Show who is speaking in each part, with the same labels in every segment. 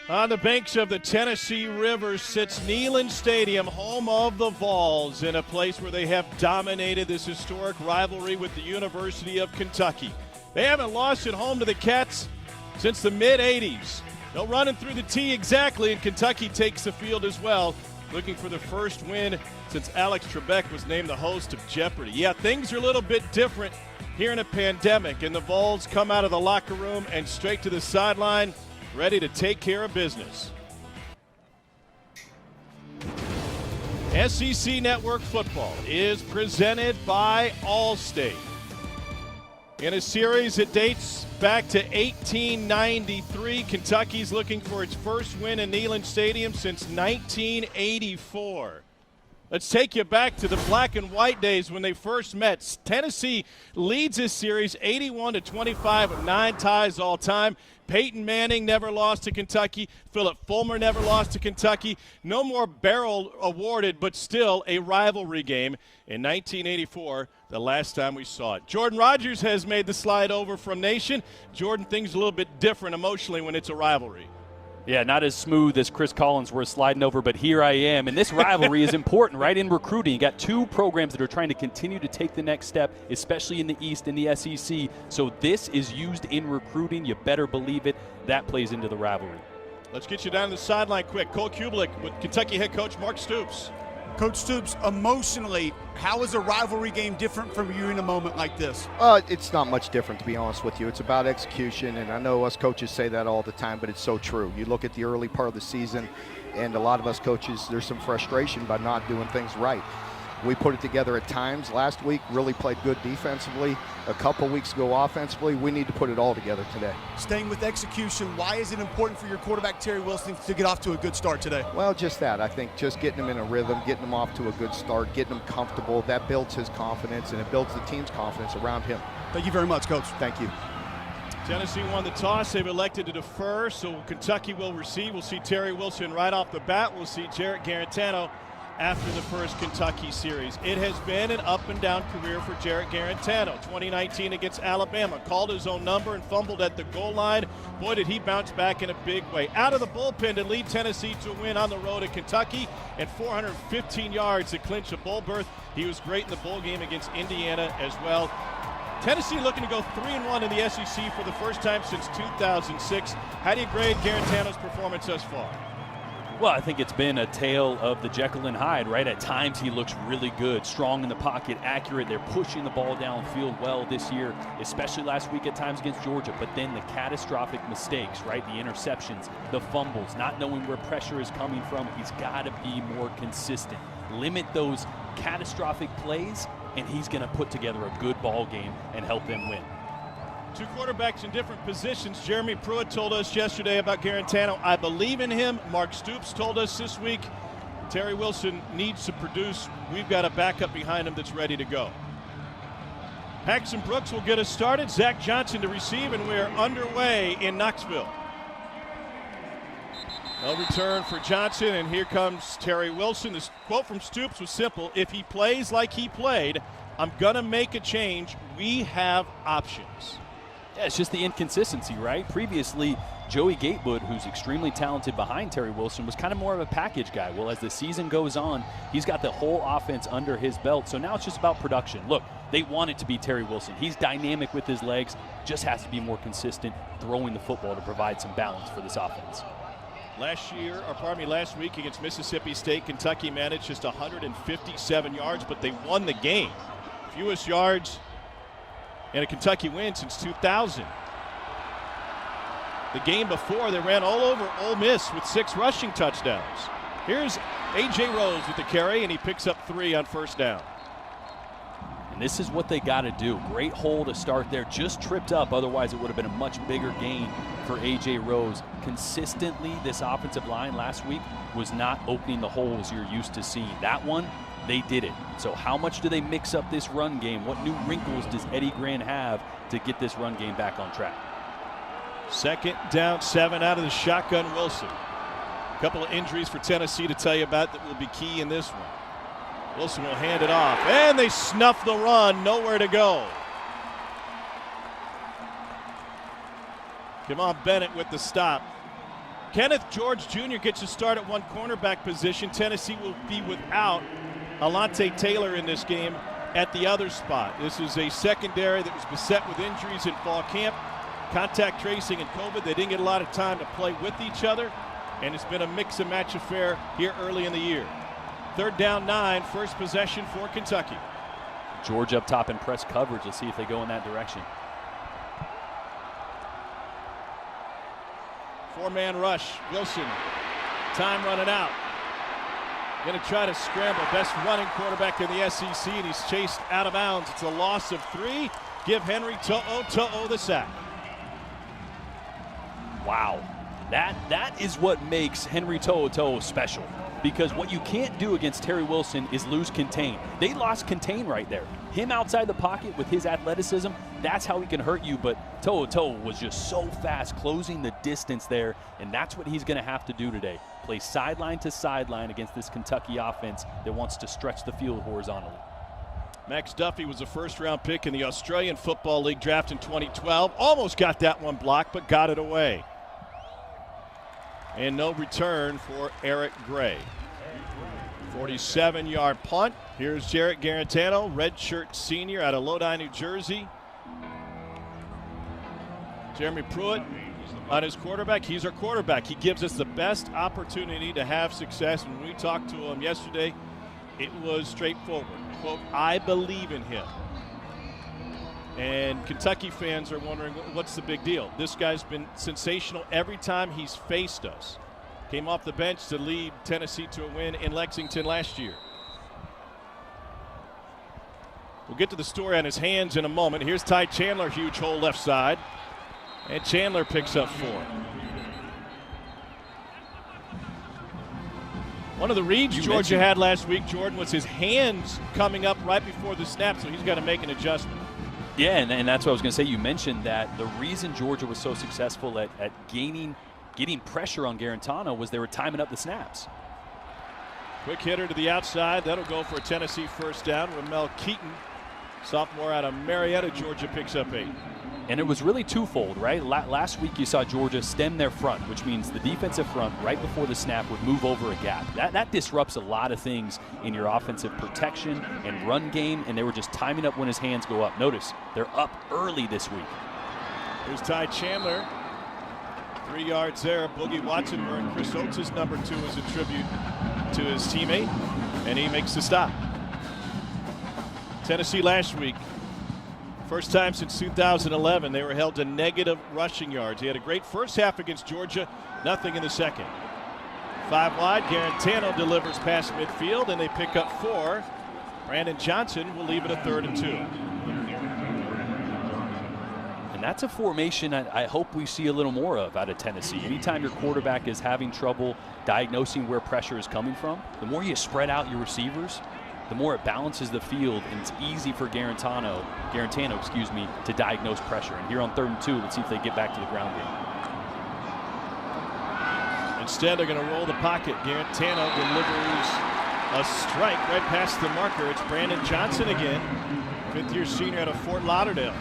Speaker 1: On the banks of the Tennessee River sits Neyland Stadium, home of the Vols, in a place where they have dominated this historic rivalry with the University of Kentucky. They haven't lost at home to the Cats since the mid-'80s. No running through the T exactly, and Kentucky takes the field as well, looking for the first win since Alex Trebek was named the host of Jeopardy! Yeah, things are a little bit different here in a pandemic, and the Vols come out of the locker room and straight to the sideline, ready to take care of business. SEC Network Football is presented by Allstate. In a series that dates back to 1893, Kentucky's looking for its first win in Neyland Stadium since 1984. Let's take you back to the black and white days when they first met. Tennessee leads this series 81-25 with 9 ties all time. Peyton Manning never lost to Kentucky. Philip Fulmer never lost to Kentucky. No more barrel awarded, but still a rivalry game in 1984, the last time we saw it. Jordan Rodgers has made the slide over from Nation. Jordan, things a little bit different emotionally when it's a rivalry.
Speaker 2: Yeah, not as smooth as Chris Collinsworth sliding over, but here I am. And this rivalry is important, right, in recruiting. You got 2 programs that are trying to continue to take the next step, especially in the East and the SEC. So this is used in recruiting. You better believe it. That plays into the rivalry.
Speaker 1: Let's get you down to the sideline quick. Cole Kublik with Kentucky head coach Mark Stoops.
Speaker 3: Coach Stoops, emotionally, how is a rivalry game different from you in a moment like this?
Speaker 4: It's not much different, to be honest with you. It's about execution, and I know us coaches say that all the time, but it's so true. You look at the early part of the season, and a lot of us coaches, there's some frustration by not doing things right. We put it together at times. Last week, really played good defensively. A couple weeks ago offensively. We need to put it all together today.
Speaker 3: Staying with execution, why is it important for your quarterback, Terry Wilson, to get off to a good start today?
Speaker 4: Well, just that. I think just getting him in a rhythm, getting him off to a good start, getting him comfortable, that builds his confidence, and it builds the team's confidence around him.
Speaker 3: Thank you very much, Coach.
Speaker 4: Thank you.
Speaker 1: Tennessee won the toss. They've elected to defer, so Kentucky will receive. We'll see Terry Wilson right off the bat. We'll see Jarrett Garantano after the first Kentucky series. It has been an up-and-down career for Jarrett Garantano. 2019 against Alabama, called his own number and fumbled at the goal line. Boy, did he bounce back in a big way. Out of the bullpen to lead Tennessee to a win on the road at Kentucky, and 415 yards to clinch a bowl berth. He was great in the bowl game against Indiana as well. Tennessee looking to go 3-1 in the SEC for the first time since 2006. How do you grade Garantano's performance thus far?
Speaker 2: Well, I think it's been a tale of the Jekyll and Hyde, right? At times he looks really good, strong in the pocket, accurate. They're pushing the ball downfield well this year, especially last week at times against Georgia. But then the catastrophic mistakes, right? The interceptions, the fumbles, not knowing where pressure is coming from. He's got to be more consistent. Limit those catastrophic plays, and he's going to put together a good ball game and help them win.
Speaker 1: 2 quarterbacks in different positions. Jeremy Pruitt told us yesterday about Garantano. I believe in him. Mark Stoops told us this week Terry Wilson needs to produce. We've got a backup behind him that's ready to go. Paxton Brooks will get us started. Zach Johnson to receive, and we're underway in Knoxville. No return for Johnson, and here comes Terry Wilson. This quote from Stoops was simple. If he plays like he played, I'm going to make a change. We have options.
Speaker 2: Yeah, it's just the inconsistency, right? Previously, Joey Gatewood, who's extremely talented behind Terry Wilson, was kind of more of a package guy. Well, as the season goes on, he's got the whole offense under his belt. So now it's just about production. Look, they want it to be Terry Wilson. He's dynamic with his legs, just has to be more consistent throwing the football to provide some balance for this offense.
Speaker 1: Last week against Mississippi State, Kentucky managed just 157 yards, but they won the game. Fewest yards in a Kentucky win since 2000. The game before, they ran all over Ole Miss with 6 rushing touchdowns. Here's A.J. Rose with the carry, and he picks up 3 on first down.
Speaker 2: And this is what they got to do. Great hole to start there. Just tripped up. Otherwise, it would have been a much bigger gain for A.J. Rose. Consistently, this offensive line last week was not opening the holes you're used to seeing. That one, they did it. So how much do they mix up this run game? What new wrinkles does Eddie Gran have to get this run game back on track?
Speaker 1: 2nd down, 7 out of the shotgun. Wilson. A couple of injuries for Tennessee to tell you about that will be key in this one. Wilson will hand it off, and they snuff the run. Nowhere to go. Come on, Bennett with the stop. Kenneth George Jr. gets a start at one cornerback position. Tennessee will be without Alontae Taylor in this game at the other spot. This is a secondary that was beset with injuries in fall camp, contact tracing and COVID. They didn't get a lot of time to play with each other, and it's been a mix and match affair here early in the year. 3rd down 9, first possession for Kentucky.
Speaker 2: Georgia up top in press coverage. Let's see if they go in that direction.
Speaker 1: 4-man rush. Wilson, time running out. Going to try to scramble. Best running quarterback in the SEC, and he's chased out of bounds. It's a loss of 3. Give Henry To'o the sack.
Speaker 2: Wow. That is what makes Henry To'o special. Because what you can't do against Terry Wilson is lose contain. They lost contain right there. Him outside the pocket with his athleticism, that's how he can hurt you. But To'o was just so fast, closing the distance there, and that's what he's going to have to do today. Play sideline to sideline against this Kentucky offense that wants to stretch the field horizontally.
Speaker 1: Max Duffy was a first-round pick in the Australian Football League draft in 2012. Almost got that one blocked, but got it away. And no return for Eric Gray. 47-yard punt. Here's Jarrett Garantano, redshirt senior out of Lodi, New Jersey. Jeremy Pruitt on his quarterback. He's our quarterback. He gives us the best opportunity to have success. When we talked to him yesterday, it was straightforward. Quote, I believe in him. And Kentucky fans are wondering, what's the big deal? This guy's been sensational every time he's faced us. Came off the bench to lead Tennessee to a win in Lexington last year. We'll get to the story on his hands in a moment. Here's Ty Chandler, huge hole left side. And Chandler picks up 4. One of the reads Georgia had last week, Jordan, was his hands coming up right before the snap, so he's got to make an adjustment.
Speaker 2: Yeah, and that's what I was going to say. You mentioned that the reason Georgia was so successful at getting pressure on Garantano was they were timing up the snaps.
Speaker 1: Quick hitter to the outside. That'll go for a Tennessee first down. Ramel Keaton, sophomore out of Marietta, Georgia, picks up 8.
Speaker 2: And it was really twofold, right? Last week you saw Georgia stem their front, which means the defensive front right before the snap would move over a gap. That disrupts a lot of things in your offensive protection and run game, and they were just timing up when his hands go up. Notice, they're up early this week.
Speaker 1: Here's Ty Chandler. 3 yards there. Boogie Watson wearing Chris Oates' number 2 as a tribute to his teammate, and he makes the stop. Tennessee last week, first time since 2011, they were held to negative rushing yards. He had a great first half against Georgia, nothing in the second. 5 wide, Garantano delivers past midfield, and they pick up 4. Brandon Johnson will leave it a 3rd and 2.
Speaker 2: And that's a formation I hope we see a little more of out of Tennessee. Anytime your quarterback is having trouble diagnosing where pressure is coming from, the more you spread out your receivers, the more it balances the field, and it's easy for Garantano, to diagnose pressure. And here on 3rd and 2, let's see if they get back to the ground game.
Speaker 1: Instead, they're going to roll the pocket. Garantano delivers a strike right past the marker. It's Brandon Johnson again, 5th-year senior out of Fort Lauderdale.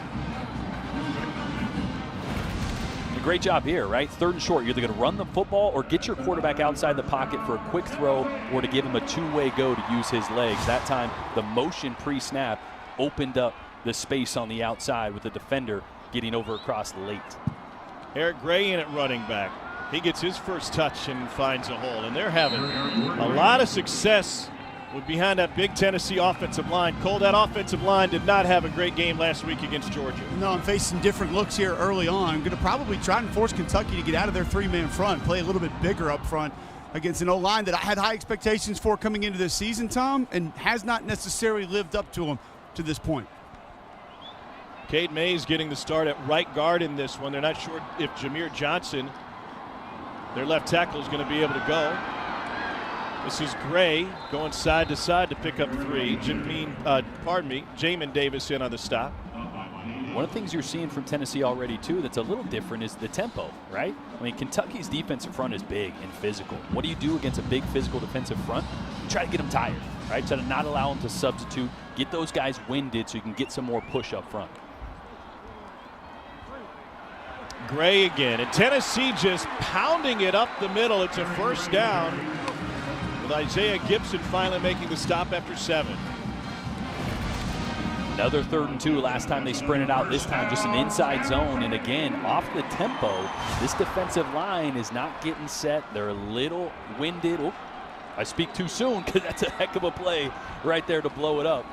Speaker 2: Great job here, right? 3rd and short. You're either going to run the football or get your quarterback outside the pocket for a quick throw, or to give him a 2-way go to use his legs. That time, the motion pre-snap opened up the space on the outside with the defender getting over across late.
Speaker 1: Eric Gray in at running back. He gets his first touch and finds a hole. And they're having a lot of success with behind that big Tennessee offensive line. Cole, that offensive line did not have a great game last week against Georgia.
Speaker 3: No, I'm facing different looks here early on. I'm going to probably try and force Kentucky to get out of their 3-man front, play a little bit bigger up front against an O-line that I had high expectations for coming into this season, Tom, and has not necessarily lived up to them to this point.
Speaker 1: Cade Mays getting the start at right guard in this one. They're not sure if Jameer Johnson, their left tackle, is going to be able to go. This is Gray going side to side to pick up 3. Jamin Davis in on the stop.
Speaker 2: One of the things you're seeing from Tennessee already, too, that's a little different is the tempo, right? I mean, Kentucky's defensive front is big and physical. What do you do against a big physical defensive front? You try to get them tired, right? Try to not allow them to substitute. Get those guys winded so you can get some more push up front.
Speaker 1: Gray again, and Tennessee just pounding it up the middle. It's a first down with Isaiah Gibson finally making the stop after 7.
Speaker 2: Another 3rd and 2. Last time they sprinted out, this time just an inside zone. And again, off the tempo, this defensive line is not getting set. They're a little winded. Oh, I speak too soon because that's a heck of a play right there to blow it up.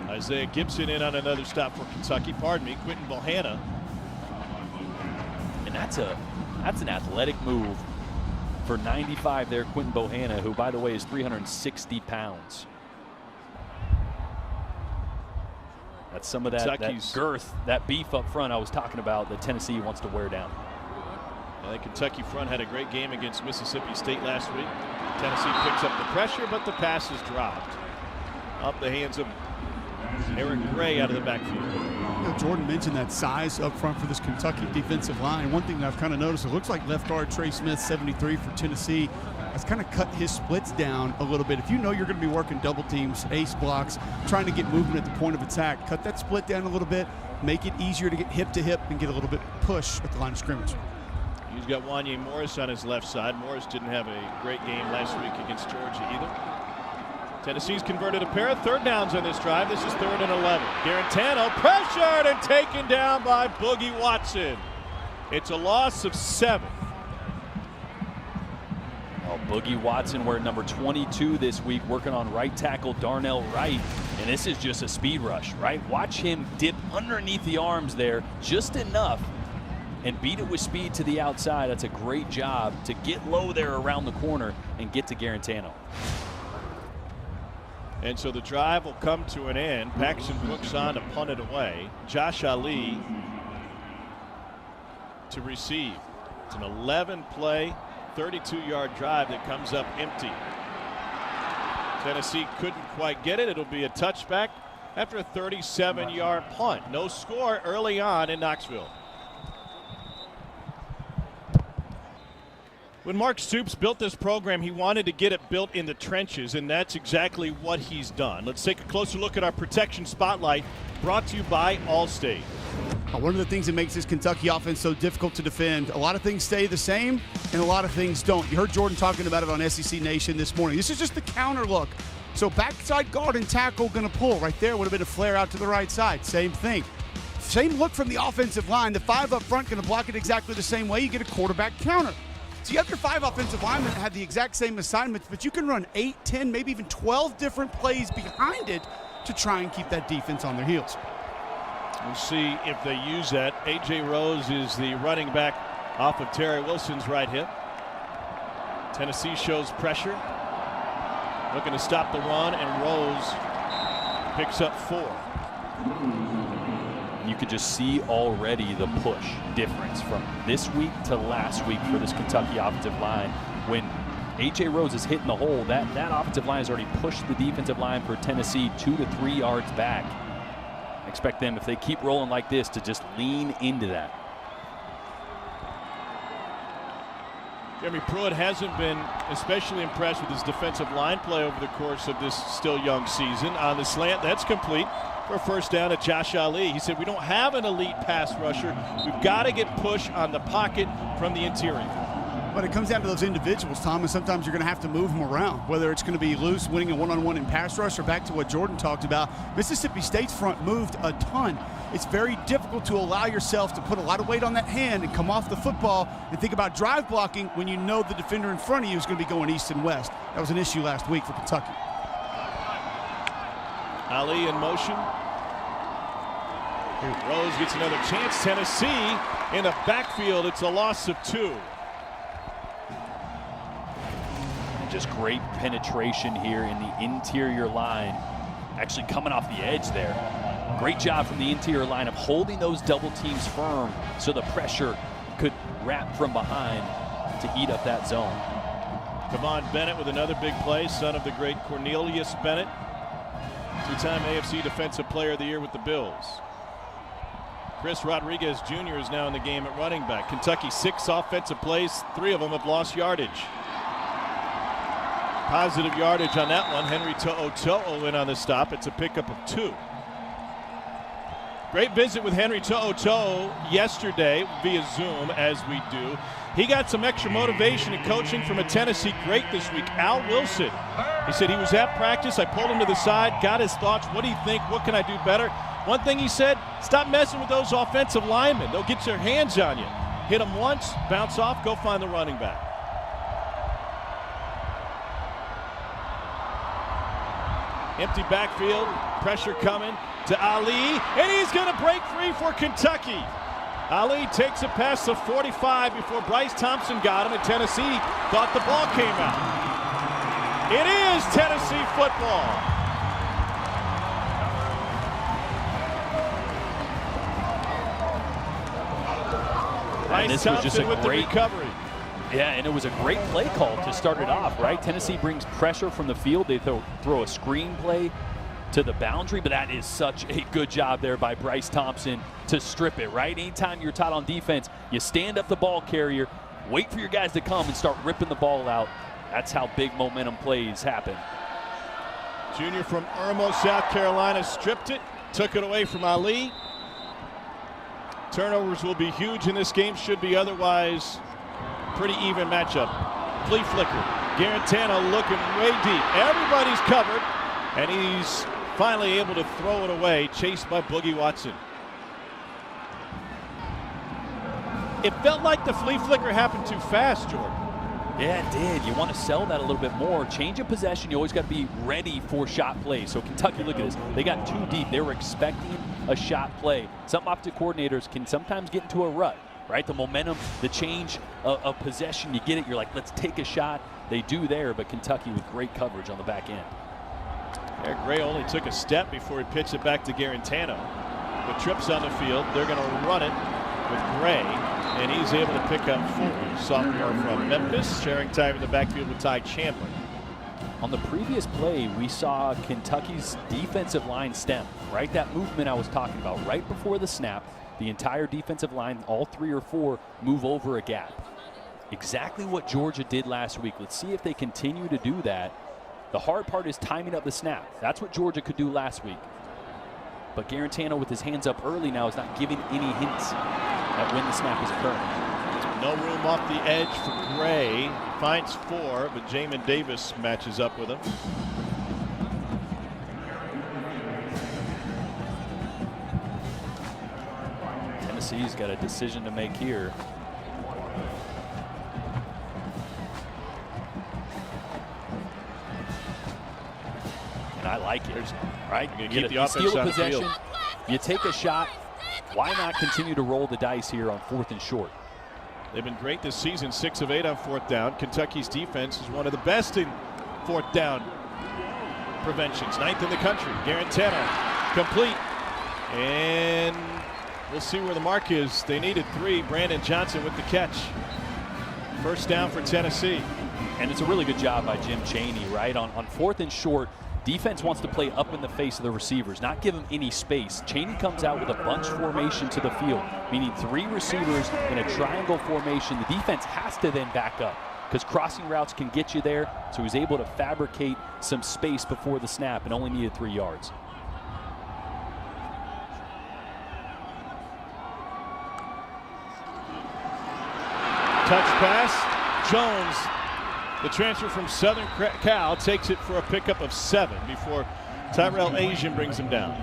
Speaker 1: Isaiah Gibson in on another stop for Kentucky. Pardon me, Quentin Bohanna.
Speaker 2: And that's an athletic move for 95 there, Quentin Bohanna, who, by the way, is 360 pounds. That's some of that girth, that beef up front I was talking about that Tennessee wants to wear down.
Speaker 1: The Kentucky front had a great game against Mississippi State last week. Tennessee picks up the pressure, but the pass is dropped. Up the hands of Eric Gray out of the backfield.
Speaker 3: You know, Jordan mentioned that size up front for this Kentucky defensive line. One thing that I've kind of noticed, it looks like left guard Trey Smith, 73 for Tennessee, has kind of cut his splits down a little bit. If you know you're going to be working double teams, ace blocks, trying to get movement at the point of attack, cut that split down a little bit, make it easier to get hip to hip and get a little bit push at the line of scrimmage.
Speaker 1: He's got Wanye Morris on his left side. Morris didn't have a great game last week against Georgia either. Tennessee's converted a pair of 3rd downs on this drive. This is 3rd and 11. Garantano pressured and taken down by Boogie Watson. It's a loss of 7.
Speaker 2: Well, Boogie Watson, we're number 22 this week, working on right tackle Darnell Wright. And this is just a speed rush, right? Watch him dip underneath the arms there just enough and beat it with speed to the outside. That's a great job to get low there around the corner and get to Garantano.
Speaker 1: And so the drive will come to an end. Paxton Brooks on to punt it away. Josh Ali to receive. It's an 11-play, 32-yard drive that comes up empty. Tennessee couldn't quite get it. It'll be a touchback after a 37-yard punt. No score early on in Knoxville. When Mark Stoops built this program, he wanted to get it built in the trenches, and that's exactly what he's done. Let's take a closer look at our protection spotlight, brought to you by Allstate.
Speaker 3: One of the things that makes this Kentucky offense so difficult to defend, a lot of things stay the same and a lot of things don't. You heard Jordan talking about it on SEC Nation this morning. This is just the counter look. So backside guard and tackle going to pull. Right there would have been a flare out to the right side. Same thing. Same look from the offensive line. The 5 up front going to block it exactly the same way. You get a quarterback counter. So you have your 5 offensive linemen that have the exact same assignments, but you can run 8, 10, maybe even 12 different plays behind it to try and keep that defense on their heels.
Speaker 1: We'll see if they use that. A.J. Rose is the running back off of Terry Wilson's right hip. Tennessee shows pressure, looking to stop the run, and Rose picks up 4.
Speaker 2: You could just see already the push difference from this week to last week for this Kentucky offensive line. When A.J. Rose is hitting the hole, that offensive line has already pushed the defensive line for Tennessee 2 to 3 yards back. I expect them, if they keep rolling like this, to just lean into that.
Speaker 1: Jeremy Pruitt hasn't been especially impressed with his defensive line play over the course of this still young season. On the slant, that's complete for a first down at Josh Ali. He said, we don't have an elite pass rusher. We've got to get push on the pocket from the interior.
Speaker 3: But it comes down to those individuals, Tom, and sometimes you're going to have to move them around, whether it's going to be loose, winning a one-on-one in pass rush, or back to what Jordan talked about. Mississippi State's front moved a ton. It's very difficult to allow yourself to put a lot of weight on that hand and come off the football and think about drive blocking when you know the defender in front of you is going to be going east and west. That was an issue last week for Kentucky.
Speaker 1: Ali in motion. Rose gets another chance. Tennessee in the backfield. It's a loss of 2.
Speaker 2: Just great penetration here in the interior line. Actually coming off the edge there. Great job from the interior line of holding those double teams firm so the pressure could wrap from behind to eat up that zone.
Speaker 1: Kavon Bennett with another big play, son of the great Cornelius Bennett. 2-time AFC Defensive Player of the Year with the Bills. Chris Rodriguez Jr. is now in the game at running back. Kentucky 6 offensive plays, 3 of them have lost yardage. Positive yardage on that one. Henry To'o in on the stop. It's a pickup of 2. Great visit with Henry To'oto'o yesterday via Zoom, as we do. He got some extra motivation and coaching from a Tennessee great this week, Al Wilson. He said he was at practice. I pulled him to the side, got his thoughts. What do you think? What can I do better? One thing he said, stop messing with those offensive linemen. They'll get their hands on you. Hit them once, bounce off, go find the running back. Empty backfield, pressure coming to Ali, and he's going to break free for Kentucky. Ali takes it past the 45 before Bryce Thompson got him, and Tennessee thought the ball came out. It is Tennessee football. Bryce Thompson with the recovery.
Speaker 2: Yeah, and it was a great play call to start it off, right? Tennessee brings pressure from the field. They throw a screen play to the boundary, but that is such a good job there by Bryce Thompson to strip it, right? Anytime you're tight on defense, you stand up the ball carrier, wait for your guys to come and start ripping the ball out. That's how big momentum plays happen.
Speaker 1: Junior from Irmo, South Carolina, stripped it, took it away from Ali. Turnovers will be huge in this game, should be otherwise pretty even matchup. Flea flicker. Garantano looking way deep. Everybody's covered, and he's finally able to throw it away, chased by Boogie Watson. It felt like the flea flicker happened too fast, Jordan.
Speaker 2: Yeah, it did. You want to sell that a little bit more. Change of possession, you always got to be ready for shot plays. So Kentucky, look at this. They got too deep. They were expecting a shot play. Some offensive coordinators can sometimes get into a rut, right? The momentum, the change of possession, you get it. You're like, let's take a shot. They do there, but Kentucky with great coverage on the back end.
Speaker 1: Eric Gray only took a step before he pitched it back to Garantano. With trips on the field, they're going to run it with Gray, and he's able to pick up 4. Sophomore from Memphis, sharing time in the backfield with Ty Chandler.
Speaker 2: On the previous play, we saw Kentucky's defensive line stem, right? That movement I was talking about right before the snap. The entire defensive line, all 3 or 4, move over a gap. Exactly what Georgia did last week. Let's see if they continue to do that. The hard part is timing up the snap. That's what Georgia could do last week. But Garantano with his hands up early now is not giving any hints at when the snap is occurring.
Speaker 1: No room off the edge for Gray. Finds 4, but Jamin Davis matches up with him.
Speaker 2: Tennessee's got a decision to make here. And I like it, right?
Speaker 1: You keep the offense
Speaker 2: steal a
Speaker 1: on the
Speaker 2: possession,
Speaker 1: field.
Speaker 2: you take a shot. Why not continue to roll the dice here on 4th and short?
Speaker 1: They've been great this season, 6 of 8 on 4th down. Kentucky's defense is one of the best in 4th down preventions, 9th in the country. Garantano complete, and we'll see where the mark is. They needed 3. Brandon Johnson with the catch. First down for Tennessee.
Speaker 2: And it's a really good job by Jim Chaney, right? On 4th and short, defense wants to play up in the face of the receivers, not give them any space. Chaney comes out with a bunch formation to the field, meaning 3 receivers in a triangle formation. The defense has to then back up because crossing routes can get you there. So he's able to fabricate some space before the snap and only needed 3 yards.
Speaker 1: Touch pass. Jones, the transfer from Southern Cal, takes it for a pickup of 7 before Tyrell Asian brings him down.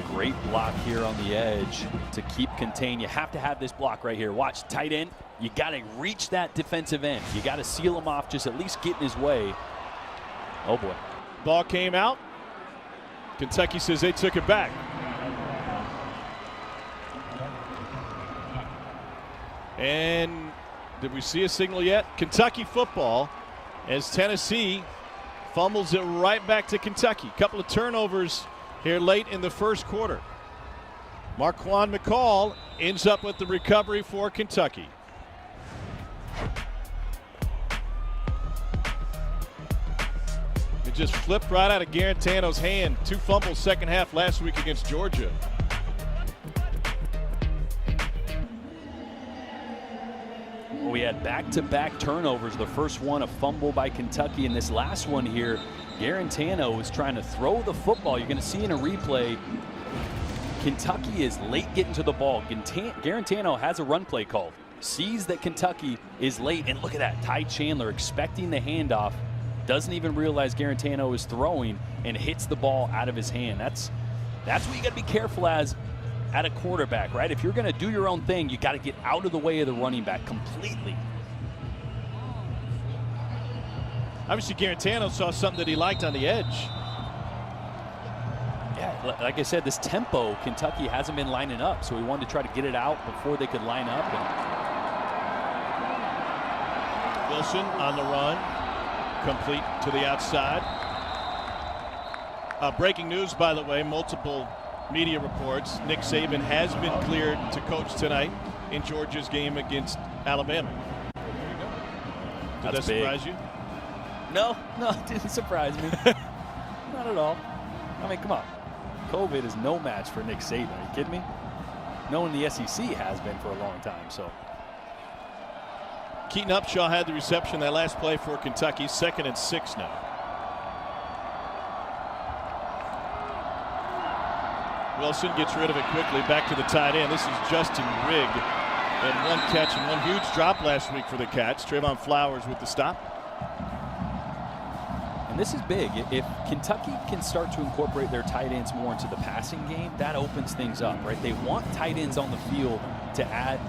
Speaker 2: Great block here on the edge to keep contained. You have to have this block right here. Watch, tight end. You got to reach that defensive end. You got to seal him off, just at least get in his way. Oh, boy.
Speaker 1: Ball came out. Kentucky says they took it back. And did we see a signal yet? Kentucky football as Tennessee fumbles it right back to Kentucky. Couple of turnovers here late in the first quarter. Marquand McCall ends up with the recovery for Kentucky. It just flipped right out of Garantano's hand. 2 fumbles second half last week against Georgia.
Speaker 2: We had back-to-back turnovers. The first one, a fumble by Kentucky, and this last one here, Garantano is trying to throw the football. You're going to see in a replay, Kentucky is late getting to the ball. Garantano has a run play called, sees that Kentucky is late, and look at that, Ty Chandler expecting the handoff, doesn't even realize Garantano is throwing and hits the ball out of his hand. That's what you got to be careful as at a quarterback, right? If you're going to do your own thing, you got to get out of the way of the running back completely.
Speaker 1: Obviously, Garantano saw something that he liked on the edge.
Speaker 2: Yeah, like I said, this tempo, Kentucky hasn't been lining up, so we wanted to try to get it out before they could line up.
Speaker 1: Wilson on the run, complete to the outside. Breaking news, by the way, multiple media reports. Nick Saban has been cleared to coach tonight in Georgia's game against Alabama. Did that surprise you?
Speaker 2: No, it didn't surprise me. Not at all. I mean, come on. COVID is no match for Nick Saban. Are you kidding me? No one in the SEC has been for a long time. So
Speaker 1: Keaton Upshaw had the reception that last play for Kentucky. 2nd and 6 now. Wilson gets rid of it quickly. Back to the tight end. This is Justin Rigg. And one catch and one huge drop last week for the Cats. Trayvon Flowers with the stop.
Speaker 2: And this is big. If Kentucky can start to incorporate their tight ends more into the passing game, that opens things up, right? They want tight ends on the field to add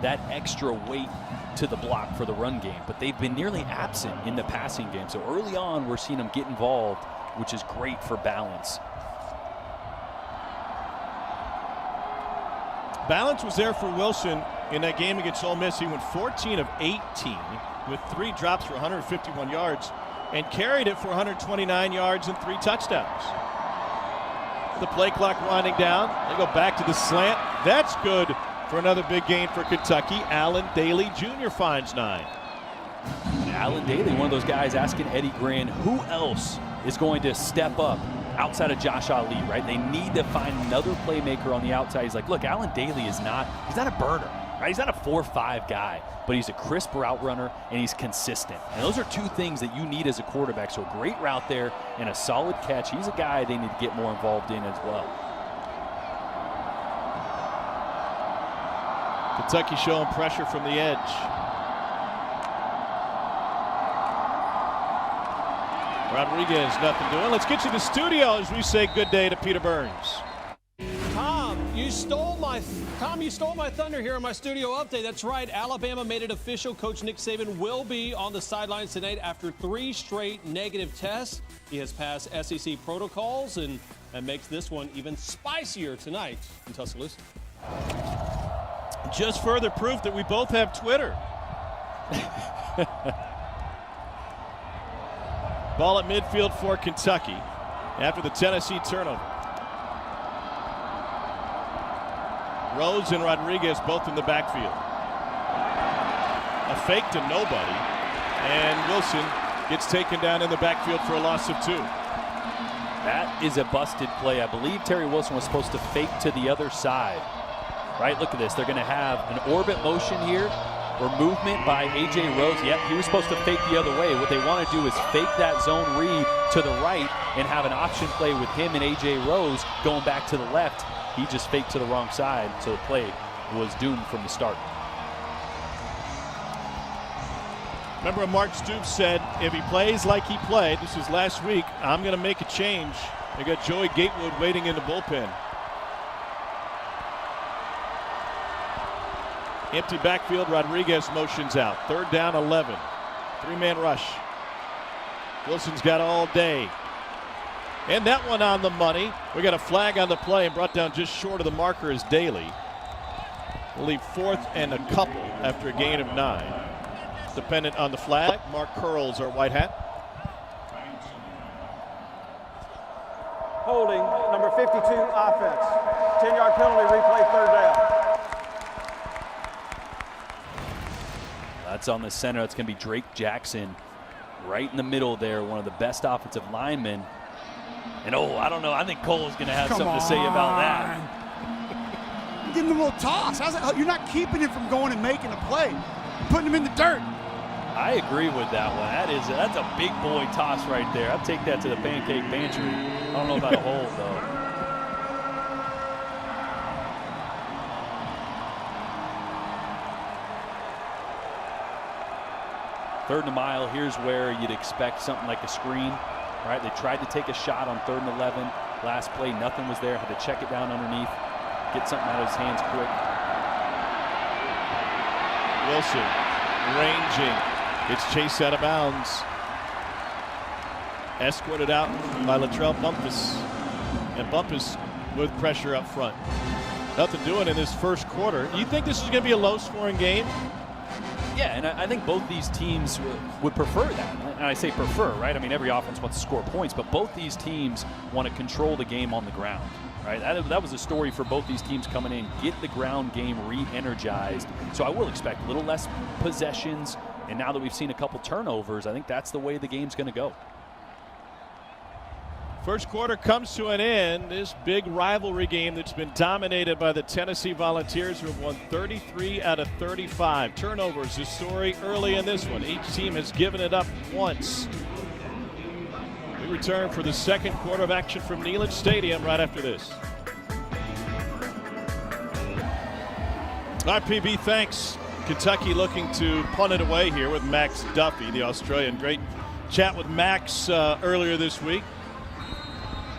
Speaker 2: that extra weight to the block for the run game, but they've been nearly absent in the passing game. So early on, we're seeing them get involved, which is great for balance.
Speaker 1: Balance was there for Wilson in that game against Ole Miss. He went 14 of 18 with 3 drops for 151 yards and carried it for 129 yards and 3 touchdowns. The play clock winding down. They go back to the slant. That's good for another big gain for Kentucky. Allen Daly Jr. finds 9.
Speaker 2: Allen Daly, one of those guys asking Eddie Gran, who else is going to step up outside of Josh Ali, right? They need to find another playmaker on the outside. He's like, look, Allen Daly he's not a burner, right? He's not a 4-5 guy, but he's a crisp route runner and he's consistent. And those are 2 things that you need as a quarterback. So a great route there and a solid catch. He's a guy they need to get more involved in as well.
Speaker 1: Kentucky showing pressure from the edge. Rodriguez, nothing doing. Let's get you to the studio as we say good day to Peter Burns.
Speaker 5: Tom, you stole my thunder here in my studio update. That's right. Alabama made it official. Coach Nick Saban will be on the sidelines tonight after 3 straight negative tests. He has passed SEC protocols and makes this one even spicier tonight in Tuscaloosa.
Speaker 1: Just further proof that we both have Twitter. Ball at midfield for Kentucky after the Tennessee turnover. Rose and Rodriguez both in the backfield. A fake to nobody, and Wilson gets taken down in the backfield for a loss of 2.
Speaker 2: That is a busted play. I believe Terry Wilson was supposed to fake to the other side. Right, look at this. They're going to have an orbit motion here or movement by A.J. Rose. Yep, he was supposed to fake the other way. What they want to do is fake that zone read to the right and have an option play with him and A.J. Rose going back to the left. He just faked to the wrong side, so the play was doomed from the start.
Speaker 1: Remember when Mark Stoops said, if he plays like he played, this was last week, I'm going to make a change. They got Joey Gatewood waiting in the bullpen. Empty backfield, Rodriguez motions out. 3rd down, 11. 3-man rush. Wilson's got all day. And that one on the money. We got a flag on the play and brought down just short of the marker is Daly. We'll leave 4th and a couple after a gain of 9. Dependent on the flag. Mark Curls, our white hat.
Speaker 6: Holding, number 52, offense. 10-yard penalty, replay, 3rd down.
Speaker 2: That's on the center. It's going to be Drake Jackson right in the middle there, one of the best offensive linemen. And, I don't know. I think Cole's going to have something to say about that.
Speaker 3: Give him a little toss. You're not keeping him from going and making a play. putting him in the dirt.
Speaker 2: I agree with that one. That's a big boy toss right there. I'd take that to the pancake pantry. I don't know about a hold, though. Third and a mile, here's where you'd expect something like a screen. All right, they tried to take a shot on 3rd and 11. Last play, nothing was there. Had to check it down underneath, get something out of his hands quick.
Speaker 1: Wilson ranging. Gets chased out of bounds. Escorted out by Latrell Bumpus. And Bumpus with pressure up front. Nothing doing in this first quarter. You think this is going to be a low-scoring game?
Speaker 2: Yeah, and I think both these teams would prefer that. And I say prefer, right? I mean, every offense wants to score points, but both these teams want to control the game on the ground, right? That was a story for both these teams coming in. Get the ground game re-energized. So I will expect a little less possessions. And now that we've seen a couple turnovers, I think that's the way the game's going to go.
Speaker 1: First quarter comes to an end. This big rivalry game that's been dominated by the Tennessee Volunteers, who have won 33 out of 35. Turnovers, the story early in this one. Each team has given it up once. We return for the second quarter of action from Neyland Stadium right after this. All right, PB, thanks. Kentucky looking to punt it away here with Max Duffy, the Australian. Great chat with Max earlier this week.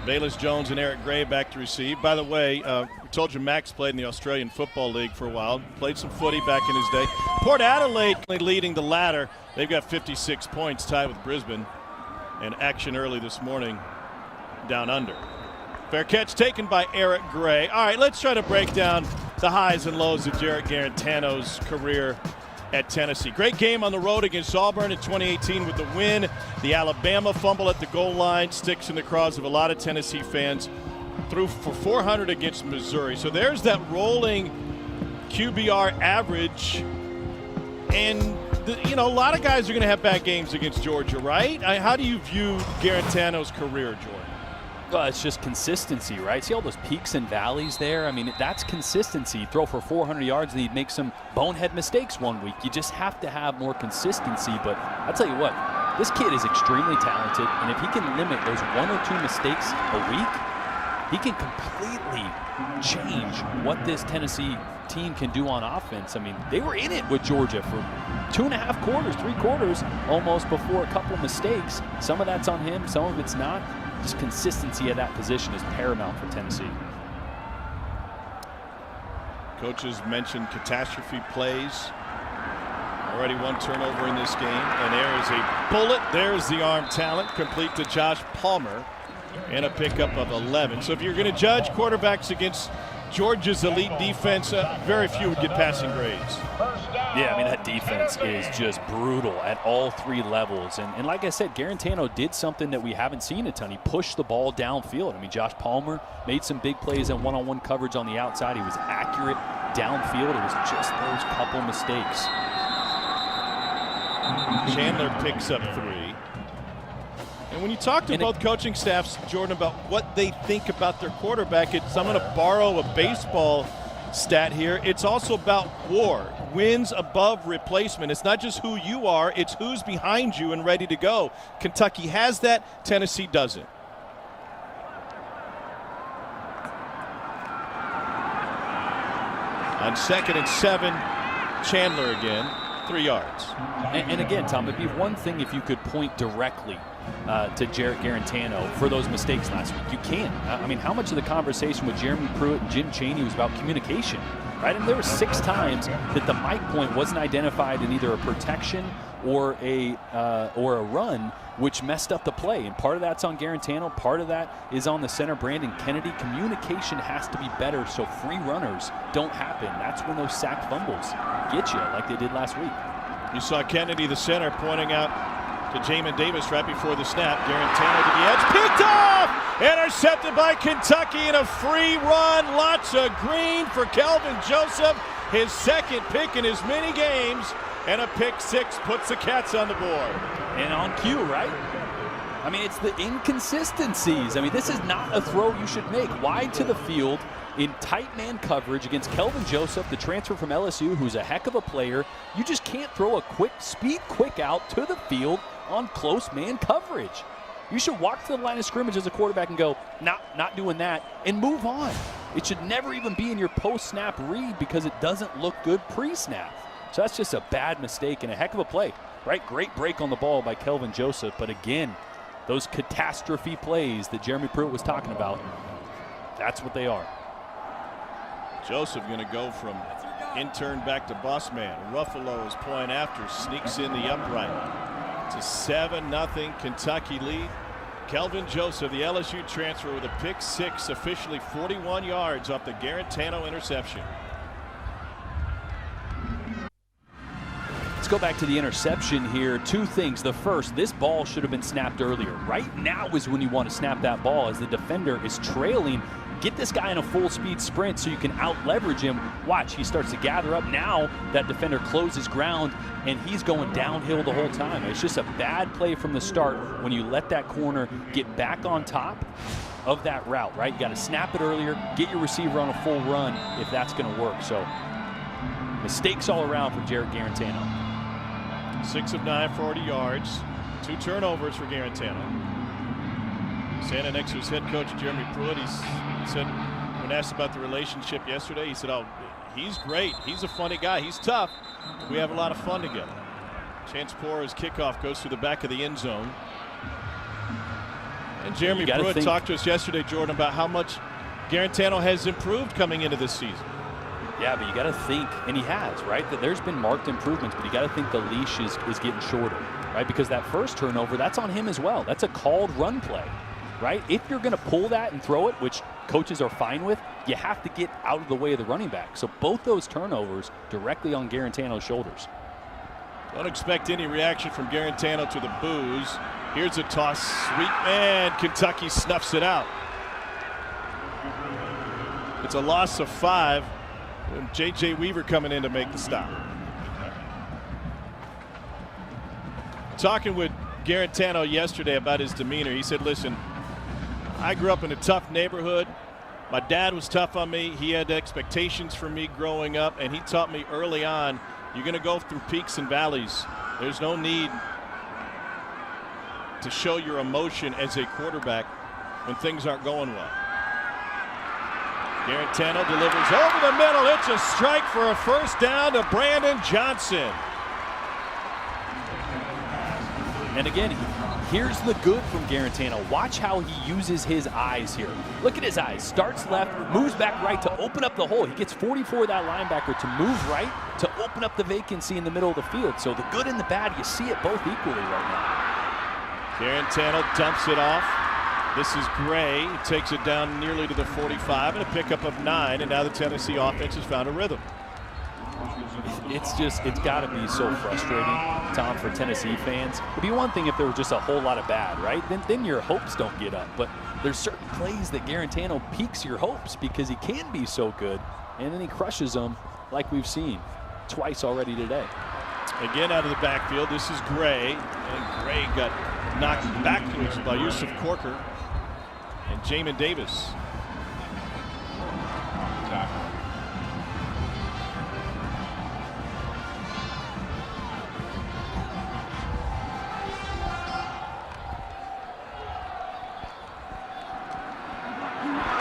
Speaker 1: Bayless Jones and Eric Gray back to receive. By the way, we told you Max played in the Australian Football League for a while. Played some footy back in his day. Port Adelaide leading the ladder. They've got 56 points, tied with Brisbane. And action early this morning down under. Fair catch taken by Eric Gray. All right, let's try to break down the highs and lows of Jarrett Garantano's career at Tennessee. Great game on the road against Auburn in 2018 with the win. The Alabama fumble at the goal line sticks in the craws of a lot of Tennessee fans. Threw for 400 against Missouri. So there's that rolling QBR average. And, a lot of guys are going to have bad games against Georgia, right? How do you view Garantano's career, Jordan?
Speaker 2: Well, it's just consistency, right? See all those peaks and valleys there? I mean, that's consistency. Throw for 400 yards and he'd make some bonehead mistakes one week. You just have to have more consistency. But I'll tell you what, this kid is extremely talented. And if he can limit those 1 or 2 mistakes a week, he can completely change what this Tennessee team can do on offense. I mean, they were in it with Georgia for 2.5 quarters, 3 quarters almost before a couple mistakes. Some of that's on him, some of it's not. Just consistency at that position is paramount for Tennessee.
Speaker 1: Coaches mentioned catastrophe plays. Already 1 turnover in this game. And there is a bullet. There's the arm talent, complete to Josh Palmer. And a pickup of 11. So if you're going to judge quarterbacks against Georgia's elite defense, very few would get passing grades.
Speaker 2: Yeah, I mean, that defense is just brutal at all 3 levels. And like I said, Garantano did something that we haven't seen a ton. He pushed the ball downfield. I mean, Josh Palmer made some big plays in one-on-one coverage on the outside. He was accurate downfield. It was just those couple mistakes.
Speaker 1: Chandler picks up 3. And when you talk to both coaching staffs, Jordan, about what they think about their quarterback, I'm going to borrow a baseball stat here. It's also about WAR, wins above replacement. It's not just who you are, it's who's behind you and ready to go. Kentucky has that, Tennessee doesn't. On 2nd and 7, Chandler again, 3 yards.
Speaker 2: And again, Tom, it'd be one thing if you could point directly to Jarrett Garantano for those mistakes last week. You can't. I mean, how much of the conversation with Jeremy Pruitt and Jim Chaney was about communication, right? And there were 6 times that the mic point wasn't identified in either a protection or a run, which messed up the play. And part of that's on Garantano. Part of that is on the center, Brandon Kennedy. Communication has to be better so free runners don't happen. That's when those sack fumbles get you, like they did last week.
Speaker 1: You saw Kennedy, the center, pointing out to Jamin Davis right before the snap. Garantano to the edge, picked off! Intercepted by Kentucky in a free run. Lots of green for Kelvin Joseph. His 2nd pick in as many games. And a pick 6 puts the Cats on the board.
Speaker 2: And on cue, right? I mean, it's the inconsistencies. I mean, this is not a throw you should make. Wide to the field, in tight man coverage against Kelvin Joseph, the transfer from LSU, who's a heck of a player. You just can't throw a quick out to the field on close man coverage. You should walk to the line of scrimmage as a quarterback and go, not doing that, and move on. It should never even be in your post-snap read because it doesn't look good pre-snap. So that's just a bad mistake and a heck of a play, right? Great break on the ball by Kelvin Joseph, but again, those catastrophe plays that Jeremy Pruitt was talking about, that's what they are.
Speaker 1: Joseph going to go from intern back to boss man. Ruffalo is playing after, sneaks in the upright. It's a 7-0 Kentucky lead. Kelvin Joseph, the LSU transfer, with a pick six, officially 41 yards off the Garantano interception.
Speaker 2: Let's go back to the interception here. Two things. The first, this ball should have been snapped earlier. Right now is when you want to snap that ball as the defender is trailing. Get this guy in a full speed sprint so you can out leverage him. Watch, he starts to gather up. Now that defender closes ground and he's going downhill the whole time. It's just a bad play from the start when you let that corner get back on top of that route, right? You got to snap it earlier, get your receiver on a full run if that's going to work. So mistakes all around for Jarrett Garantano.
Speaker 1: 6 of 9, 40 yards, 2 turnovers for Garantano. Santa Anixa's head coach Jeremy Pruitt, he said, when asked about the relationship yesterday, he said, "Oh, he's great. He's a funny guy. He's tough. We have a lot of fun together." Chance Pora's kickoff goes through the back of the end zone. And Jeremy Pruitt talked to us yesterday, Jordan, about how much Garantano has improved coming into this season.
Speaker 2: Yeah, but you got to think, and he has, right, that there's been marked improvements, but you got to think the leash is getting shorter, right? Because that first turnover, that's on him as well. That's a called run play, right? If you're going to pull that and throw it, which coaches are fine with, you have to get out of the way of the running back. So both those turnovers directly on Garantano's shoulders.
Speaker 1: Don't expect any reaction from Garantano to the boos. Here's a toss. Sweet man. Kentucky snuffs it out. It's a loss of 5. And J.J. Weaver coming in to make the stop. Talking with Garantano yesterday about his demeanor, he said, "Listen, I grew up in a tough neighborhood. My dad was tough on me. He had expectations for me growing up, and he taught me early on, you're going to go through peaks and valleys. There's no need to show your emotion as a quarterback when things aren't going well." Garantano delivers over the middle. It's a strike for a first down to Brandon Johnson.
Speaker 2: And again, here's the good from Garantano. Watch how he uses his eyes here. Look at his eyes. Starts left, moves back right to open up the hole. He gets 44 that linebacker to move right to open up the vacancy in the middle of the field. So the good and the bad, you see it both equally right now.
Speaker 1: Garantano dumps it off. This is Gray. He takes it down nearly to the 45 and a pickup of 9. And now the Tennessee offense has found a rhythm.
Speaker 2: It's got to be so frustrating, Tom, for Tennessee fans. It'd be one thing if there was just a whole lot of bad, right? Then your hopes don't get up. But there's certain plays that Garantano piques your hopes because he can be so good, and then he crushes them like we've seen twice already today.
Speaker 1: Again out of the backfield, this is Gray. And Gray got knocked backwards by Yusuf Corker and Jamin Davis.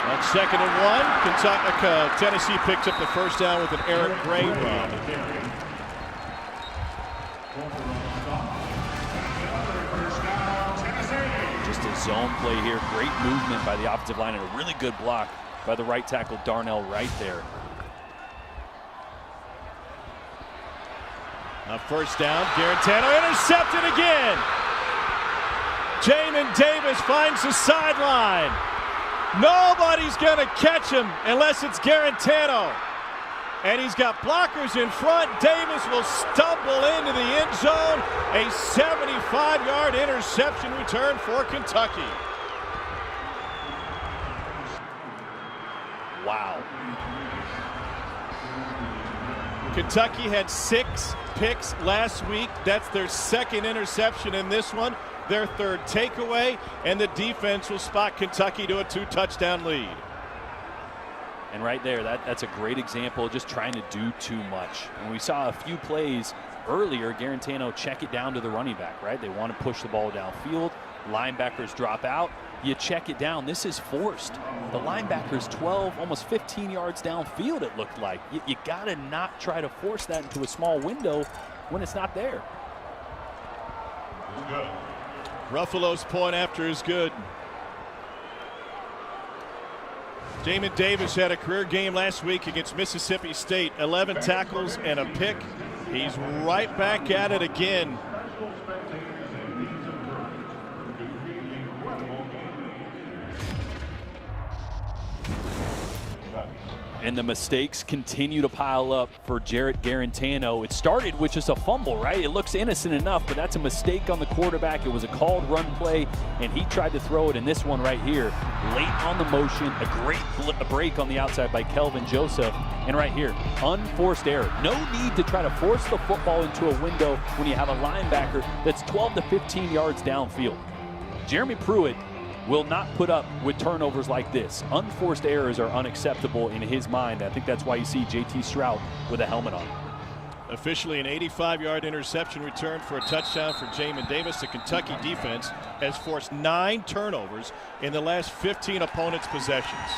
Speaker 1: On 2nd and 1, Tennessee picks up the first down with an Eric Gray run.
Speaker 2: Just a zone play here. Great movement by the offensive line and a really good block by the right tackle Darnell right there.
Speaker 1: On first down, Garantano intercepted again. Jamin Davis finds the sideline. Nobody's going to catch him unless it's Garantano. And he's got blockers in front. Davis will stumble into the end zone. A 75-yard interception return for Kentucky.
Speaker 2: Wow.
Speaker 1: Kentucky had 6 picks last week. That's their 2nd interception in this one, their 3rd takeaway, and the defense will spot Kentucky to a 2-touchdown lead.
Speaker 2: And right there, that's a great example of just trying to do too much. And we saw a few plays earlier, Garantano check it down to the running back, right? They want to push the ball downfield. Linebackers drop out. You check it down. This is forced. The linebacker's 12, almost 15 yards downfield, it looked like. You got to not try to force that into a small window when it's not there.
Speaker 1: Ruffalo's point after is good. Jamin Davis had a career game last week against Mississippi State. 11 tackles and a pick. He's right back at it again.
Speaker 2: And the mistakes continue to pile up for Jarrett Garantano. It started with just a fumble, right? It looks innocent enough, but that's a mistake on the quarterback. It was a called run play, and he tried to throw it in this one right here. Late on the motion, a great break on the outside by Kelvin Joseph. And right here, unforced error. No need to try to force the football into a window when you have a linebacker that's 12 to 15 yards downfield. Jeremy Pruitt will not put up with turnovers like this. Unforced errors are unacceptable in his mind. I think that's why you see JT Stroud with a helmet on.
Speaker 1: Officially an 85-yard interception return for a touchdown for Jamin Davis. The Kentucky defense has forced 9 turnovers in the last 15 opponents' possessions.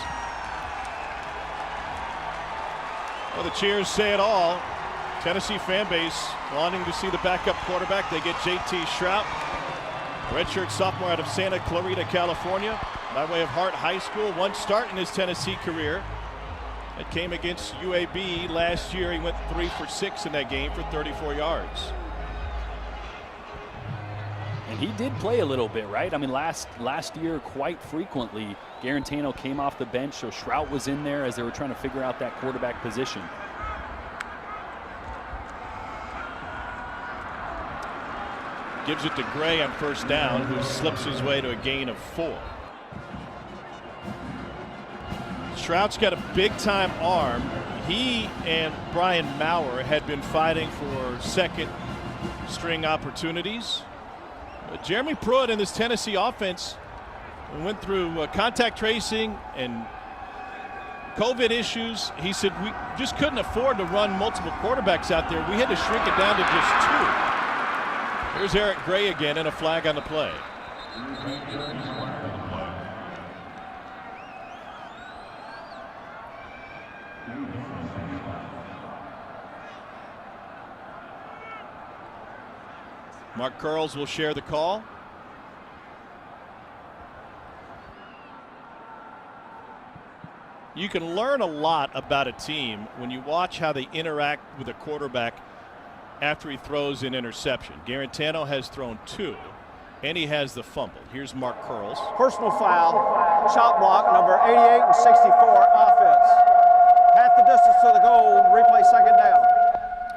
Speaker 1: Well, the cheers say it all. Tennessee fan base wanting to see the backup quarterback. They get JT Stroud, redshirt sophomore out of Santa Clarita, California, by way of Hart High School. One start in his Tennessee career. It came against UAB last year. He went 3 for 6 in that game for 34 yards.
Speaker 2: And he did play a little bit, right? I mean, last year quite frequently, Garantano came off the bench, so Stroud was in there as they were trying to figure out that quarterback position.
Speaker 1: Gives it to Gray on first down, who slips his way to a gain of 4. Stroud's got a big-time arm. He and Brian Maurer had been fighting for second-string opportunities. Jeremy Pruitt in this Tennessee offense went through contact tracing and COVID issues. He said we just couldn't afford to run multiple quarterbacks out there. We had to shrink it down to just 2. Here's Eric Gray again, and a flag on the play. Mark Curls will share the call. You can learn a lot about a team when you watch how they interact with a quarterback after he throws an interception. Garantano has thrown 2, and he has the fumble. Here's Mark Curls.
Speaker 6: Personal foul, chop block, number 88 and 64, offense. Half the distance to the goal, replay second down.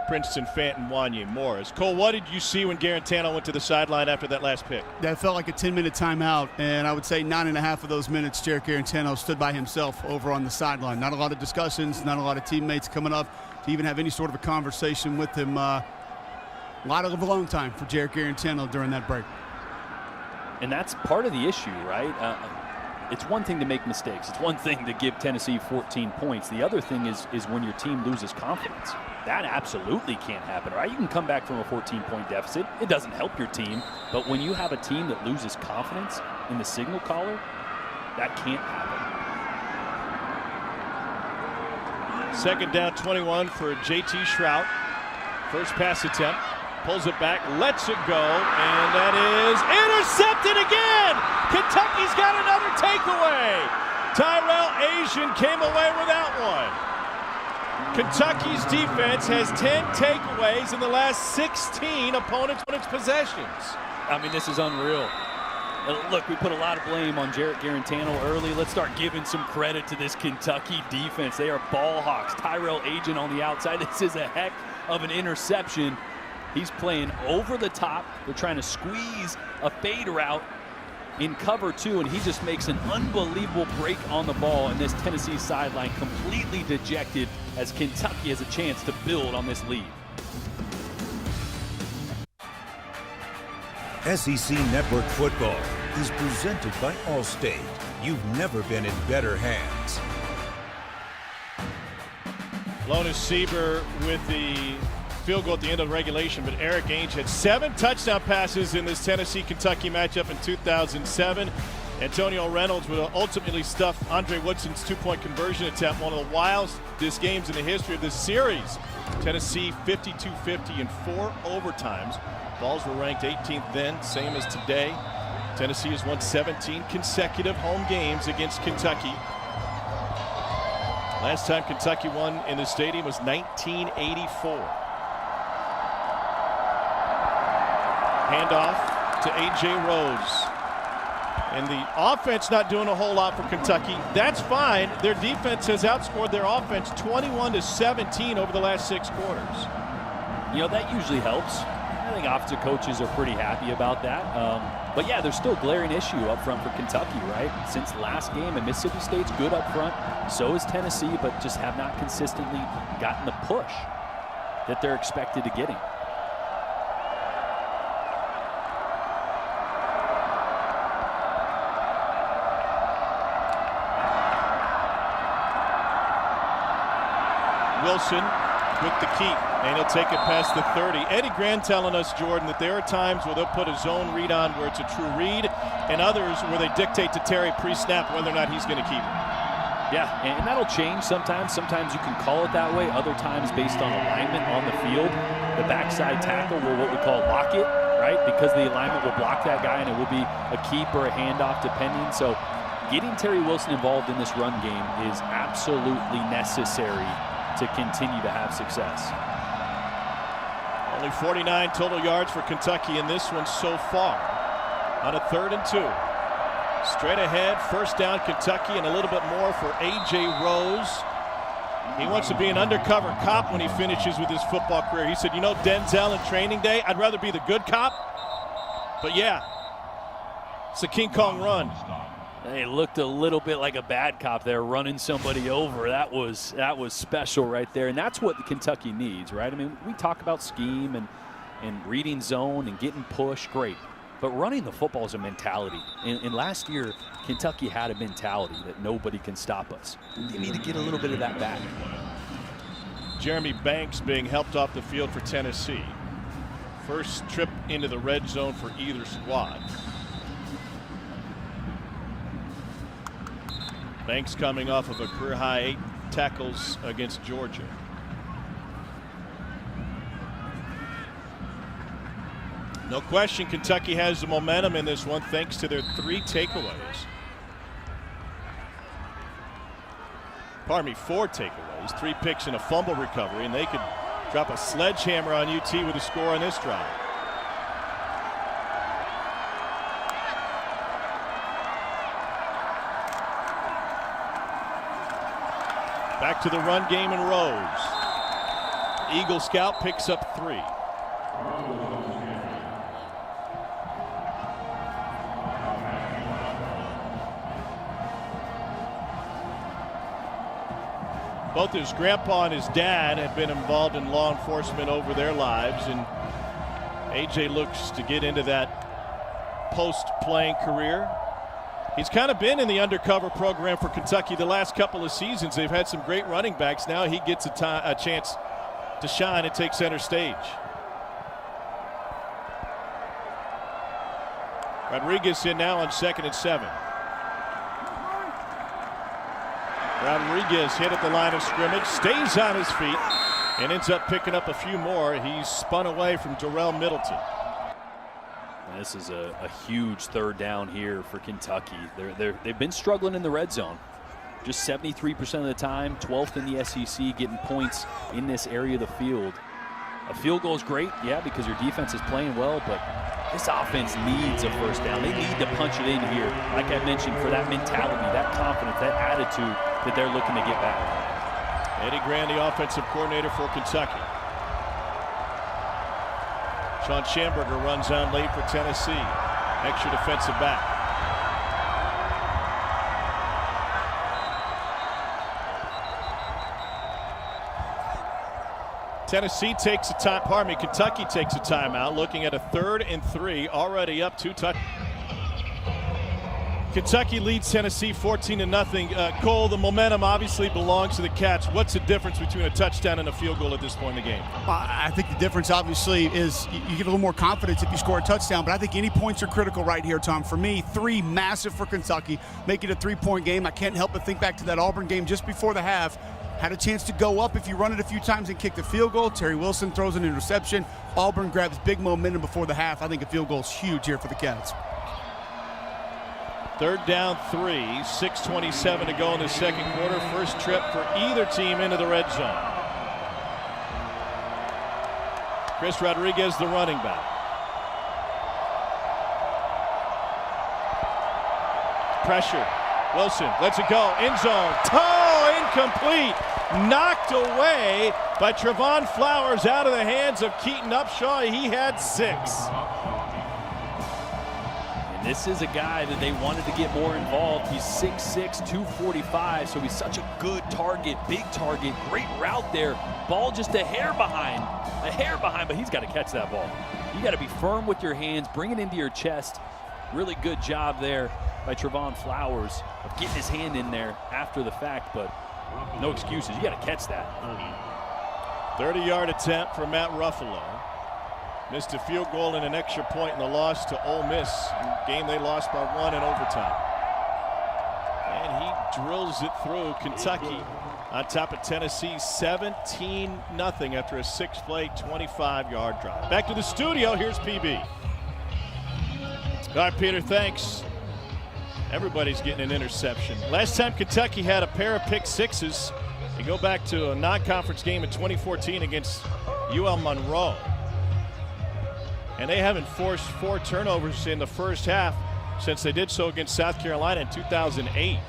Speaker 1: Princeton, Fanton, Wanye, Morris. Cole, what did you see when Garantano went to the sideline after that last pick?
Speaker 3: That felt like a 10-minute timeout, and I would say 9.5 of those minutes, Jarrett Garantano stood by himself over on the sideline. Not a lot of discussions, not a lot of teammates coming up to even have any sort of a conversation with him. A lot of alone time for Jarrett Garantano during that break.
Speaker 2: And that's part of the issue, right? It's one thing to make mistakes. It's one thing to give Tennessee 14 points. The other thing is when your team loses confidence. That absolutely can't happen, right? You can come back from a 14-point deficit. It doesn't help your team. But when you have a team that loses confidence in the signal caller, that can't happen.
Speaker 1: Second down, 21 for JT Stroud. First pass attempt. Pulls it back, lets it go, and that is intercepted again! Kentucky's got another takeaway! Tyrell Asian came away with that one. Kentucky's defense has 10 takeaways in the last 16 opponents' possessions.
Speaker 2: I mean, this is unreal. Look, we put a lot of blame on Jarrett Garantano early. Let's start giving some credit to this Kentucky defense. They are ball hawks. Tyrell Agent on the outside. This is a heck of an interception. He's playing over the top. They're trying to squeeze a fade route in cover 2, and he just makes an unbelievable break on the ball, and this Tennessee sideline completely dejected as Kentucky has a chance to build on this lead.
Speaker 7: SEC Network Football is presented by Allstate. You've never been in better hands.
Speaker 1: Lona Sieber with the field goal at the end of regulation, but Eric Ainge had 7 touchdown passes in this Tennessee-Kentucky matchup in 2007. Antonio Reynolds would ultimately stuff Andre Woodson's 2-point conversion attempt, one of the wildest games in the history of this series. Tennessee 52-50 in 4 overtimes. Vols were ranked 18th then, same as today. Tennessee has won 17 consecutive home games against Kentucky. Last time Kentucky won in the stadium was 1984. Handoff to A.J. Rose. And the offense not doing a whole lot for Kentucky. That's fine. Their defense has outscored their offense 21-17 over the last 6 quarters.
Speaker 2: You know, that usually helps. I think offensive coaches are pretty happy about that. But yeah, there's still a glaring issue up front for Kentucky, right? Since last game, and Mississippi State's good up front. So is Tennessee, but just have not consistently gotten the push that they're expected to getting.
Speaker 1: Wilson with the keep, and he'll take it past the 30. Eddie Grant telling us, Jordan, that there are times where they'll put a zone read on where it's a true read, and others where they dictate to Terry pre-snap whether or not he's going to keep it.
Speaker 2: Yeah, and that'll change sometimes. Sometimes you can call it that way. Other times, based on alignment on the field, the backside tackle will what we call lock it, right? Because the alignment will block that guy, and it will be a keep or a handoff depending. So getting Terry Wilson involved in this run game is absolutely necessary to continue to have success.
Speaker 1: Only 49 total yards for Kentucky in this one so far on a 3rd and 2. Straight ahead, first down Kentucky, and a little bit more for A.J. Rose. He wants to be an undercover cop when he finishes with his football career. He said, you know, Denzel in training day, I'd rather be the good cop. But yeah, it's a King Kong run.
Speaker 2: It looked a little bit like a bad cop there, running somebody over. That was special right there, and that's what Kentucky needs, right? I mean, we talk about scheme and reading zone and getting push, great. But running the football is a mentality. And last year, Kentucky had a mentality that nobody can stop us. They need to get a little bit of that back.
Speaker 1: Jeremy Banks being helped off the field for Tennessee. First trip into the red zone for either squad. Banks coming off of a career-high 8 tackles against Georgia. No question Kentucky has the momentum in this one thanks to their 3 takeaways. Pardon me, 4 takeaways, 3 picks and a fumble recovery, and they could drop a sledgehammer on UT with a score on this drive. Back to the run game and Rose. Eagle Scout picks up 3. Both his grandpa and his dad have been involved in law enforcement over their lives, and AJ looks to get into that post-playing career. He's kind of been in the undercover program for Kentucky the last couple of seasons. They've had some great running backs. Now he gets a chance to shine and take center stage. Rodriguez in now on 2nd and 7. Rodriguez hit at the line of scrimmage, stays on his feet, and ends up picking up a few more. He's spun away from Darrell Middleton.
Speaker 2: This is a huge 3rd down here for Kentucky. They've been struggling in the red zone. Just 73% of the time, 12th in the SEC, getting points in this area of the field. A field goal is great, yeah, because your defense is playing well, but this offense needs a first down. They need to punch it in here, like I mentioned, for that mentality, that confidence, that attitude that they're looking to get back.
Speaker 1: Eddie Grant, the offensive coordinator for Kentucky. Sean Schamberger runs on late for Tennessee. Extra defensive back. Tennessee takes a time, pardon me, Kentucky takes a timeout, looking at a 3rd and 3, already up 2 touchdowns. Kentucky leads Tennessee 14-0. Cole, the momentum obviously belongs to the Cats. What's the difference between a touchdown and a field goal at this point in the game?
Speaker 3: I think the difference, obviously, is you get a little more confidence if you score a touchdown, but I think any points are critical right here, Tom. For me, 3 massive for Kentucky, make it a 3-point game. I can't help but think back to that Auburn game just before the half. Had a chance to go up if you run it a few times and kick the field goal. Terry Wilson throws an interception. Auburn grabs big momentum before the half. I think a field goal is huge here for the Cats.
Speaker 1: 3rd down 3, 6:27 to go in the second quarter. First trip for either team into the red zone. Chris Rodriguez, the running back. Pressure. Wilson lets it go. End zone. Toe incomplete. Knocked away by Trevon Flowers out of the hands of Keaton Upshaw. He had 6.
Speaker 2: This is a guy that they wanted to get more involved. He's 6'6", 245, so he's such a good target, big target, great route there. Ball just a hair behind, but he's got to catch that ball. You got to be firm with your hands, bring it into your chest. Really good job there by Trevon Flowers of getting his hand in there after the fact, but no excuses. You got to catch that.
Speaker 1: 30-yard attempt for Matt Ruffalo. Missed a field goal and an extra point in the loss to Ole Miss. Game they lost by 1 in overtime. And he drills it through. Kentucky on top of Tennessee 17-0 after a 6-play, 25-yard drive. Back to the studio. Here's PB. All right, Peter, thanks. Everybody's getting an interception. Last time Kentucky had a pair of pick sixes, you go back to a non-conference game in 2014 against UL Monroe. And they haven't forced 4 turnovers in the first half since they did so against South Carolina in 2008.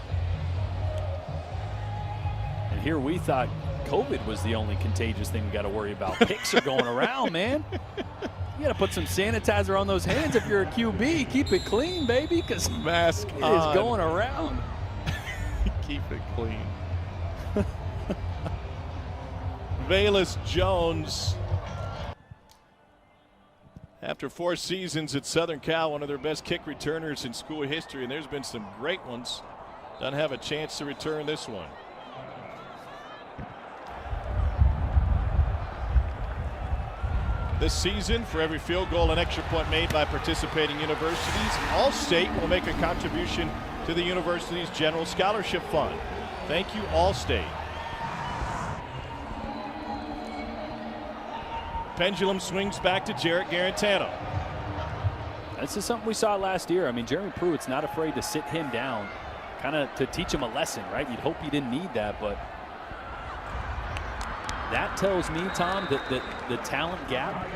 Speaker 2: And here we thought COVID was the only contagious thing we got to worry about. Picks are going around, man. You got to put some sanitizer on those hands if you're a QB. Keep it clean, baby, because
Speaker 1: mask
Speaker 2: it
Speaker 1: on.
Speaker 2: Is going around.
Speaker 1: Keep it clean. Velus Jones, after 4 seasons at Southern Cal, one of their best kick returners in school history, and there's been some great ones. Doesn't have a chance to return this one. This season, for every field goal and extra point made by participating universities, All-State will make a contribution to the university's general scholarship fund. Thank you, All-State. Pendulum swings back to Jarrett Garantano.
Speaker 2: This is something we saw last year. I mean, Jeremy Pruitt's not afraid to sit him down, kind of to teach him a lesson, right? You'd hope he didn't need that, but that tells me, Tom, that the talent gap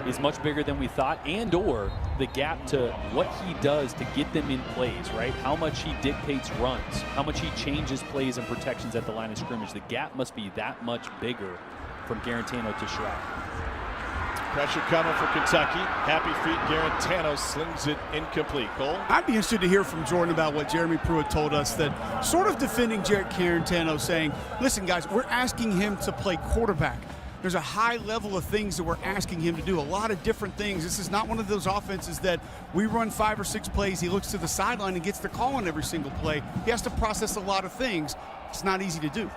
Speaker 2: is much bigger than we thought, and or the gap to what he does to get them in plays, right? How much he dictates runs, how much he changes plays and protections at the line of scrimmage. The gap must be that much bigger from Garantano to Shrap.
Speaker 1: Pressure coming for Kentucky. Happy feet. Garantano slings it incomplete. Cole?
Speaker 3: I'd be interested to hear from Jordan about what Jeremy Pruitt told us, that sort of defending Jarrett Garantano, saying, listen, guys, we're asking him to play quarterback. There's a high level of things that we're asking him to do, a lot of different things. This is not one of those offenses that we run 5 or 6 plays, he looks to the sideline and gets the call on every single play. He has to process a lot of things. It's not easy to do.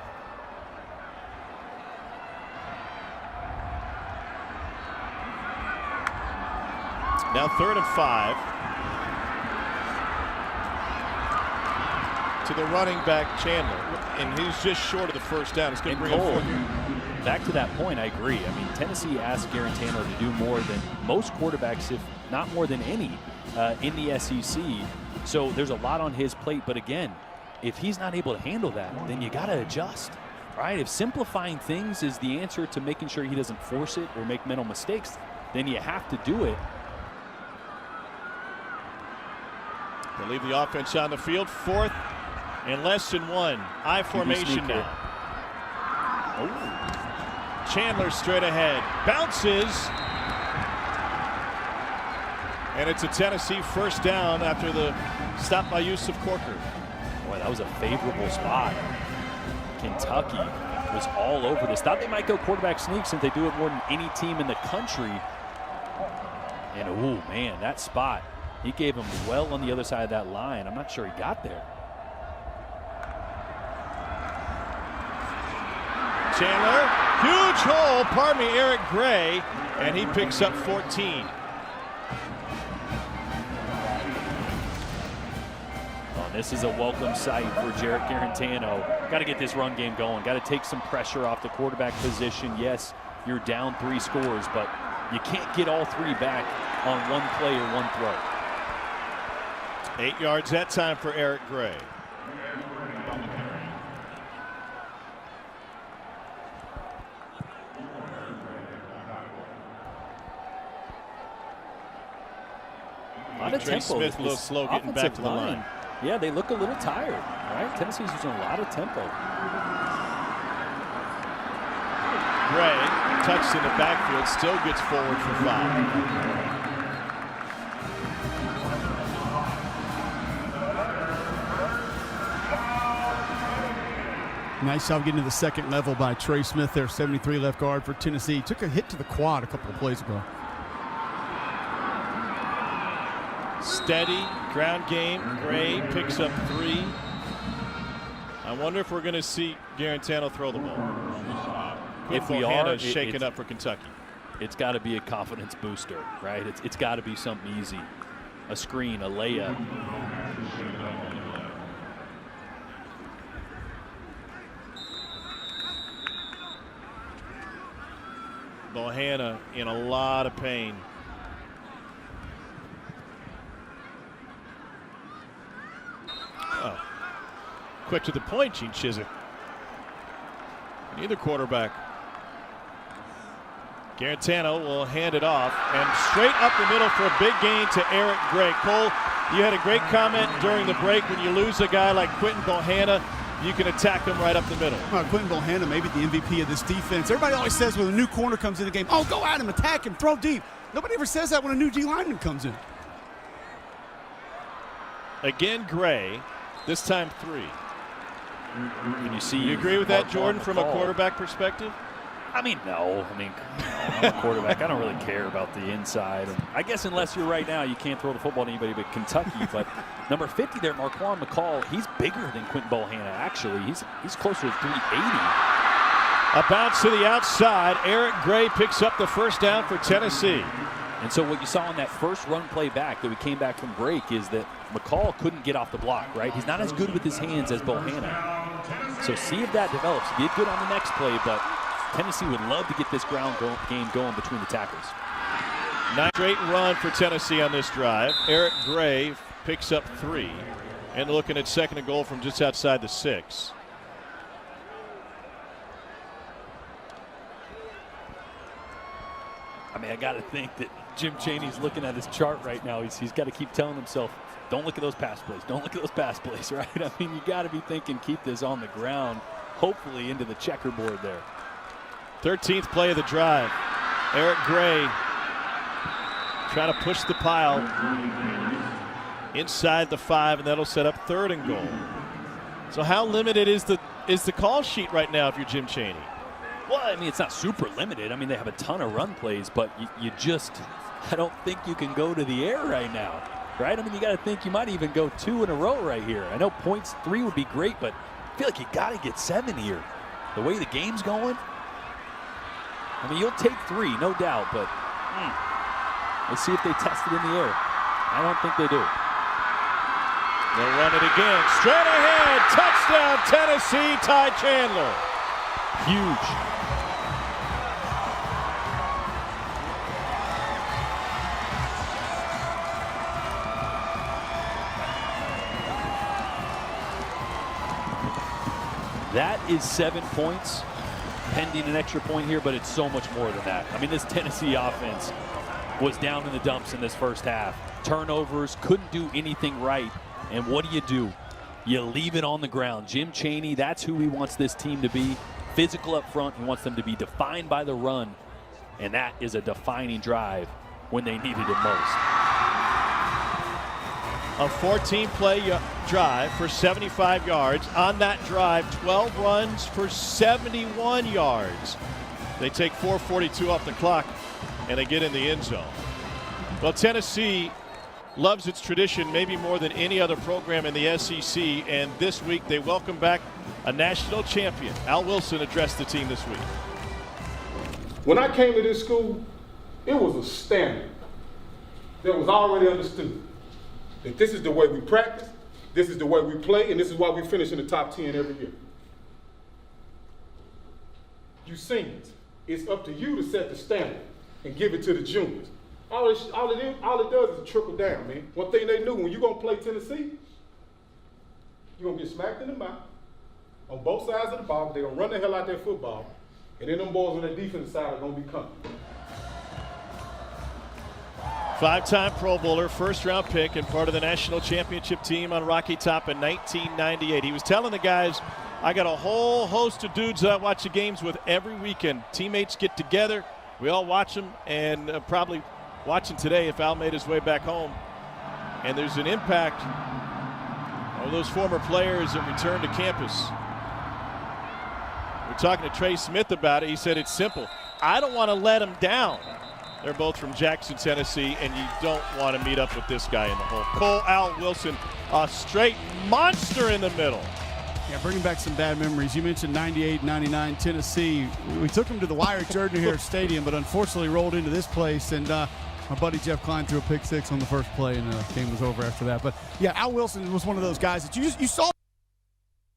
Speaker 1: Now 3rd and 5. To the running back, Chandler. And he's just short of the first down. It's going to bring him forward.
Speaker 2: Back to that point, I agree. I mean, Tennessee asked Garantano to do more than most quarterbacks, if not more than any, in the SEC. So there's a lot on his plate. But again, if he's not able to handle that, then you got to adjust, right? If simplifying things is the answer to making sure he doesn't force it or make mental mistakes, then you have to do it.
Speaker 1: They leave the offense on the field. 4th and less than 1. I formation now. Oh. Chandler straight ahead. Bounces. And it's a Tennessee first down after the stop by Yusuf Corker.
Speaker 2: Boy, that was a favorable spot. Kentucky was all over this. Thought they might go quarterback sneak since they do it more than any team in the country. And, oh, man, that spot. He gave him well on the other side of that line. I'm not sure he got there.
Speaker 1: Chandler, huge hole, pardon me, Eric Gray, and he picks up 14.
Speaker 2: Oh, this is a welcome sight for Jarrett Garantano. Got to get this run game going. Got to take some pressure off the quarterback position. Yes, you're down 3 scores, but you can't get all 3 back on one play or one throw.
Speaker 1: 8 yards that time for Eric Gray.
Speaker 2: A lot of
Speaker 1: Trey
Speaker 2: tempo.
Speaker 1: Smith a little slow getting back to the line.
Speaker 2: Yeah, they look a little tired, right? Tennessee's using a lot of tempo.
Speaker 1: Gray touched in the backfield, still gets forward for 5.
Speaker 3: Nice job getting to the second level by Trey Smith there, 73 left guard for Tennessee. Took a hit to the quad a couple of plays ago.
Speaker 1: Steady ground game. Gray picks up 3. I wonder if we're going to see Garantano throw the ball.
Speaker 2: If we are,
Speaker 1: shaken up for Kentucky.
Speaker 2: It's got to be a confidence booster, right? It's got to be something easy. A screen, a layup.
Speaker 1: Bohanna in a lot of pain. Oh. Quick to the point, Gene Chizik. Neither quarterback. Garantano will hand it off and straight up the middle for a big gain to Eric Gray. Cole, you had a great comment during the break. When you lose a guy like Quinton Bohanna, you can attack him right up the middle.
Speaker 3: Quinton Bohanna, maybe the MVP of this defense. Everybody always says when a new corner comes in the game, oh, go at him, attack him, throw deep. Nobody ever says that when a new D lineman comes in.
Speaker 1: Again, Gray, this time 3.
Speaker 2: When
Speaker 1: you agree with that, Jordan, from a quarterback perspective?
Speaker 2: I mean, no. I'm a quarterback. I don't really care about the inside. And I guess unless you're right now, you can't throw the football to anybody but Kentucky. But number 50 there, Marquand McCall, he's bigger than Quinton Bohanna, actually. He's closer to 380.
Speaker 1: A bounce to the outside. Eric Gray picks up the first down for Tennessee.
Speaker 2: And so what you saw on that first run play back that we came back from break is that McCall couldn't get off the block, right? He's not as good with his hands as Bohanna. So see if that develops. He did good on the next play, but Tennessee would love to get this game going between the tackles.
Speaker 1: 9 straight run for Tennessee on this drive. Eric Gray picks up 3 and looking at second and goal from just outside the 6.
Speaker 2: I got to think that Jim Chaney's looking at his chart right now. He's got to keep telling himself, don't look at those pass plays. Don't look at those pass plays, right? You got to be thinking, keep this on the ground, hopefully into the checkerboard there.
Speaker 1: 13th play of the drive. Eric Gray trying to push the pile inside the 5, and that'll set up 3rd and goal. So how limited is the call sheet right now if you're Jim Chaney?
Speaker 2: Well, it's not super limited. They have a ton of run plays, but I don't think you can go to the air right now, right? You got to think you might even go 2 in a row right here. I know points 3 would be great, but I feel like you got to get 7 here. The way the game's going, you'll take 3, no doubt, but let's see if they test it in the air. I don't think they do.
Speaker 1: They'll run it again. Straight ahead. Touchdown, Tennessee. Ty Chandler.
Speaker 2: Huge. That is 7 points, pending an extra point here, but it's so much more than that. This Tennessee offense was down in the dumps in this first half. Turnovers, couldn't do anything right. And what do? You leave it on the ground. Jim Chaney, that's who he wants this team to be. Physical up front. He wants them to be defined by the run. And that is a defining drive when they needed it most.
Speaker 1: A 14-play drive for 75 yards. On that drive, 12 runs for 71 yards. They take 4:42 off the clock, and they get in the end zone. Well, Tennessee loves its tradition maybe more than any other program in the SEC, and this week they welcome back a national champion. Al Wilson addressed the team this week.
Speaker 8: When I came to this school, it was a standard that was already understood. That this is the way we practice, this is the way we play, and this is why we finish in the top 10 every year. You seniors, it's up to you to set the standard and give it to the juniors. All it does is trickle down, man. One thing they knew, when you're going to play Tennessee, you're going to get smacked in the mouth on both sides of the ball. They're going to run the hell out their football, and then them boys on the defensive side are going to be coming.
Speaker 1: Five-time Pro Bowler, first-round pick, and part of the national championship team on Rocky Top in 1998. He was telling the guys, I got a whole host of dudes that I watch the games with every weekend. Teammates get together. We all watch them, and probably watching today if Al made his way back home. And there's an impact of those former players that return to campus. We're talking to Trey Smith about it. He said it's simple. I don't want to let them down. They're both from Jackson, Tennessee, and you don't want to meet up with this guy in the hole. Cole Al Wilson, a straight monster in the middle.
Speaker 3: Yeah, bringing back some bad memories. You mentioned 98, 99, Tennessee. We took him to the wire at Jordan-Hare Stadium, but unfortunately rolled into this place, and my buddy Jeff Klein threw a pick six on the first play, and the game was over after that. But, yeah, Al Wilson was one of those guys that you saw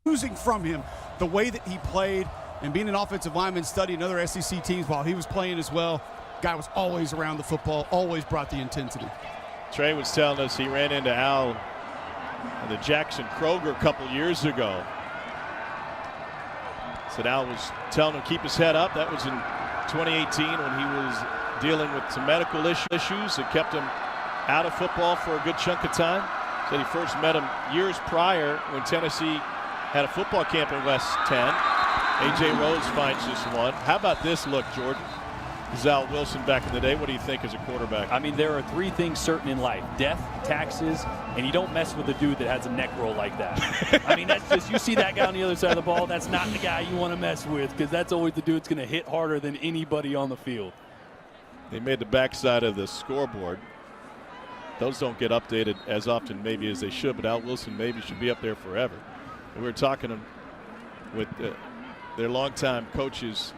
Speaker 3: losing from him, the way that he played, and being an offensive lineman, studying other SEC teams while he was playing as well. Guy was always around the football, always brought the intensity.
Speaker 1: Trey was telling us he ran into Al at the Jackson Kroger a couple years ago. Said Al was telling him to keep his head up. That was in 2018 when he was dealing with some medical issues that kept him out of football for a good chunk of time. Said he first met him years prior when Tennessee had a football camp in West 10. A.J. Rose finds this one. How about this look, Jordan? This is Al Wilson back in the day. What do you think as a quarterback?
Speaker 2: I mean, there are three things certain in life: death, taxes, and you don't mess with a dude that has a neck roll like that. I mean, that's just, you see that guy on the other side of the ball, that's not the guy you want to mess with, because that's always the dude that's going to hit harder than anybody on the field.
Speaker 1: They made the backside of the scoreboard. Those don't get updated as often maybe as they should, but Al Wilson maybe should be up there forever. We were talking with their longtime coaches,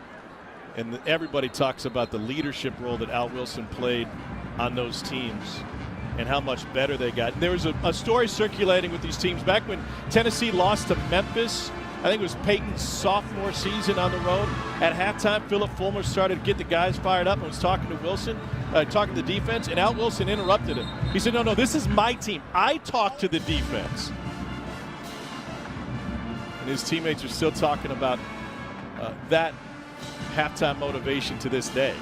Speaker 1: and everybody talks about the leadership role that Al Wilson played on those teams and how much better they got. There was a story circulating with these teams back when Tennessee lost to Memphis. I think it was Peyton's sophomore season on the road. At halftime, Philip Fulmer started to get the guys fired up and was talking to Wilson, talking to the defense, and Al Wilson interrupted him. He said, no, this is my team. I talk to the defense. And his teammates are still talking about that halftime motivation to this day.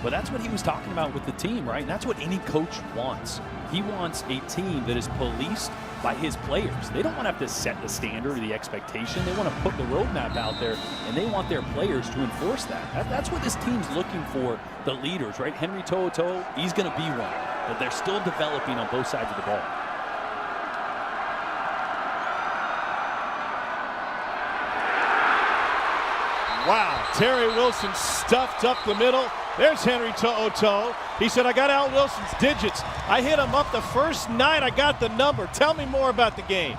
Speaker 2: But that's what he was talking about with the team, right? And that's what any coach wants. He wants a team that is policed by his players. They don't want to have to set the standard or the expectation. They want to put the roadmap out there, and they want their players to enforce that. That's what this team's looking for, the leaders, right? Henry To'oTo'o, he's going to be one. But they're still developing on both sides of the ball.
Speaker 1: Wow, Terry Wilson stuffed up the middle. There's Henry To'oTo'o. He said, I got Al Wilson's digits. I hit him up the first night. I got the number. Tell me more about the game.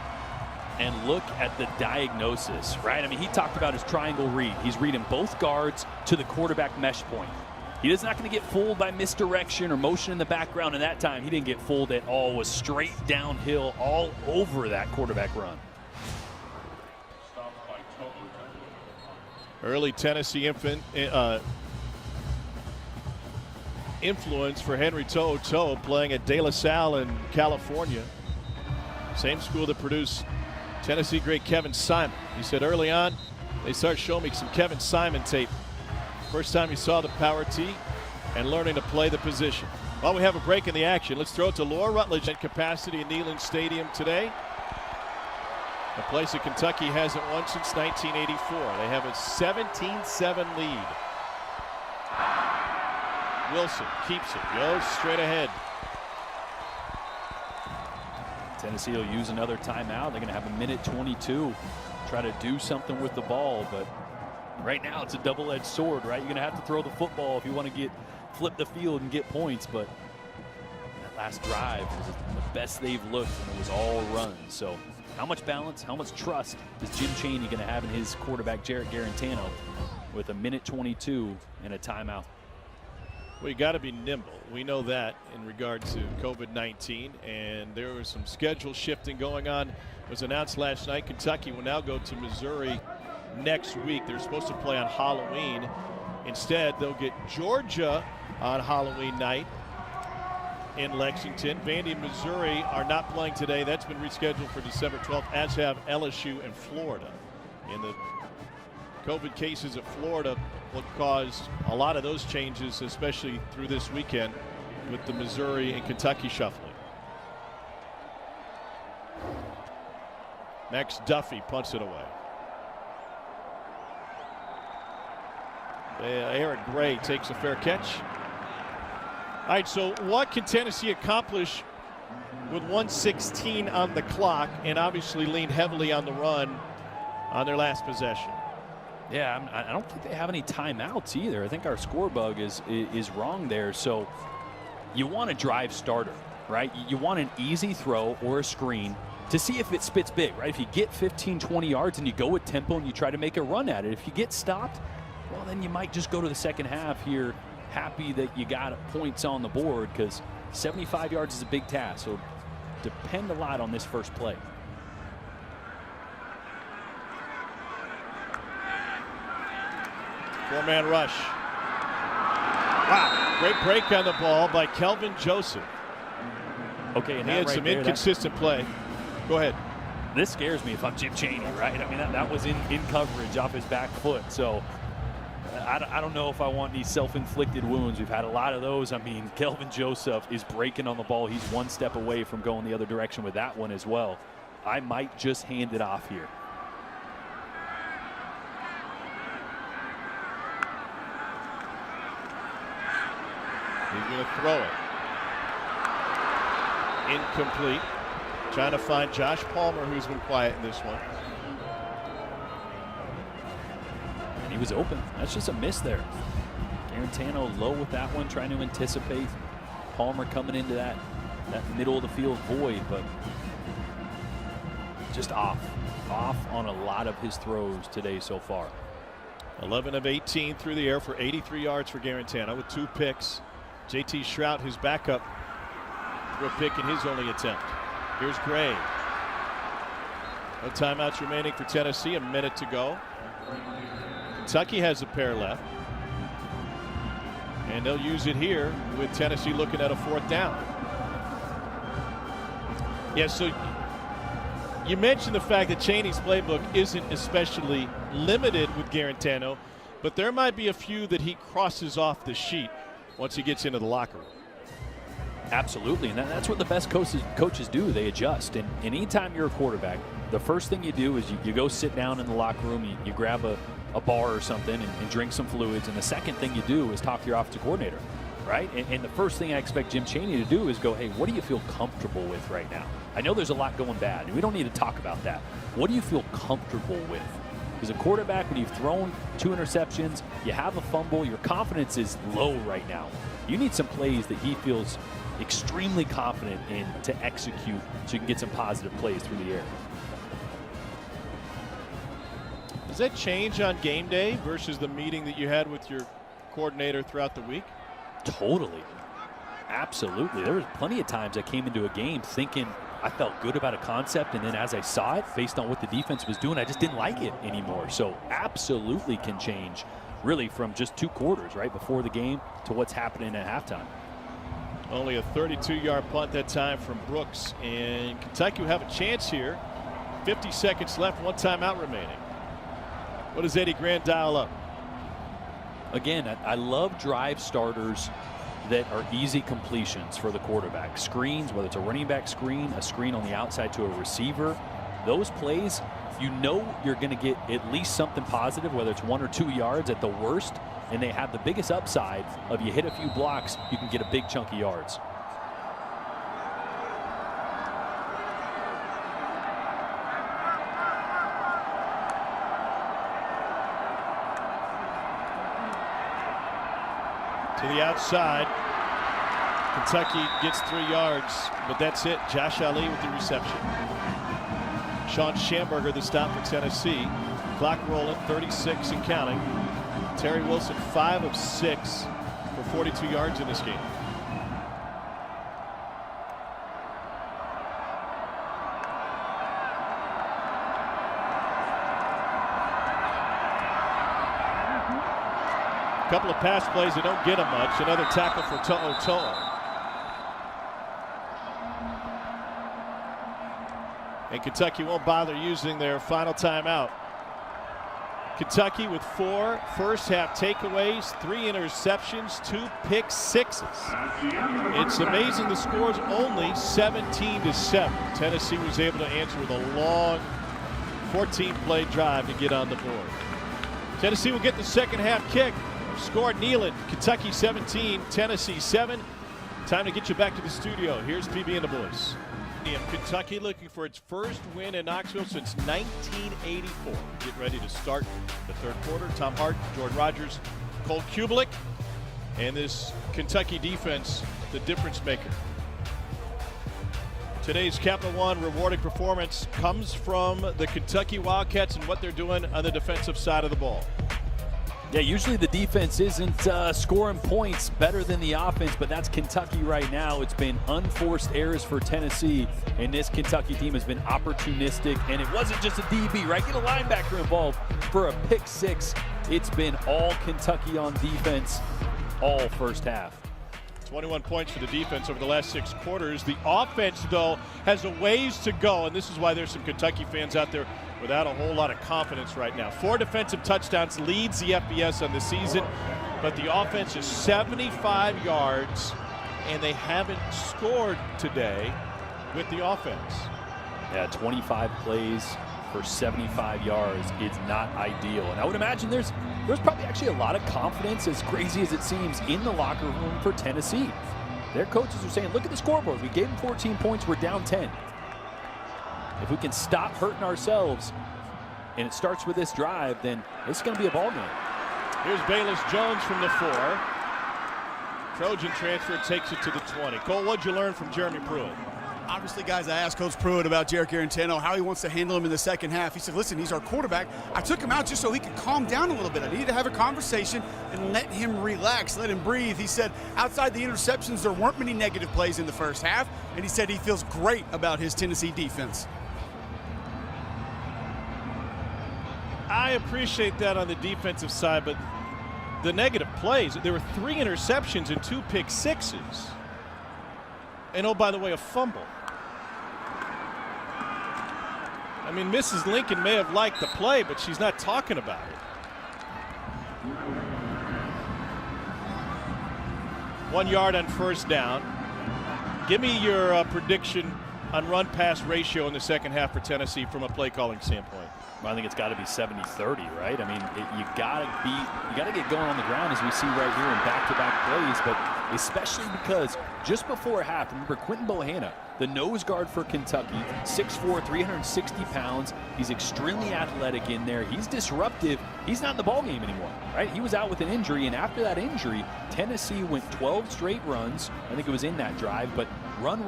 Speaker 2: And look at the diagnosis, right? I mean, he talked about his triangle read. He's reading both guards to the quarterback mesh point. He is not going to get fooled by misdirection or motion in the background. And that time, he didn't get fooled at all. It was straight downhill all over that quarterback run.
Speaker 1: Early Tennessee influence for Henry To'oTo'o, playing at De La Salle in California. Same school that produced Tennessee great Kevin Simon. He said early on, they started showing me some Kevin Simon tape. First time he saw the power tee and learning to play the position. While we have a break in the action, let's throw it to Laura Rutledge at capacity in Neyland Stadium today. A place that Kentucky hasn't won since 1984. They have a 17-7 lead. Wilson keeps it, goes straight ahead.
Speaker 2: Tennessee will use another timeout. They're going to have a minute 22. Try to do something with the ball, but right now it's a double-edged sword, right? You're going to have to throw the football if you want to flip the field and get points, but last drive was the best they've looked, and it was all runs. So how much balance, how much trust is Jim Chaney going to have in his quarterback, Jarrett Garantano, with a minute 22 and a timeout?
Speaker 1: Well, you got to be nimble. We know that in regard to COVID-19, and there was some schedule shifting going on. It was announced last night. Kentucky will now go to Missouri next week. They're supposed to play on Halloween. Instead, they'll get Georgia on Halloween night in Lexington. Vandy and Missouri are not playing today. That's been rescheduled for December 12th, as have LSU and Florida. In the COVID cases at Florida, what caused a lot of those changes, especially through this weekend with the Missouri and Kentucky shuffling. Max Duffy punts it away. Eric Gray takes a fair catch. All right, so what can Tennessee accomplish with 1:16 on the clock, and obviously lean heavily on the run on their last possession?
Speaker 2: Yeah, I don't think they have any timeouts either. I think our score bug is wrong there. So you want a drive starter, right? You want an easy throw or a screen to see if it spits big, right? If you get 15, 20 yards and you go with tempo and you try to make a run at it, if you get stopped, well, then you might just go to the second half here happy that you got points on the board, because 75 yards is a big task. So depend a lot on this first play.
Speaker 1: Four-man rush. Wow, great break on the ball by Kelvin Joseph.
Speaker 2: Okay, and
Speaker 1: he had
Speaker 2: right
Speaker 1: some
Speaker 2: there,
Speaker 1: inconsistent play. Go ahead.
Speaker 2: This scares me if I'm Jim Chaney, right? I mean, that was in coverage off his back foot. So I don't know if I want these self-inflicted wounds. We've had a lot of those. I mean, Kelvin Joseph is breaking on the ball. He's one step away from going the other direction with that one as well. I might just hand it off here.
Speaker 1: He's going to throw it. Incomplete. Trying to find Josh Palmer, who's been quiet in this one.
Speaker 2: And he was open. That's just a miss there. Garantano low with that one, trying to anticipate Palmer coming into that middle of the field void, but just off on a lot of his throws today so far.
Speaker 1: 11 of 18 through the air for 83 yards for Garantano with 2 picks. JT Shrout, his backup, threw a pick in his only attempt. Here's Gray. No timeouts remaining for Tennessee. A minute to go. Kentucky has a pair left, and they'll use it here with Tennessee looking at a 4th down. Yeah, so you mentioned the fact that Chaney's playbook isn't especially limited with Garantano, but there might be a few that he crosses off the sheet once he gets into the locker room.
Speaker 2: Absolutely, and that's what the best coaches do. They adjust, and anytime you're a quarterback, the first thing you do is you go sit down in the locker room, you grab a bar or something and drink some fluids, and the second thing you do is talk to your offensive coordinator, right? And the first thing I expect Jim Chaney to do is go, hey, what do you feel comfortable with right now? I know there's a lot going bad, and we don't need to talk about that. What do you feel comfortable with? As a quarterback, when you've thrown 2 interceptions, you have a fumble, your confidence is low right now. You need some plays that he feels extremely confident in to execute so you can get some positive plays through the air.
Speaker 1: Does that change on game day versus the meeting that you had with your coordinator throughout the week?
Speaker 2: Totally. Absolutely. There was plenty of times I came into a game thinking I felt good about a concept, and then as I saw it, based on what the defense was doing, I just didn't like it anymore. So absolutely can change, really, from just 2 quarters, right, before the game to what's happening at halftime.
Speaker 1: Only a 32-yard punt that time from Brooks, and Kentucky will have a chance here. 50 seconds left, 1 timeout remaining. What does Eddie Grant dial up?
Speaker 2: Again, I love drive starters that are easy completions for the quarterback. Screens, whether it's a running back screen, a screen on the outside to a receiver, those plays, you know you're going to get at least something positive, whether it's 1 or 2 yards at the worst, and they have the biggest upside of you hit a few blocks, you can get a big chunk of yards.
Speaker 1: To the outside. Kentucky gets 3 yards, but that's it. Josh Ali with the reception. Sean Schamberger the stop for Tennessee. Clock rolling, 36 and counting. Terry Wilson 5 of 6 for 42 yards in this game. A couple of pass plays that don't get him much. Another tackle for To'o. And Kentucky won't bother using their final timeout. Kentucky with 4 first-half takeaways, 3 interceptions, 2 pick sixes. It's amazing the score's only 17-7. Tennessee was able to answer with a long 14-play drive to get on the board. Tennessee will get the second half kick. Scored Nealon. Kentucky 17, Tennessee 7. Time to get you back to the studio. Here's PB and the boys. Kentucky looking for its first win in Knoxville since 1984. Get ready to start the third quarter. Tom Hart, Jordan Rogers, Cole Kubelik, and this Kentucky defense, the difference maker. Today's Capital One rewarding performance comes from the Kentucky Wildcats and what they're doing on the defensive side of the ball.
Speaker 2: Yeah, usually the defense isn't scoring points better than the offense, but that's Kentucky right now. It's been unforced errors for Tennessee, and this Kentucky team has been opportunistic, and it wasn't just a DB, right? Get a linebacker involved for a pick six. It's been all Kentucky on defense all first half.
Speaker 1: 21 points for the defense over the last 6 quarters. The offense, though, has a ways to go, and this is why there's some Kentucky fans out there without a whole lot of confidence right now. 4 defensive touchdowns leads the FBS on the season, but the offense is 75 yards, and they haven't scored today with the offense.
Speaker 2: Yeah, 25 plays for 75 yards. It's not ideal. And I would imagine there's probably actually a lot of confidence, as crazy as it seems, in the locker room for Tennessee. Their coaches are saying, look at the scoreboard. We gave them 14 points. We're down 10. If we can stop hurting ourselves, and it starts with this drive, then it's going to be a ball game.
Speaker 1: Here's Bayless Jones from the 4. Trojan transfer takes it to the 20. Cole, what'd you learn from Jeremy Pruitt?
Speaker 3: Obviously, guys, I asked Coach Pruitt about Jarek Arantano, how he wants to handle him in the second half. He said, listen, he's our quarterback. I took him out just so he could calm down a little bit. I needed to have a conversation and let him relax, let him breathe. He said outside the interceptions, there weren't many negative plays in the first half, and he said he feels great about his Tennessee defense.
Speaker 1: I appreciate that on the defensive side, but the negative plays, there were 3 interceptions and 2 pick sixes. And oh, by the way, a fumble. I mean, Mrs. Lincoln may have liked the play, but she's not talking about it. 1 yard on first down. Give me your prediction on run-pass ratio in the second half for Tennessee from a play-calling standpoint.
Speaker 2: I think it's got to be 70-30, right? I mean, you got to get going on the ground, as we see right here in back-to-back plays, but especially because just before half, remember Quentin Bohanna, the nose guard for Kentucky, 6'4", 360 pounds. He's extremely athletic in there. He's disruptive. He's not in the ballgame anymore, right? He was out with an injury, and after that injury, Tennessee went 12 straight runs. I think it was in that drive, but run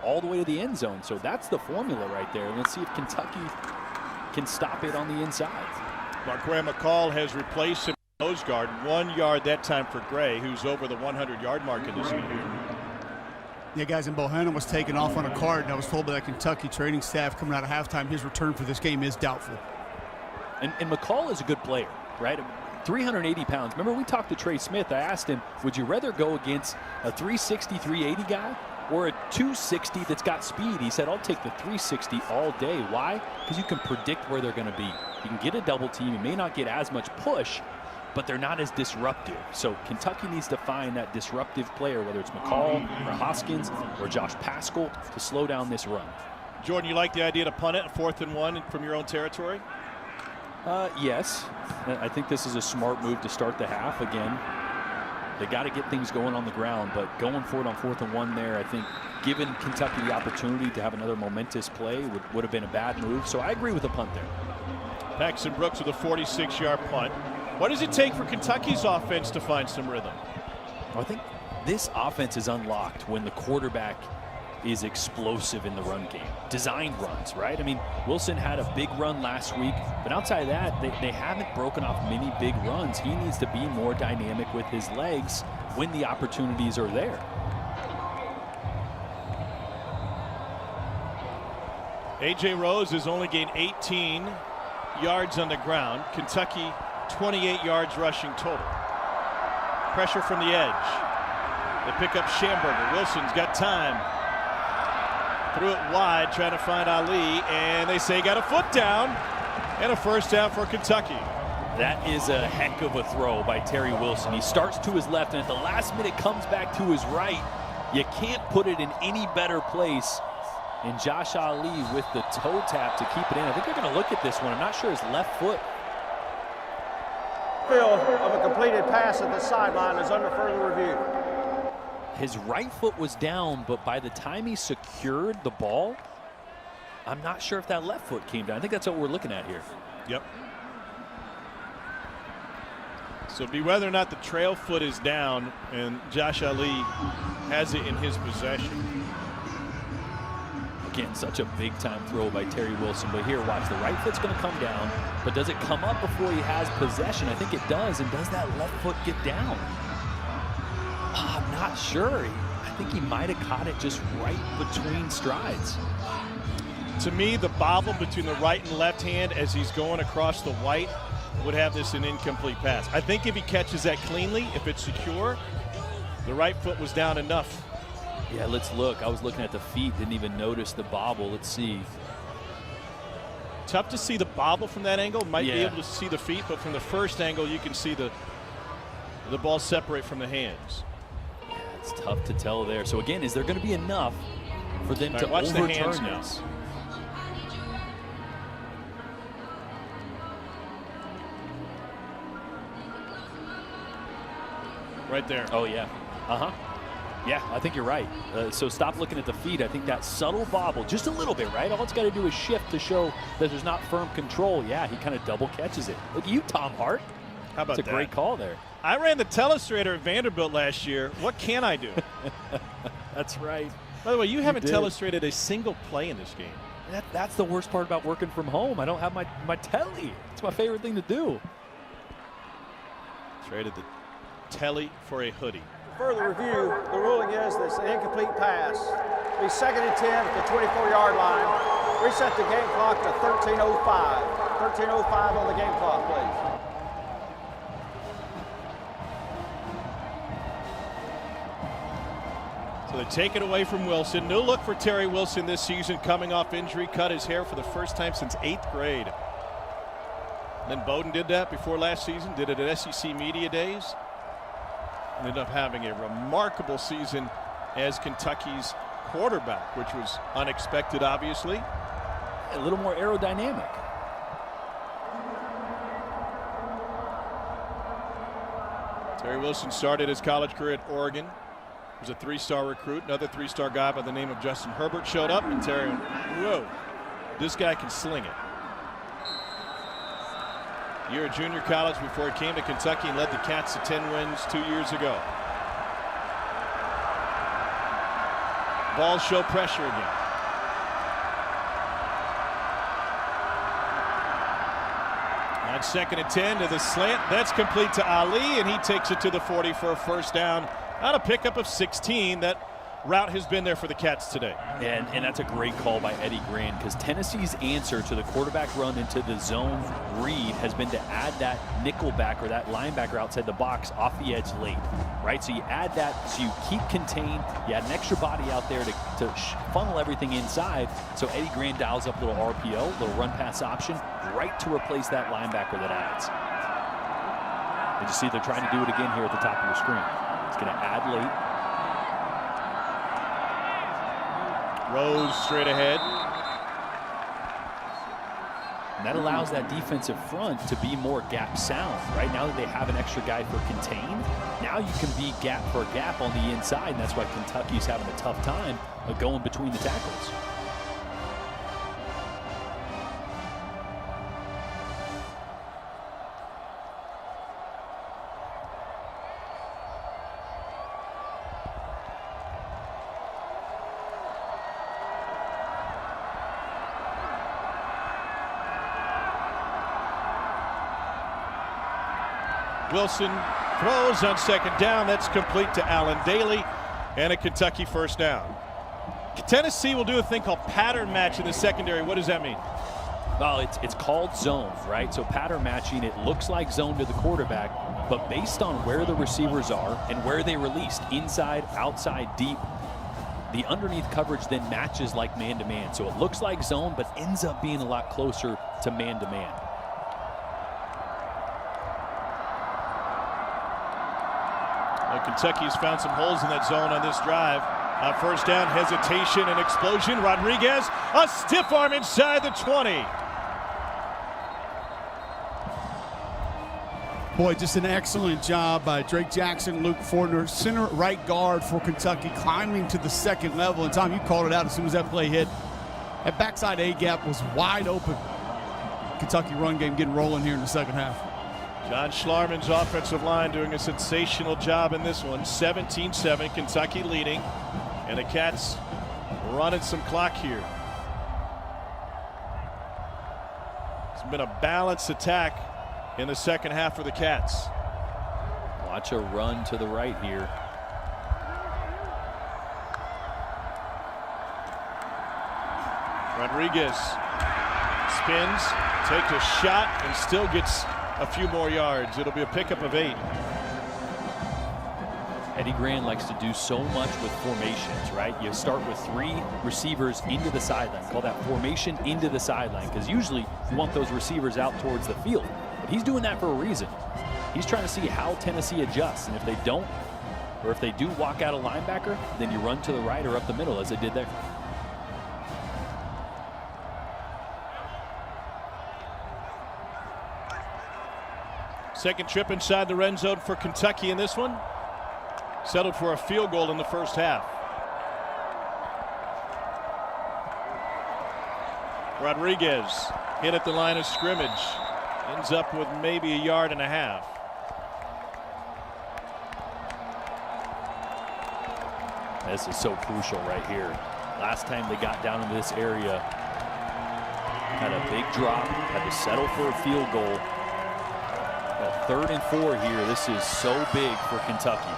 Speaker 2: all the way to the end zone. So that's the formula right there. Let's see if Kentucky can stop it on the inside.
Speaker 1: Marquare McCall has replaced him nose guard, 1 yard that time for Gray, who's over the 100-yard mark in this game.
Speaker 3: Yeah, guys, and Bohanna was taken off on a card, and I was told by that Kentucky training staff coming out of halftime his return for this game is doubtful.
Speaker 2: And McCall is a good player, right? 380 pounds. Remember, we talked to Trey Smith. I asked him, would you rather go against a 360, 380 guy or a 260 that's got speed? He said, I'll take the 360 all day. Why? Because you can predict where they're going to be. You can get a double team. You may not get as much push, but they're not as disruptive. So Kentucky needs to find that disruptive player, whether it's McCall or Hoskins or Josh Paschal, to slow down this run.
Speaker 1: Jordan, you like the idea to punt it 4th and 1 from your own territory?
Speaker 2: Yes. I think this is a smart move to start the half. Again, they got to get things going on the ground, but going for it on 4th and 1 there, I think given Kentucky the opportunity to have another momentous play would have been a bad move. So I agree with the punt there.
Speaker 1: Paxton Brooks with a 46-yard punt. What does it take for Kentucky's offense to find some rhythm?
Speaker 2: I think This offense is unlocked when the quarterback is explosive in the run game. Designed runs, right? I mean, Wilson had a big run last week, but outside of that, they haven't broken off many big runs. He needs to be more dynamic with his legs when the opportunities are there.
Speaker 1: A.J. Rose has only gained 18 yards on the ground. Kentucky 28 yards rushing total. Pressure from the edge. They pick up Schamberger. Wilson's got time. Threw it wide, trying to find Ali, and they say got a foot down, and a first down for Kentucky.
Speaker 2: That is a heck of a throw by Terry Wilson. He starts to his left, and at the last minute comes back to his right. You can't put it in any better place. And Josh Ali with the toe tap to keep it in. I think they're going to look at this one. I'm not sure his left foot.
Speaker 6: Field of a completed pass at the sideline is under further review.
Speaker 2: His right foot was down, but by the time he secured the ball, I'm not sure if that left foot came down. I think that's what we're looking at here.
Speaker 1: Yep. So it'd be whether or not the trail foot is down, and Josh Ali has it in his possession.
Speaker 2: Again, such a big-time throw by Terry Wilson. But here, watch, the right foot's going to come down, but does it come up before he has possession? I think it does, and does that left foot get down? I'm not sure. I think he might have caught it just right between strides.
Speaker 1: To me, the bobble between the right and left hand as he's going across the white would have this an incomplete pass. I think if he catches that cleanly, if it's secure, the right foot was down enough.
Speaker 2: Yeah, let's look. I was looking at the feet, didn't even notice the bobble. Let's see.
Speaker 1: Tough to see the bobble from that angle. Might be able to see the feet, but from the first angle, you can see the ball separate from the hands.
Speaker 2: Yeah, it's tough to tell there. So again, is there going to be enough for them to
Speaker 1: watch
Speaker 2: overturn
Speaker 1: the hands
Speaker 2: this?
Speaker 1: Right there.
Speaker 2: Oh, yeah. Uh-huh. Yeah, I think you're right. So stop looking at the feet. I think that subtle bobble, just a little bit, right? All it's got to do is shift to show that there's not firm control. Yeah, he kind of double catches it. Look at you, Tom Hart.
Speaker 1: How about that?
Speaker 2: It's a great call there.
Speaker 1: I ran the telestrator at Vanderbilt last year. What can I do?
Speaker 2: That's right.
Speaker 1: By the way, you haven't telestrated a single play in this game.
Speaker 2: That's the worst part about working from home. I don't have my telly. It's my favorite thing to do.
Speaker 1: Traded the telly for a hoodie.
Speaker 6: Further review, the ruling is that it's an incomplete pass. It'll be 2nd and 10 at the 24-yard line. Reset the game clock to 13:05. 13:05 on the game clock, please.
Speaker 1: So they take it away from Wilson. No look for Terry Wilson this season, coming off injury, cut his hair for the first time since 8th grade. And then Bowden did that before last season, did it at SEC Media Days. Ended up having a remarkable season as Kentucky's quarterback, which was unexpected, obviously.
Speaker 2: A little more aerodynamic.
Speaker 1: Terry Wilson started his college career at Oregon. He was a 3-star recruit. Another 3-star guy by the name of Justin Herbert showed up, and Terry went, whoa, this guy can sling it. Year of junior college before he came to Kentucky and led the Cats to 10 wins 2 years ago. Ball show pressure again. On 2nd and 10 to the slant. That's complete to Ali, and he takes it to the 40 for a first down on a pickup of 16. That route has been there for the Cats today.
Speaker 2: And that's a great call by Eddie Grand, because Tennessee's answer to the quarterback run into the zone read has been to add that nickel back or that linebacker outside the box off the edge late, right? So you add that, so you keep contained, you add an extra body out there to funnel everything inside. So Eddie Grand dials up a little RPO, little run pass option, right to replace that linebacker that adds. And you see they're trying to do it again here at the top of your screen. It's going to add late.
Speaker 1: Rose straight ahead.
Speaker 2: And that allows that defensive front to be more gap sound, right? Now that they have an extra guy for contain, now you can be gap for gap on the inside, and that's why Kentucky's having a tough time going between the tackles.
Speaker 1: Wilson throws on second down. That's complete to Allen Daly, and a Kentucky first down. Tennessee will do a thing called pattern match in the secondary. What does that mean?
Speaker 2: Well, it's called zone, right? So pattern matching, it looks like zone to the quarterback, but based on where the receivers are and where they released, inside, outside, deep, the underneath coverage then matches like man-to-man. So it looks like zone, but ends up being a lot closer to man-to-man.
Speaker 1: Well, Kentucky's found some holes in that zone on this drive. First down, hesitation and explosion. Rodriguez, a stiff arm inside the 20.
Speaker 3: Boy, just an excellent job by Drake Jackson, Luke Fortner, center right guard for Kentucky, climbing to the second level. And Tom, you called it out as soon as that play hit. That backside A-gap was wide open. Kentucky run game getting rolling here in the second half.
Speaker 1: John Schlarman's offensive line doing a sensational job in this one. 17-7, Kentucky leading. And the Cats running some clock here. It's been a balanced attack in the second half for the Cats.
Speaker 2: Watch a run to the right here.
Speaker 1: Rodriguez spins, takes a shot, and still gets a few more yards. It'll be a pickup of 8.
Speaker 2: Eddie Gran likes to do so much with formations, right? You start with 3 receivers into the sideline. Call that formation into the sideline, because usually you want those receivers out towards the field. But he's doing that for a reason. He's trying to see how Tennessee adjusts, and if they don't, or if they do walk out a linebacker, then you run to the right or up the middle as they did there.
Speaker 1: Second trip inside the red zone for Kentucky in this one. Settled for a field goal in the first half. Rodriguez hit at the line of scrimmage. Ends up with maybe 1.5 yards.
Speaker 2: This is so crucial right here. Last time they got down into this area, had a big drop, had to settle for a field goal. But 3rd and 4 here. This is so big for Kentucky.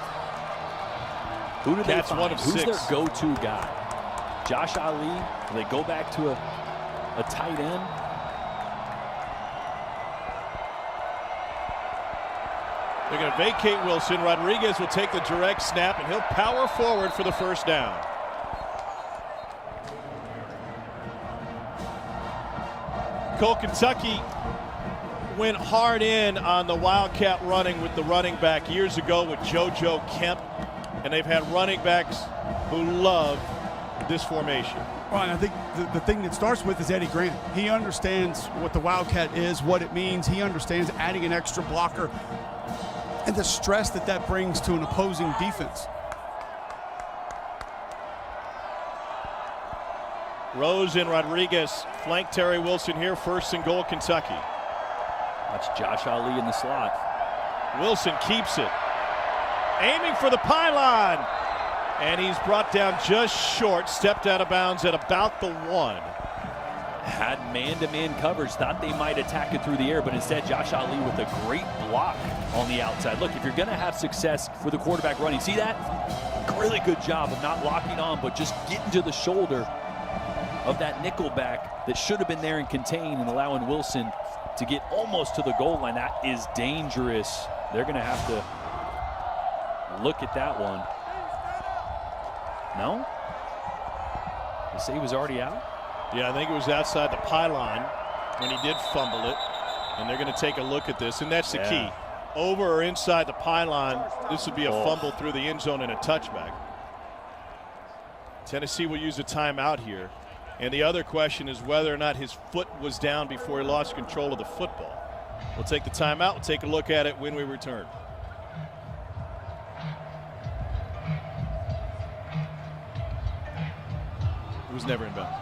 Speaker 2: Who did they find?
Speaker 1: One of
Speaker 2: Who's
Speaker 1: 6.
Speaker 2: their go-to guy? Josh Ali? Do they go back to a tight end?
Speaker 1: They're going to vacate Wilson. Rodriguez will take the direct snap, and he'll power forward for the first down. Cole, Kentucky went hard in on the Wildcat running with the running back years ago with JoJo Kemp. And they've had running backs who love this formation.
Speaker 3: Well, and I think the thing that starts with is Eddie Grant. He understands what the Wildcat is, what it means. He understands adding an extra blocker and the stress that that brings to an opposing defense.
Speaker 1: Rose and Rodriguez flank Terry Wilson here. 1st and goal, Kentucky.
Speaker 2: Watch Josh Ali in the slot.
Speaker 1: Wilson keeps it. Aiming for the pylon, and he's brought down just short, stepped out of bounds at about the 1.
Speaker 2: Had man-to-man coverage, thought they might attack it through the air, but instead Josh Ali with a great block on the outside. Look, if you're going to have success with a quarterback running, see that? Really good job of not locking on, but just getting to the shoulder of that nickel back that should have been there and contained, and allowing Wilson to get almost to the goal line. That is dangerous. They're going to have to look at that one. No? They say he was already out?
Speaker 1: Yeah, I think it was outside the pylon when he did fumble it. And they're going to take a look at this, and that's the key. Over or inside the pylon, this would be a fumble through the end zone and a touchback. Tennessee will use a timeout here. And the other question is whether or not his foot was down before he lost control of the football. We'll take the timeout. We'll take a look at it when we return. It was never in bounds.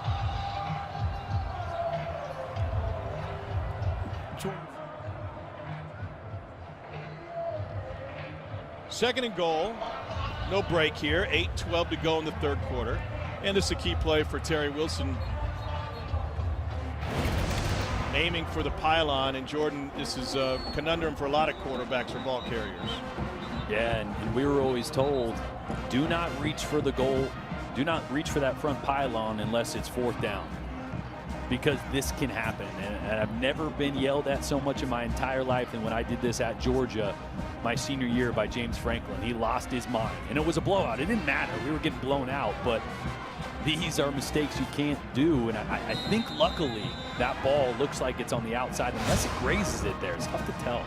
Speaker 1: Second and goal. No break here. 8:12 to go in the third quarter. And this is a key play for Terry Wilson. aiming for the pylon. And Jordan, this is a conundrum for a lot of quarterbacks or ball carriers.
Speaker 2: Yeah, and we were always told, do not reach for the goal. Do not reach for that front pylon unless it's 4th down, because this can happen. And I've never been yelled at so much in my entire life than when I did this at Georgia my senior year by James Franklin. He lost his mind, and it was a blowout. It didn't matter. We were getting blown out, but these are mistakes you can't do. And I think luckily that ball looks like it's on the outside unless it grazes it there. It's tough to tell.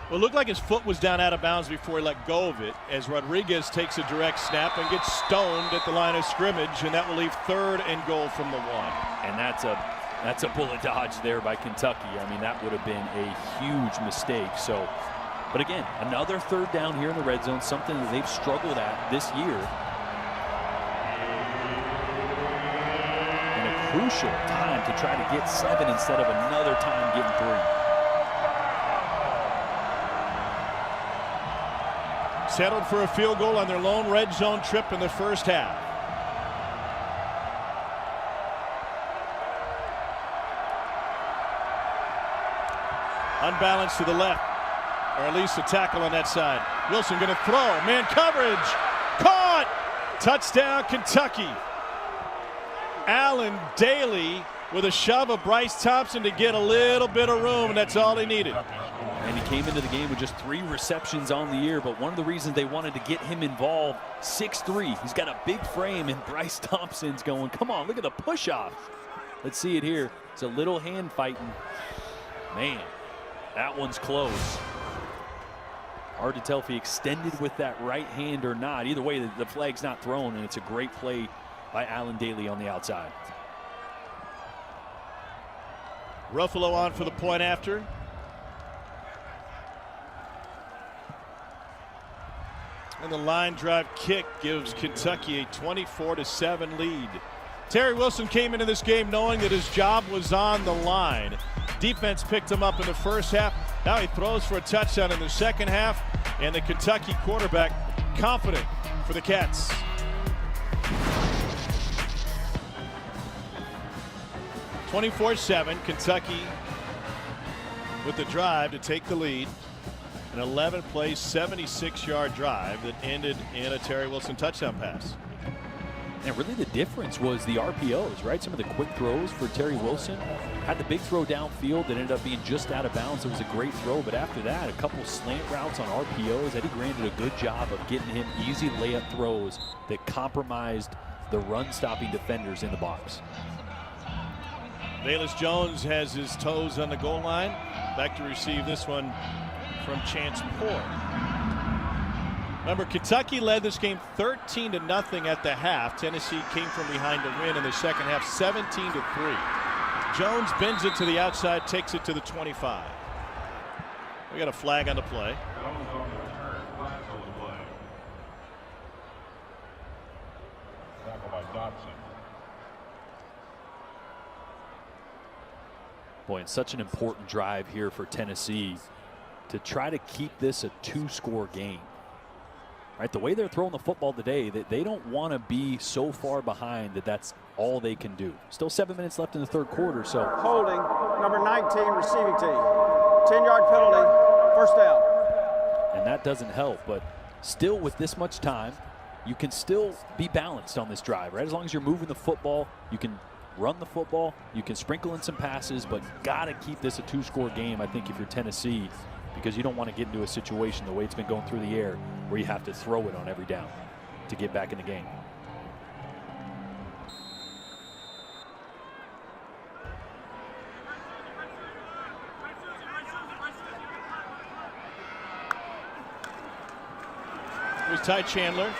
Speaker 1: Well, it looked like his foot was down out of bounds before he let go of it, as Rodriguez takes a direct snap and gets stoned at the line of scrimmage, and that will leave 3rd and goal from the 1.
Speaker 2: And that's a bullet dodge there by Kentucky. I mean, that would have been a huge mistake. So, but again, another 3rd down here in the red zone, something that they've struggled at this year. And a crucial time to try to get 7 instead of another time getting 3.
Speaker 1: Settled for a field goal on their lone red zone trip in the first half. Unbalanced to the left, or at least a tackle on that side. Wilson going to throw. Man coverage. Caught. Touchdown, Kentucky. Allen Daly with a shove of Bryce Thompson to get a little bit of room, and that's all he needed.
Speaker 2: And he came into the game with just 3 receptions on the year, but one of the reasons they wanted to get him involved, 6'3". He's got a big frame, and Bryce Thompson's going, come on, look at the push-off. Let's see it here. It's a little hand fighting. Man, that one's close. Hard to tell if he extended with that right hand or not. Either way, the flag's not thrown, and it's a great play by Allen Daly on the outside.
Speaker 1: Ruffalo on for the point after. And the line drive kick gives Kentucky a 24-7 lead. Terry Wilson came into this game knowing that his job was on the line. Defense picked him up in the first half. Now he throws for a touchdown in the second half. And the Kentucky quarterback confident for the Cats. (24-7) Kentucky with the drive to take the lead. An 11-play, 76-yard drive that ended in a Terry Wilson touchdown pass.
Speaker 2: And really the difference was the RPOs, right? Some of the quick throws for Terry Wilson. Had the big throw downfield that ended up being just out of bounds. It was a great throw, but after that, a couple slant routes on RPOs. Eddie Grand did a good job of getting him easy layup throws that compromised the run-stopping defenders in the box.
Speaker 1: Bayless Jones has his toes on the goal line. Back to receive this one from Chance Poore. Remember, Kentucky led this game 13-0 at the half. Tennessee came from behind to win in the second half 17-3. Jones bends it to the outside, takes it to the 25. We got a flag on the play.
Speaker 8: Tackle by Dotson.
Speaker 2: Boy, it's such an important drive here for Tennessee to try to keep this a 2-score game. Right, the way they're throwing the football today, they don't want to be so far behind that that's all they can do. Still 7 minutes left in the third quarter, so.
Speaker 6: Holding, number 19, receiving team. 10-yard penalty, first down.
Speaker 2: And that doesn't help, but still with this much time, you can still be balanced on this drive, right? As long as you're moving the football, you can run the football, you can sprinkle in some passes, but got to keep this a 2-score game, I think, if you're Tennessee, because you don't want to get into a situation the way it's been going through the air where you have to throw it on every down to get back in the game.
Speaker 1: Here's Ty Chandler.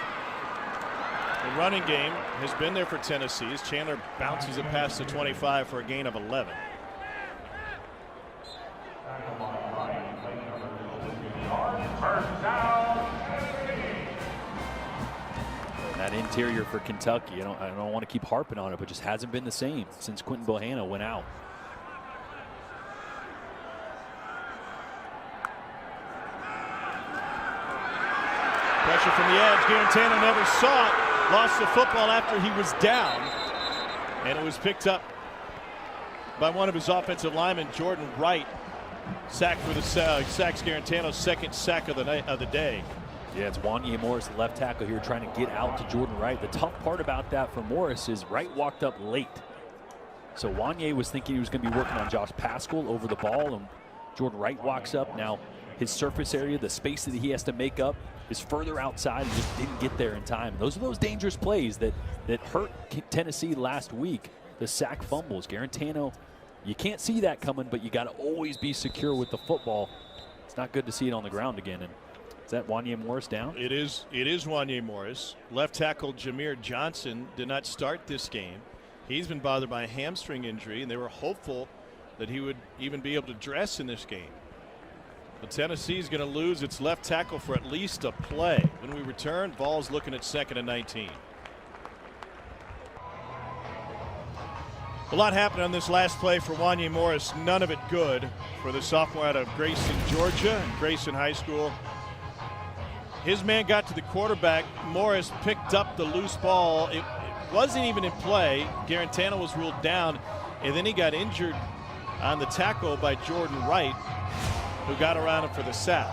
Speaker 1: The running game has been there for Tennessee as Chandler bounces it past the 25 for a gain of 11.
Speaker 2: That interior for Kentucky, I don't want to keep harping on it, but just hasn't been the same since Quentin Bohanna went out.
Speaker 1: Pressure from the edge. Garantano never saw it. Lost the football after he was down. And it was picked up by one of his offensive linemen, Jordan Wright. Sacked for the sacks Garantano's second sack of the day.
Speaker 2: Yeah, it's Wanye Morris, the left tackle here, trying to get out to Jordan Wright. The tough part about that for Morris is Wright walked up late. So Wanye was thinking he was going to be working on Josh Paschal over the ball, and Jordan Wright walks up. Now his surface area, the space that he has to make up, is further outside and just didn't get there in time. Those are those dangerous plays that hurt Tennessee last week. The sack fumbles. Garantano, you can't see that coming, but you got to always be secure with the football. It's not good to see it on the ground again. And is that Wanye Morris down?
Speaker 1: It is Wanye Morris. Left tackle Jameer Johnson did not start this game. He's been bothered by a hamstring injury, and they were hopeful that he would even be able to dress in this game. But Tennessee's going to lose its left tackle for at least a play. When we return, Vols looking at 2nd and 19. A lot happened on this last play for Wanye Morris. None of it good for the sophomore out of Grayson, Georgia, and Grayson High School. His man got to the quarterback. Morris picked up the loose ball. It wasn't even in play. Garantano was ruled down, and then he got injured on the tackle by Jordan Wright, who got around him for the sack.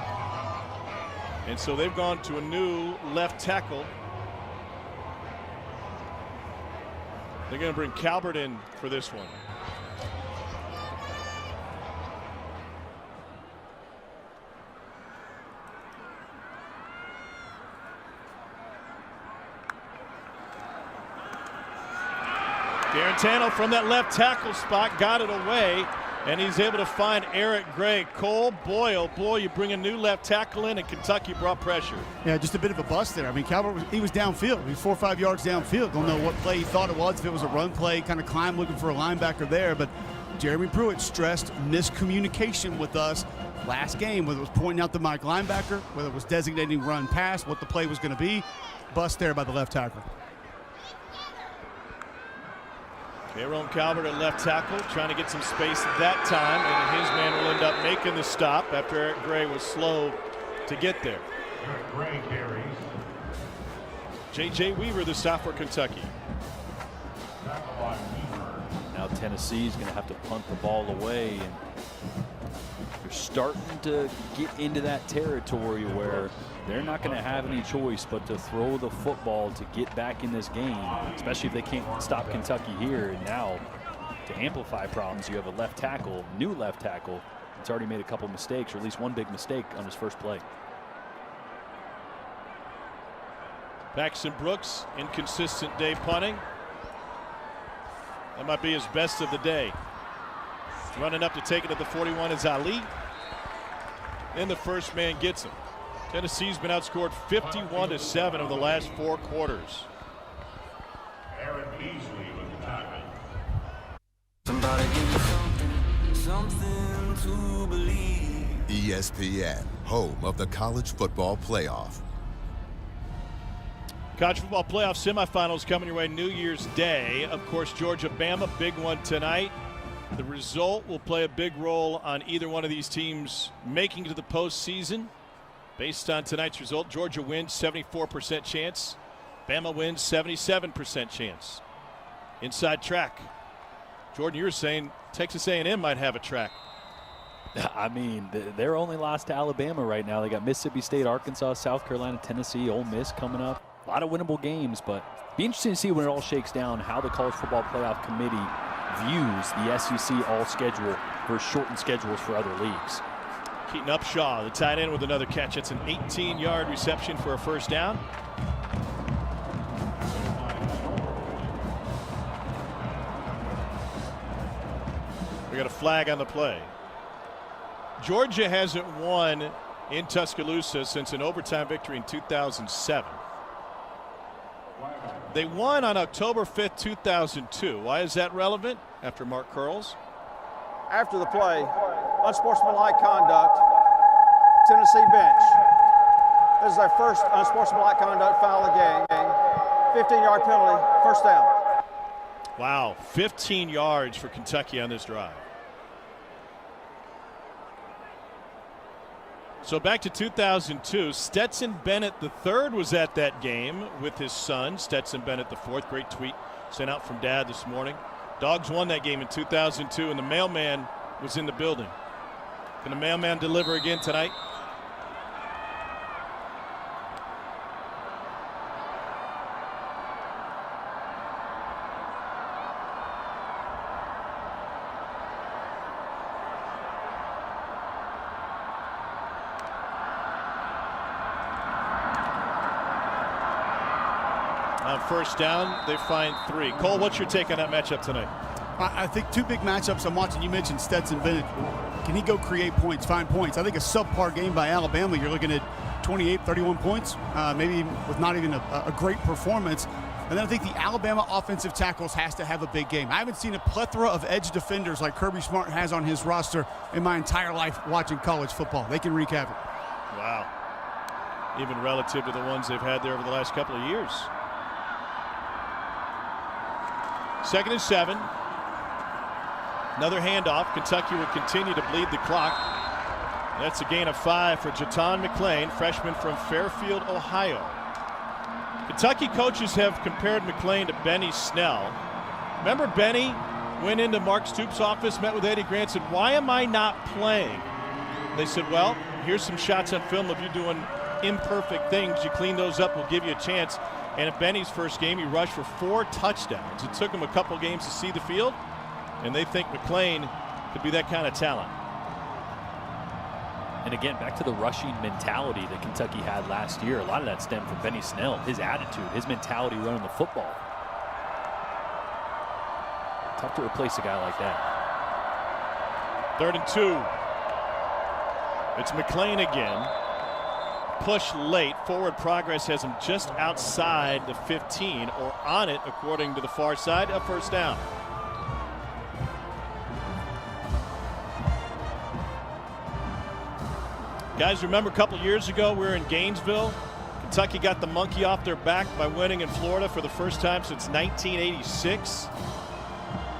Speaker 1: And so they've gone to a new left tackle. They're going to bring Calvert in for this one. Garantano from that left tackle spot got it away, and he's able to find Eric Gray. Cole, boy, oh boy, you bring a new left tackle in, and Kentucky brought pressure.
Speaker 3: Yeah, just a bit of a bust there. I mean, Calvert, he was downfield. He was 4 or 5 yards downfield. Don't know what play he thought it was, if it was a run play, kind of climb looking for a linebacker there. But Jeremy Pruitt stressed miscommunication with us last game, whether it was pointing out the Mike linebacker, whether it was designating run pass, what the play was going to be. Bust there by the left tackle.
Speaker 1: Aaron Calvert at left tackle, trying to get some space that time, and his man will end up making the stop after Eric Gray was slow to get there.
Speaker 9: Eric Gray carries.
Speaker 1: J.J. Weaver, the stop for Kentucky.
Speaker 2: Now Tennessee's going to have to punt the ball away, and they're starting to get into that territory where they're not going to have any choice but to throw the football to get back in this game, especially if they can't stop Kentucky here. And now, to amplify problems, you have a left tackle, new left tackle. It's already made a couple mistakes, or at least one big mistake on his first play.
Speaker 1: Paxton Brooks, inconsistent day punting. That might be his best of the day. Running up to take it at the 41 is Ali. And the first man gets him. Tennessee's been outscored 51-7 over the last 4 quarters.
Speaker 9: Aaron Beasley with the timeout.
Speaker 10: Somebody give me something to believe.
Speaker 11: ESPN, home of the college football playoff.
Speaker 1: College football playoff semifinals coming your way New Year's Day. Of course, Georgia-Bama, big one tonight. The result will play a big role on either one of these teams making it to the postseason. Based on tonight's result, Georgia wins 74% chance. Bama wins 77% chance. Inside track. Jordan, you were saying Texas A&M might have a track.
Speaker 2: I mean, they're only lost to Alabama right now. They got Mississippi State, Arkansas, South Carolina, Tennessee, Ole Miss coming up. A lot of winnable games, but be interesting to see when it all shakes down how the College Football Playoff Committee views the SEC all schedule versus shortened schedules for other leagues.
Speaker 1: Keaton Upshaw, the tight end, with another catch. It's an 18-yard reception for a first down. We got a flag on the play. Georgia hasn't won in Tuscaloosa since an overtime victory in 2007. They won on October 5th, 2002. Why is that relevant? After Mark Curls.
Speaker 6: After the play, unsportsmanlike conduct, Tennessee bench. This is their first unsportsmanlike conduct foul of the game. 15-yard penalty, first down.
Speaker 1: Wow, 15 yards for Kentucky on this drive. So back to 2002, Stetson Bennett III was at that game with his son, Stetson Bennett IV. Great tweet sent out from Dad this morning. Dogs won that game in 2002, and the mailman was in the building. Can the mailman deliver again tonight? On first down, they find 3. Cole, what's your take on that matchup tonight?
Speaker 3: I think 2 big matchups I'm watching. You mentioned Stetson Bennett. Can he go create points, find points? I think a subpar game by Alabama, you're looking at 28, 31 points, maybe with not even a great performance. And then I think the Alabama offensive tackles has to have a big game. I haven't seen a plethora of edge defenders like Kirby Smart has on his roster in my entire life watching college football. They can wreak havoc.
Speaker 1: Wow. Even relative to the ones they've had there over the last couple of years. 2nd and 7. Another handoff. Kentucky will continue to bleed the clock. That's a gain of 5 for Jaton McClain, freshman from Fairfield, Ohio. Kentucky coaches have compared McClain to Benny Snell. Remember, Benny went into Mark Stoops' office, met with Eddie Grant, said, "Why am I not playing?" They said, "Well, here's some shots on film of you doing imperfect things. You clean those up, we'll give you a chance." And in Benny's first game, he rushed for 4 touchdowns. It took him a couple games to see the field, and they think McClain could be that kind of talent.
Speaker 2: And again, back to the rushing mentality that Kentucky had last year. A lot of that stemmed from Benny Snell, his attitude, his mentality running the football. Tough to replace a guy like that.
Speaker 1: 3rd and 2. It's McClain again. Push late. Forward progress has him just outside the 15 or on it, according to the far side. A first down. Guys, remember a couple years ago we were in Gainesville. Kentucky got the monkey off their back by winning in Florida for the first time since 1986.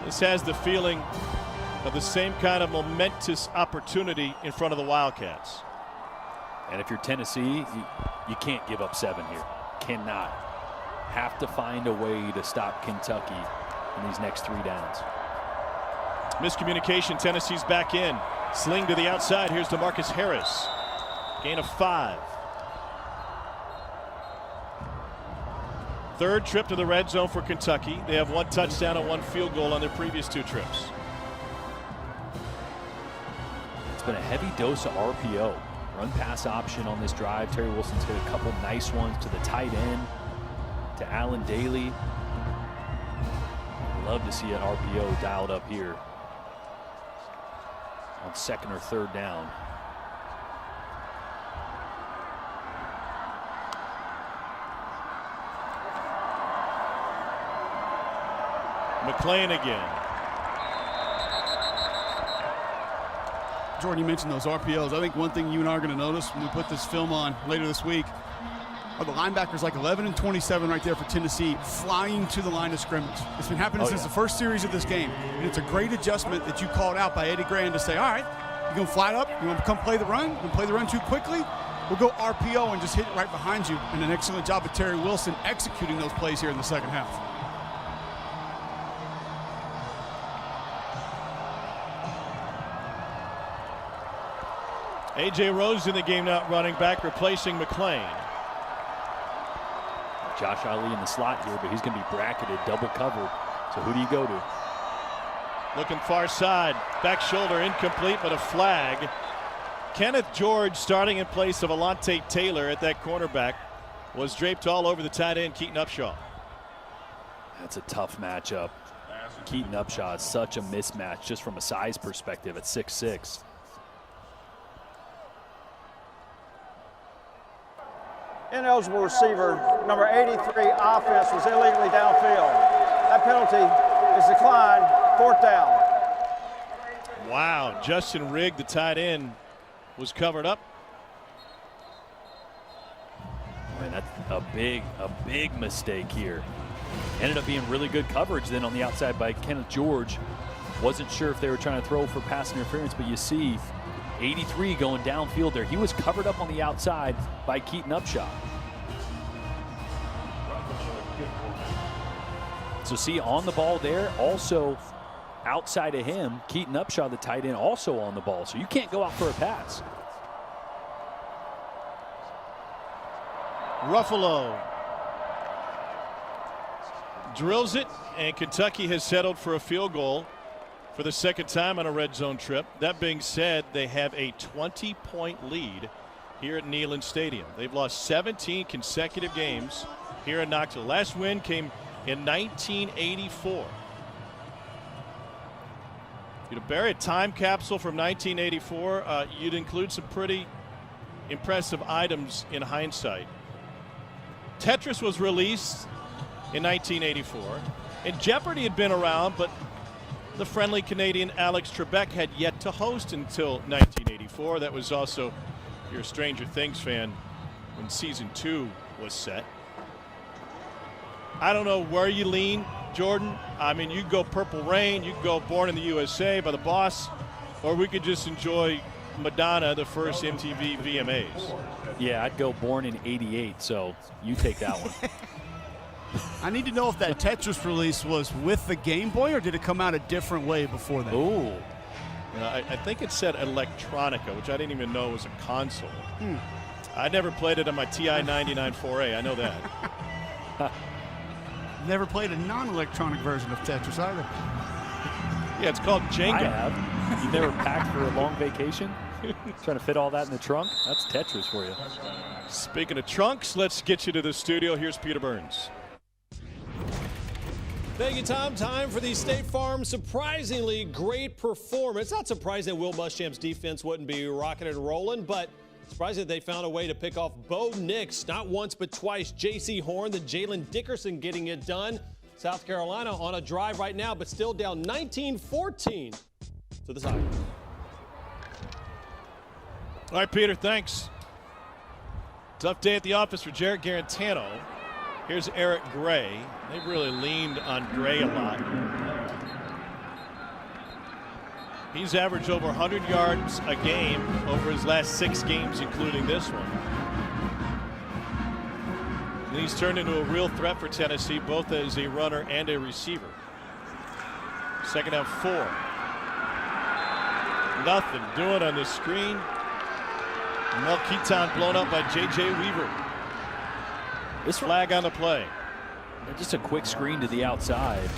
Speaker 1: This has the feeling of the same kind of momentous opportunity in front of the Wildcats.
Speaker 2: And if you're Tennessee, you can't give up 7 here. Cannot. Have to find a way to stop Kentucky in these next 3 downs.
Speaker 1: Miscommunication. Tennessee's back in. Sling to the outside. Here's DeMarcus Harris. Gain of 5. 3rd trip to the red zone for Kentucky. They have 1 touchdown and 1 field goal on their previous 2 trips.
Speaker 2: It's been a heavy dose of RPO. Run pass option on this drive. Terry Wilson's hit a couple nice ones to the tight end, to Allen Daly. Love to see an RPO dialed up here on 2nd or 3rd down.
Speaker 1: McClain again.
Speaker 3: Jordan, you mentioned those RPOs. I think one thing you and I are going to notice when we put this film on later this week are the linebackers like 11 and 27 right there for Tennessee flying to the line of scrimmage. It's been happening since the first series of this game. And it's a great adjustment that you called out by Eddie Grant to say, all right, you're going to fly it up. You want to come play the run? You want to play the run too quickly? We'll go RPO and just hit it right behind you. And an excellent job of Terry Wilson executing those plays here in the second half.
Speaker 1: A.J. Rose in the game, not running back, replacing McClain.
Speaker 2: Josh Ali in the slot here, but he's going to be bracketed, double covered. So who do you go to?
Speaker 1: Looking far side, back shoulder incomplete, but a flag. Kenneth George starting in place of Alontae Taylor at that cornerback was draped all over the tight end Keaton Upshaw.
Speaker 2: That's a tough matchup. Keaton Upshaw is such a mismatch just from a size perspective at 6'6".
Speaker 6: Ineligible receiver, number 83, offense, was illegally downfield. That penalty is declined, 4th down.
Speaker 1: Wow, Justin Rigg, the tight end, was covered up.
Speaker 2: Man, that's a big mistake here. Ended up being really good coverage then on the outside by Kenneth George. Wasn't sure if they were trying to throw for pass interference, but you see 83 going downfield there. He was covered up on the outside by Keaton Upshaw.
Speaker 1: It's
Speaker 2: So see, on the ball there, also outside of him, Keaton Upshaw, the tight end, also on the ball. So you can't go out for a pass.
Speaker 1: Ruffalo drills it, and Kentucky has settled for a field goal for the second time on a red zone trip. That being said, they have a 20-point lead here at Neyland Stadium. They've lost 17 consecutive games here in Knoxville. Last win came in 1984. You know, bury a time capsule from 1984, you'd include some pretty impressive items in hindsight. Tetris was released in 1984, and Jeopardy had been around, but the friendly Canadian Alex Trebek had yet to host until 1984. That was also, if you're a Stranger Things fan, when season 2 was set. I don't know where you lean, Jordan. I mean, you go Purple Rain, you go Born in the USA by the Boss, or we could just enjoy Madonna, the first MTV VMAs.
Speaker 2: Yeah, I'd go Born in '88, so you take that one.
Speaker 3: I need to know if that Tetris release was with the Game Boy or did it come out a different way before that?
Speaker 2: Ooh.
Speaker 1: I think it said Electronica, which I didn't even know was a console. I never played it on my TI 99 4A. I know that.
Speaker 3: Never played a non-electronic version of Tetris either.
Speaker 1: Yeah, it's called Jenga.
Speaker 2: I have. You never packed for a long vacation? Trying to fit all that in the trunk? That's Tetris for you.
Speaker 1: Speaking of trunks, let's get you to the studio. Here's Peter Burns.
Speaker 5: Thank you, Tom. Time for the State Farm surprisingly great performance. Not surprising Will Muschamp's defense wouldn't be rocking and rolling, but surprising they found a way to pick off Bo Nix not once but twice. J.C. Horn, the Jalen Dickerson getting it done. South Carolina on a drive right now, but still down 19-14 to the side.
Speaker 1: All right, Peter, thanks. Tough day at the office for Jared Garantano. Here's Eric Gray. They've really leaned on Gray a lot. He's averaged over 100 yards a game over his last 6 games, including this one. And he's turned into a real threat for Tennessee, both as a runner and a receiver. Second down 4. Nothing doing on the screen. Mel Keaton blown up by J.J. Weaver.
Speaker 2: This
Speaker 1: flag on the play.
Speaker 2: Just a quick screen to the outside.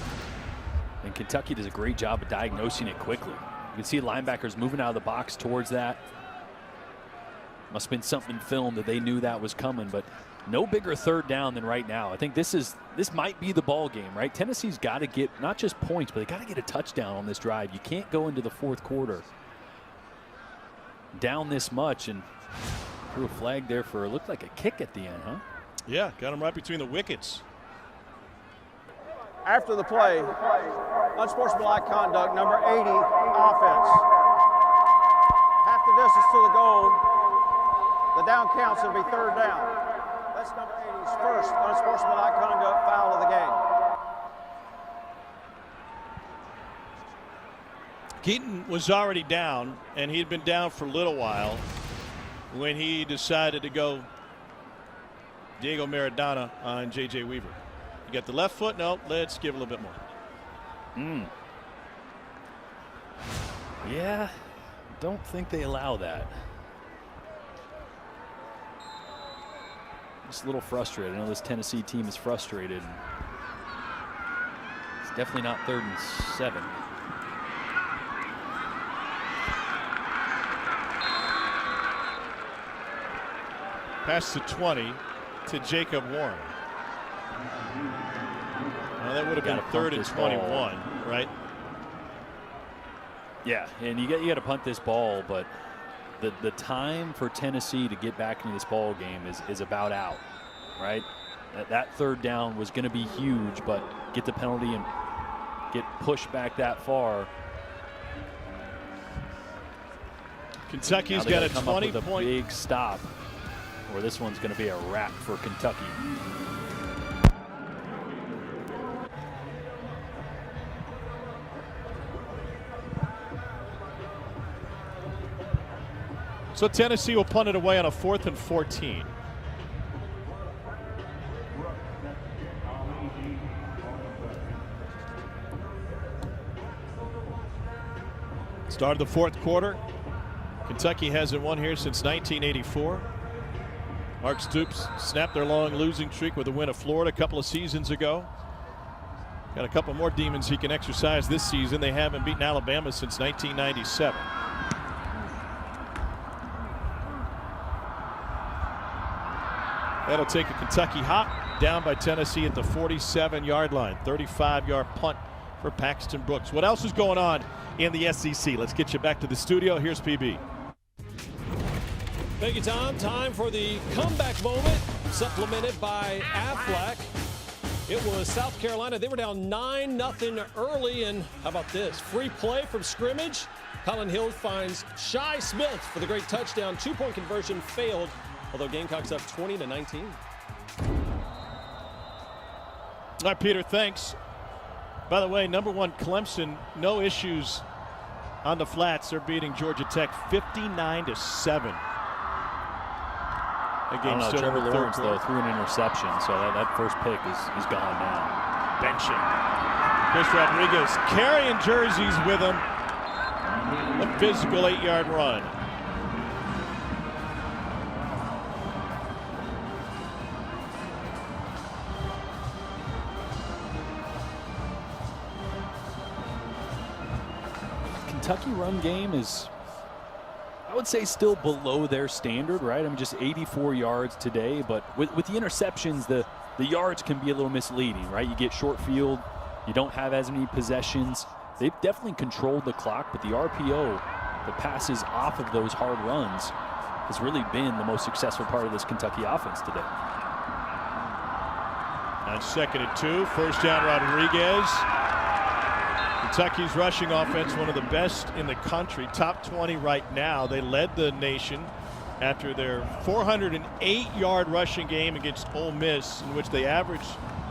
Speaker 2: And Kentucky does a great job of diagnosing it quickly. You can see linebackers moving out of the box towards that. Must have been something in film that they knew that was coming, but no bigger third down than right now. I think this might be the ball game, right? Tennessee's got to get not just points, but they got to get a touchdown on this drive. You can't go into the fourth quarter down this much, and threw a flag there for, it looked like a kick at the end, huh?
Speaker 1: Yeah, got him right between the wickets.
Speaker 6: After the play, unsportsmanlike conduct, number 80, offense. Half the distance to the goal. The down counts, it'll be third down. That's number 80's first unsportsmanlike conduct foul of the game.
Speaker 1: Keaton was already down, and he'd been down for a little while when he decided to go Diego Maradona on J.J. Weaver. You got the left foot? No, let's give a little bit more.
Speaker 2: Yeah, don't think they allow that. Just a little frustrated. I know this Tennessee team is frustrated. It's definitely not 3rd and 7.
Speaker 1: Pass to 20 to Jacob Warren. Now that would have been 3rd and 21, right?
Speaker 2: Yeah, and you got to punt this ball, but the time for Tennessee to get back into this ball game is about out, right? That third down was going to be huge, but get the penalty and get pushed back that far.
Speaker 1: Kentucky's got a 20-point
Speaker 2: big stop, or this one's going to be a wrap for Kentucky.
Speaker 1: So Tennessee will punt it away on a 4th and 14. Start of the fourth quarter. Kentucky hasn't won here since 1984. Mark Stoops snapped their long losing streak with a win at Florida a couple of seasons ago. Got a couple more demons he can exercise this season. They haven't beaten Alabama since 1997. That'll take a Kentucky hop down by Tennessee at the 47-yard line. 35-yard punt for Paxton Brooks. What else is going on in the SEC? Let's get you back to the studio. Here's PB.
Speaker 5: Thank you, Tom. Time for the comeback moment, supplemented by Aflac. It was South Carolina. They were down 9-0 early, and how about this? Free play from scrimmage. Colin Hill finds Shi Smith for the great touchdown. 2-point conversion failed, although Gamecocks up 20-19.
Speaker 1: All right, Peter, thanks. By the way, number 1 Clemson, no issues on the flats. They're beating Georgia Tech 59-7.
Speaker 2: Trevor Lawrence, though, threw an interception, so that first pick is gone now.
Speaker 1: Benching. Chris Rodriguez carrying jerseys with him. A physical 8-yard run.
Speaker 2: Kentucky run game is, I would say, still below their standard, right? I mean, just 84 yards today, but with the interceptions, the yards can be a little misleading, right? You get short field, you don't have as many possessions. They've definitely controlled the clock, but the RPO, the passes off of those hard runs, has really been the most successful part of this Kentucky offense today.
Speaker 1: On 2nd and 2, first down Rodriguez. Kentucky's rushing offense, one of the best in the country, top 20 right now. They led the nation after their 408-yard rushing game against Ole Miss, in which they averaged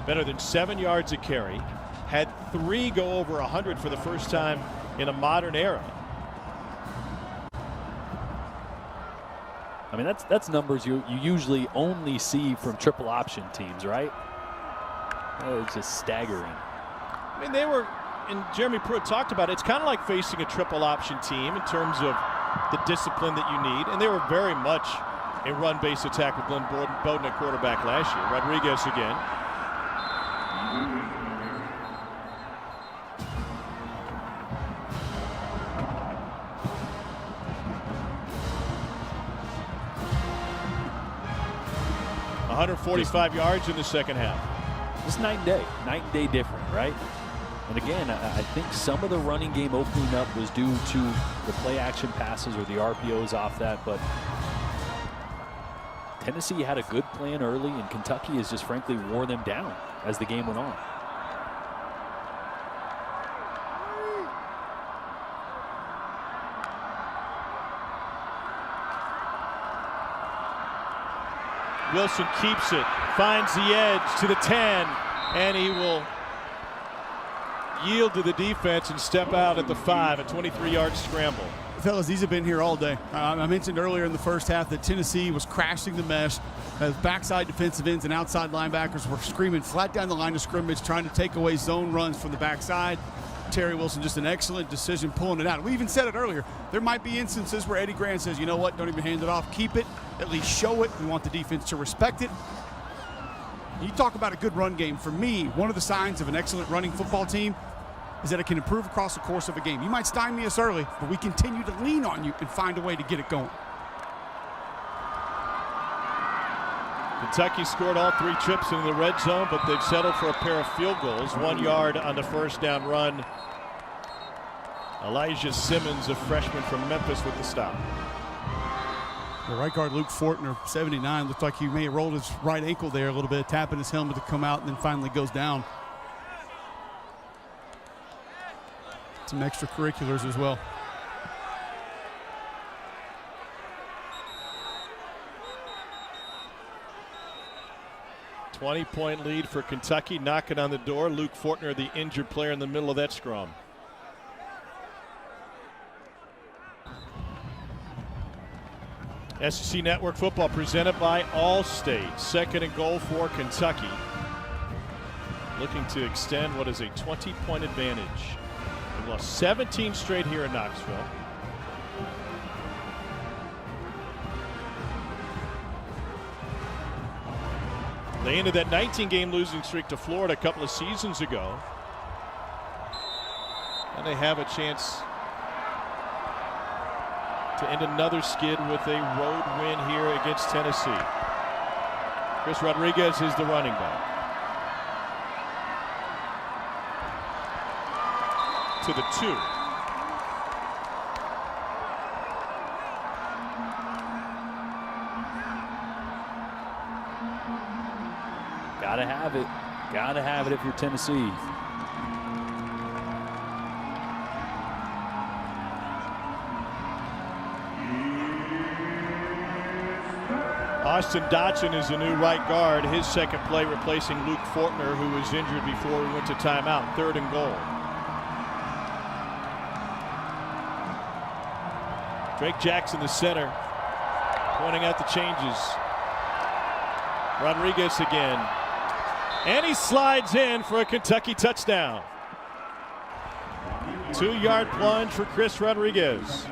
Speaker 1: better than 7 yards a carry. Had 3 go over 100 for the first time in a modern era.
Speaker 2: I mean, that's numbers you usually only see from triple option teams, right? It's just staggering.
Speaker 1: I mean, they were, and Jeremy Pruitt talked about it, it's kind of like facing a triple option team in terms of the discipline that you need, and they were very much a run-based attack with Glenn Bowden at quarterback last year. Rodriguez again. ...145 yards in the second half.
Speaker 2: Just night and day different, right? And again, I think some of the running game opening up was due to the play action passes or the RPOs off that, but Tennessee had a good plan early, and Kentucky has just frankly wore them down as the game went on.
Speaker 1: Wilson keeps it, finds the edge to the 10, and he will yield to the defense and step out at the 5, a 23-yard scramble.
Speaker 3: Fellas, these have been here all day. I mentioned earlier in the first half that Tennessee was crashing the mesh as backside defensive ends and outside linebackers were screaming flat down the line of scrimmage, trying to take away zone runs from the backside. Terry Wilson, just an excellent decision pulling it out. We even said it earlier. There might be instances where Eddie Grant says, you know what, don't even hand it off. Keep it, at least show it. We want the defense to respect it. You talk about a good run game. For me, one of the signs of an excellent running football team is that it can improve across the course of a game. You might stymie us early, but we continue to lean on you and find a way to get it going.
Speaker 1: Kentucky scored all 3 trips in the red zone, but they've settled for a pair of field goals. 1 yard on the first down run. Elijah Simmons, a freshman from Memphis, with the stop.
Speaker 3: The right guard, Luke Fortner, 79, looked like he may have rolled his right ankle there a little bit, tapping his helmet to come out, and then finally goes down. Some extracurriculars as well.
Speaker 1: $20-point lead for Kentucky, knocking on the door. Luke Fortner, the injured player in the middle of that scrum. SEC Network football presented by Allstate. 2nd and goal for Kentucky. Looking to extend what is a 20-point advantage. They've lost 17 straight here in Knoxville. They ended that 19-game losing streak to Florida a couple of seasons ago. And they have a chance to end another skid with a road win here against Tennessee. Chris Rodriguez is the running back. To the 2.
Speaker 2: Gotta have it. Gotta have it if you're Tennessee.
Speaker 1: Austin Dotson is the new right guard. His second play replacing Luke Fortner, who was injured before we went to timeout. 3rd and goal. Drake Jackson, the center, pointing out the changes. Rodriguez again. And he slides in for a Kentucky touchdown. 2-yard plunge for Chris Rodriguez.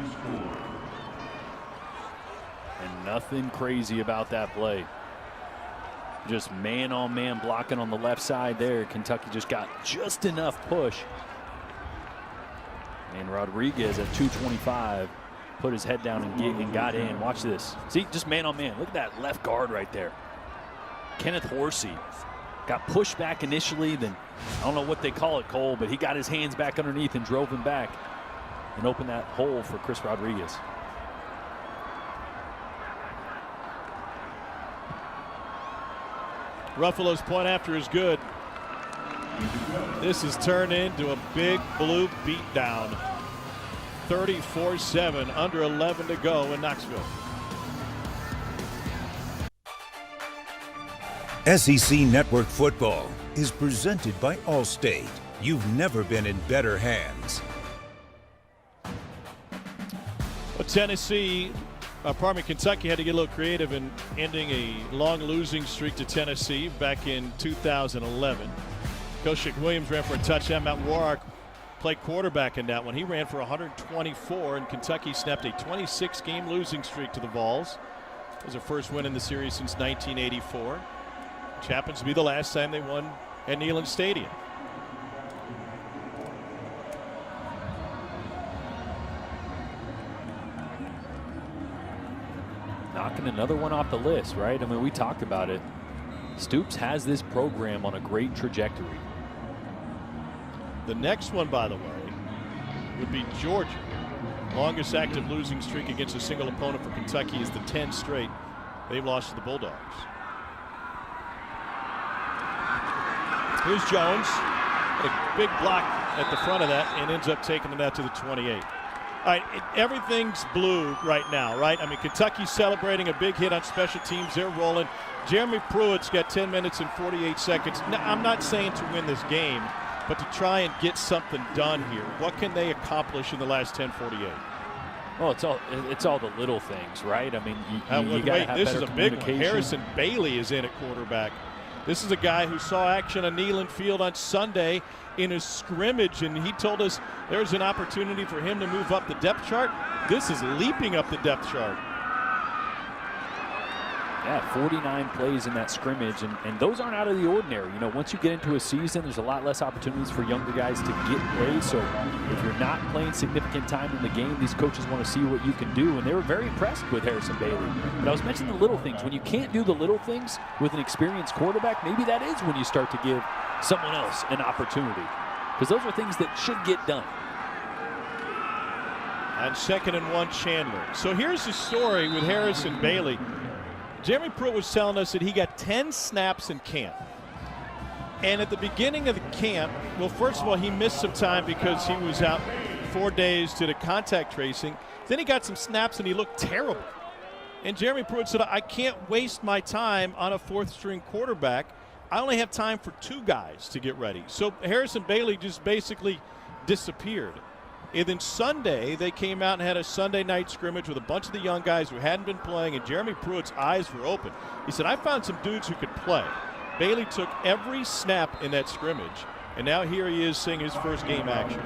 Speaker 2: And nothing crazy about that play. Just man-on-man blocking on the left side there. Kentucky just got just enough push. And Rodriguez at 225 put his head down and got in. Watch this. See, just man-on-man. Look at that left guard right there. Kenneth Horsey got pushed back initially, then I don't know what they call it, Cole, but he got his hands back underneath and drove him back and opened that hole for Chris Rodriguez.
Speaker 1: Ruffalo's point after is good. This has turned into a big blue beatdown. 34-7, under 11 to go in Knoxville.
Speaker 7: SEC Network Football is presented by Allstate. You've never been in better hands.
Speaker 1: Well, Kentucky had to get a little creative in ending a long losing streak to Tennessee back in 2011. Koshik Williams ran for a touchdown. Matt Warwick played quarterback in that one. He ran for 124, and Kentucky snapped a 26-game losing streak to the Vols. It was their first win in the series since 1984. Which happens to be the last time they won at Neyland Stadium.
Speaker 2: Knocking another one off the list, right? I mean, we talked about it. Stoops has this program on a great trajectory.
Speaker 1: The next one, by the way, would be Georgia. Longest active losing streak against a single opponent for Kentucky is the 10 straight they've lost to the Bulldogs. Here's Jones. A big block at the front of that and ends up taking it out to the 28. All right, everything's blue right now, right? I mean, Kentucky's celebrating a big hit on special teams. They're rolling. Jeremy Pruitt's got 10 minutes and 48 seconds. Now, I'm not saying to win this game, but to try and get something done here. What can they accomplish in the last 10:48?
Speaker 2: Well, it's all the little things, right? I mean, you got to have
Speaker 1: this
Speaker 2: better
Speaker 1: is a big one.
Speaker 2: communication.
Speaker 1: Harrison Bailey is in at quarterback. This is a guy who saw action on Neyland Field on Sunday in a scrimmage, and he told us there's an opportunity for him to move up the depth chart. This is leaping up the depth chart.
Speaker 2: Yeah, 49 plays in that scrimmage, and those aren't out of the ordinary. You know, once you get into a season, there's a lot less opportunities for younger guys to get plays. So if you're not playing significant time in the game, these coaches want to see what you can do, and they were very impressed with Harrison Bailey. But I was mentioning the little things. When you can't do the little things with an experienced quarterback, maybe that is when you start to give someone else an opportunity, because those are things that should get done.
Speaker 1: On 2nd and 1, Chandler. So here's the story with Harrison Bailey. Jeremy Pruitt was telling us that he got 10 snaps in camp. And at the beginning of the camp, well, first of all, he missed some time because he was out 4 days to the contact tracing. Then he got some snaps and he looked terrible. And Jeremy Pruitt said, I can't waste my time on a 4th-string quarterback. I only have time for 2 guys to get ready. So Harrison Bailey just basically disappeared. And then Sunday, they came out and had a Sunday night scrimmage with a bunch of the young guys who hadn't been playing, and Jeremy Pruitt's eyes were open. He said, I found some dudes who could play. Bailey took every snap in that scrimmage, and now here he is seeing his first game action.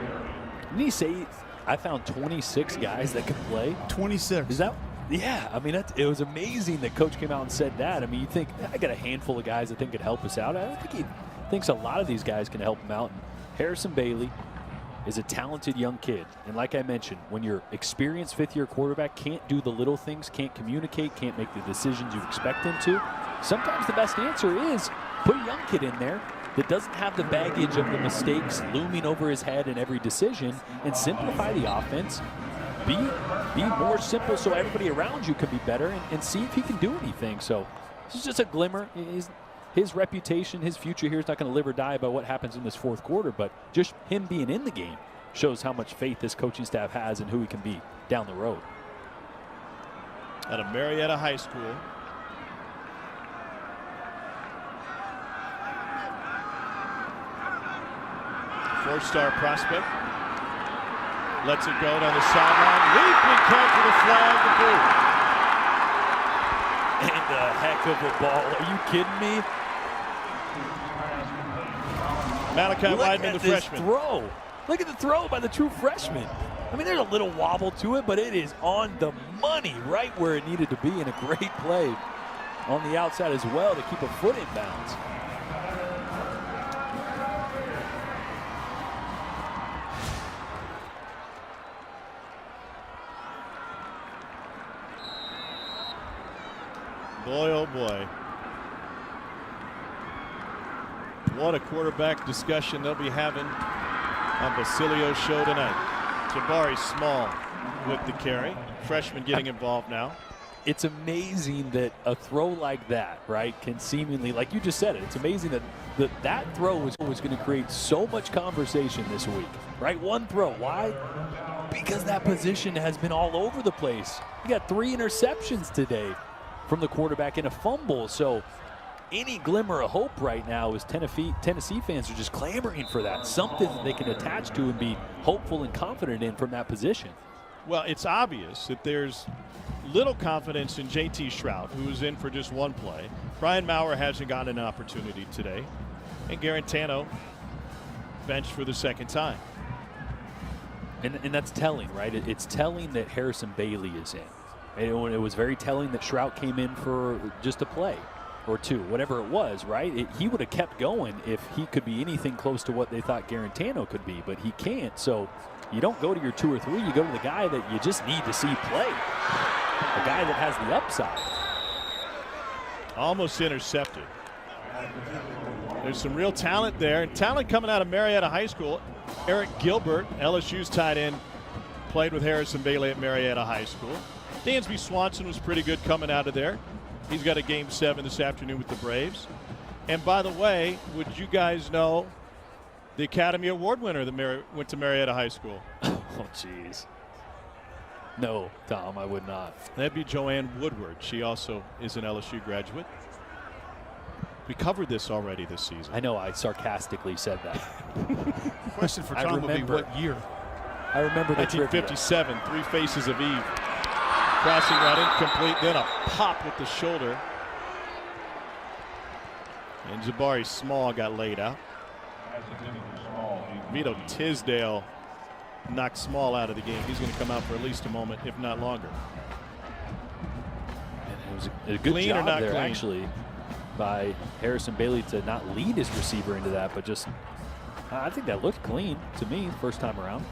Speaker 2: Didn't he say, I found 26 guys that could play?
Speaker 3: 26.
Speaker 2: Is that? Yeah, I mean, it was amazing that Coach came out and said that. I mean, you think, I got a handful of guys that think could help us out. I think he thinks a lot of these guys can help him out. And Harrison Bailey is a talented young kid. And like I mentioned, when your experienced fifth-year quarterback can't do the little things, can't communicate, can't make the decisions you expect him to, sometimes the best answer is put a young kid in there that doesn't have the baggage of the mistakes looming over his head in every decision, and simplify the offense. Be more simple so everybody around you can be better, and see if he can do anything. So this is just a glimmer. His reputation, his future here is not going to live or die by what happens in this fourth quarter, but just him being in the game shows how much faith this coaching staff has and who he can be down the road.
Speaker 1: Out of Marietta High School. Four-star prospect. Lets it go down the sideline. Leaping cut for the flag to boot.
Speaker 2: And a heck of a ball. Are you kidding me?
Speaker 1: Malachi Weidman, the freshman.
Speaker 2: Throw. Look at the throw by the true freshman. I mean, there's a little wobble to it, but it is on the money, right where it needed to be, and a great play on the outside as well to keep a foot in bounds.
Speaker 1: Boy, oh boy. What a quarterback discussion they'll be having on Basilio's show tonight. Jabari Small with the carry. Freshman getting involved now.
Speaker 2: It's amazing that a throw like that, right, can seemingly, like you just said it, it's amazing that that throw was going to create so much conversation this week, right? One throw. Why? Because that position has been all over the place. You got 3 interceptions today from the quarterback and a fumble. So any glimmer of hope right now is Tennessee fans are just clamoring for that, something that they can attach to and be hopeful and confident in from that position.
Speaker 1: Well, it's obvious that there's little confidence in J.T. Shrout, who was in for just one play. Brian Maurer hasn't gotten an opportunity today. And Garantano benched for the second time.
Speaker 2: And that's telling, right? It's telling that Harrison Bailey is in. And it was very telling that Shrout came in for just a play or two, whatever it was, right? He would have kept going if he could be anything close to what they thought Garantano could be, but he can't. So you don't go to your 2 or 3, you go to the guy that you just need to see play, a guy that has the upside.
Speaker 1: Almost intercepted. There's some real talent there, and talent coming out of Marietta High School. Eric Gilbert, LSU's tight end, played with Harrison Bailey at Marietta High School. Dansby Swanson was pretty good coming out of there. He's got a Game 7 this afternoon with the Braves. And by the way, would you guys know the Academy Award winner that went to Marietta High School?
Speaker 2: Oh, jeez. No, Tom, I would not.
Speaker 1: That'd be Joanne Woodward. She also is an LSU graduate. We covered this already this season.
Speaker 2: I know, I sarcastically said that.
Speaker 3: Question for Tom would be what year?
Speaker 2: I remember the
Speaker 1: 1957, Three Faces of Eve. Crossing route incomplete, then a pop with the shoulder. And Jabari Small got laid out. Vito Tisdale knocked Small out of the game. He's going to come out for at least a moment, if not longer.
Speaker 2: And it was a good
Speaker 1: clean
Speaker 2: job
Speaker 1: or not
Speaker 2: there,
Speaker 1: clean?
Speaker 2: actually, by Harrison Bailey to not lead his receiver into that, but just, I think that looked clean to me first time around.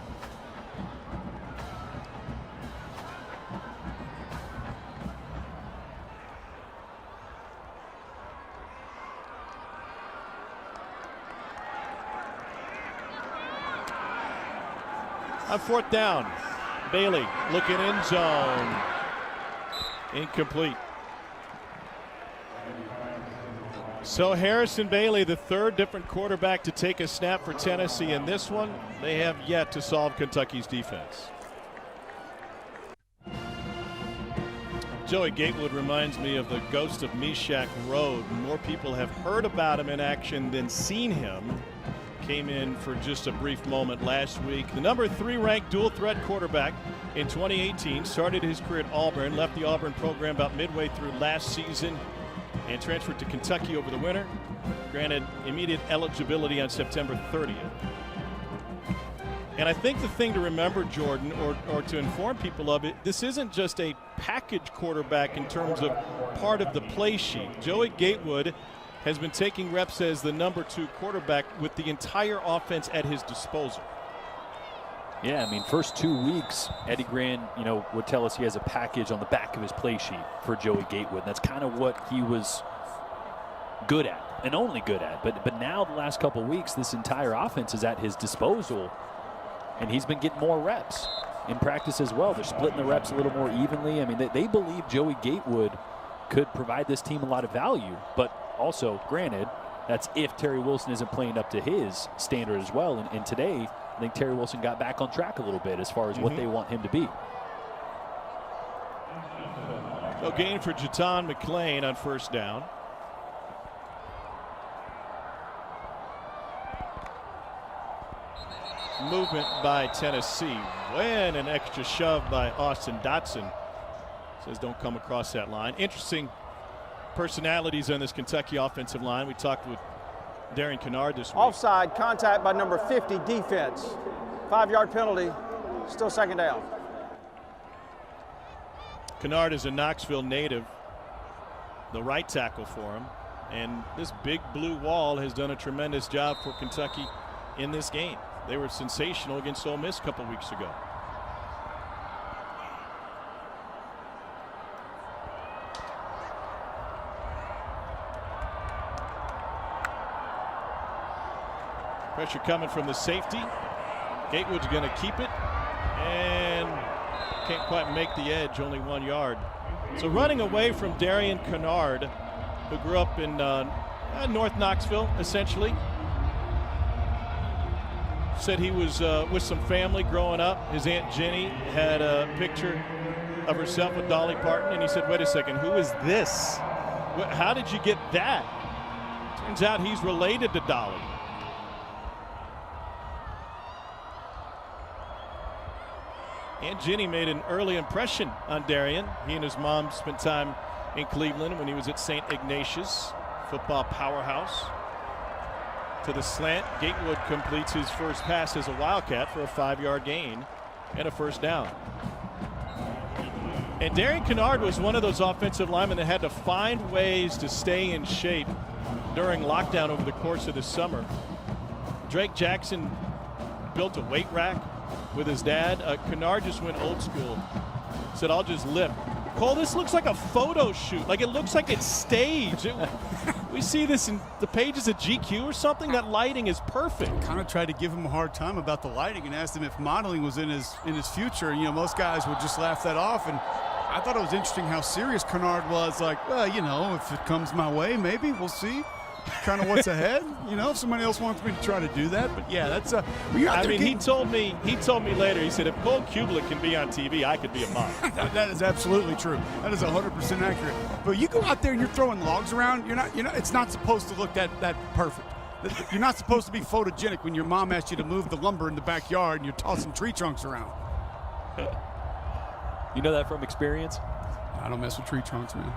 Speaker 1: On 4th down, Bailey looking end zone. Incomplete. So Harrison Bailey, the 3rd different quarterback to take a snap for Tennessee. In this one, they have yet to solve Kentucky's defense. Joey Gatewood reminds me of the ghost of Meshack Road. More people have heard about him in action than seen him. Came in for just a brief moment last week. The number 3 ranked dual threat quarterback in 2018 started his career at Auburn, left the Auburn program about midway through last season and transferred to Kentucky over the winter. Granted immediate eligibility on September 30th. And I think the thing to remember, Jordan, or to inform people of it, this isn't just a package quarterback in terms of part of the play sheet. Joey Gatewood has been taking reps as the number 2 quarterback with the entire offense at his disposal.
Speaker 2: Yeah, I mean, first 2 weeks, Eddie Gran, would tell us he has a package on the back of his play sheet for Joey Gatewood. That's kind of what he was good at and only good at. But now the last couple weeks, this entire offense is at his disposal. And he's been getting more reps in practice as well. They're splitting the reps a little more evenly. I mean, they believe Joey Gatewood could provide this team a lot of value. But also, granted, that's if Terry Wilson isn't playing up to his standard as well. And today, I think Terry Wilson got back on track a little bit as far as what they want him to be.
Speaker 1: So gain for Jaton McClain on first down. Movement by Tennessee. When an extra shove by Austin Dotson. Says don't come across that line. Interesting personalities on this Kentucky offensive line. We talked with Darian Kennard this week.
Speaker 6: Offside, contact by number 50 defense. 5-yard penalty, still second down.
Speaker 1: Kennard is a Knoxville native, the right tackle for him. And this big blue wall has done a tremendous job for Kentucky in this game. They were sensational against Ole Miss a couple weeks ago. Pressure coming from the safety. Gatewood's going to keep it and can't quite make the edge, only 1 yard. So running away from Darian Kennard, who grew up in North Knoxville, essentially. Said he was with some family growing up. His Aunt Jenny had a picture of herself with Dolly Parton, and he said, wait a second, who is this? How did you get that? Turns out he's related to Dolly. Aunt Jenny made an early impression on Darian. He and his mom spent time in Cleveland when he was at St. Ignatius, football powerhouse. To the slant, Gatewood completes his first pass as a Wildcat for a 5-yard gain and a first down. And Darian Kennard was one of those offensive linemen that had to find ways to stay in shape during lockdown over the course of the summer. Drake Jackson built a weight rack with his dad. Kennard just went old school. Said, I'll just lift. Cole, this looks like a photo shoot. Like it looks like it's staged. We see this in the pages of GQ or something. That lighting is perfect.
Speaker 3: Kind of tried to give him a hard time about the lighting and asked him if modeling was in his future. You know, most guys would just laugh that off. And I thought it was interesting how serious Kennard was. Like, well, you know, if it comes my way, maybe we'll see. Kind of what's ahead, you know, if somebody else wants me to try to do that. But yeah, that's I mean, he told me later, he said, if Cole Kublik can be on TV, I could be a model. That is absolutely true. That is 100% accurate. But you go out there and you're throwing logs around, you're not, it's not supposed to look that perfect. You're not supposed to be photogenic when your mom asks you to move the lumber in the backyard and you're tossing tree trunks around.
Speaker 2: You know that from experience?
Speaker 3: I don't mess with tree trunks, man.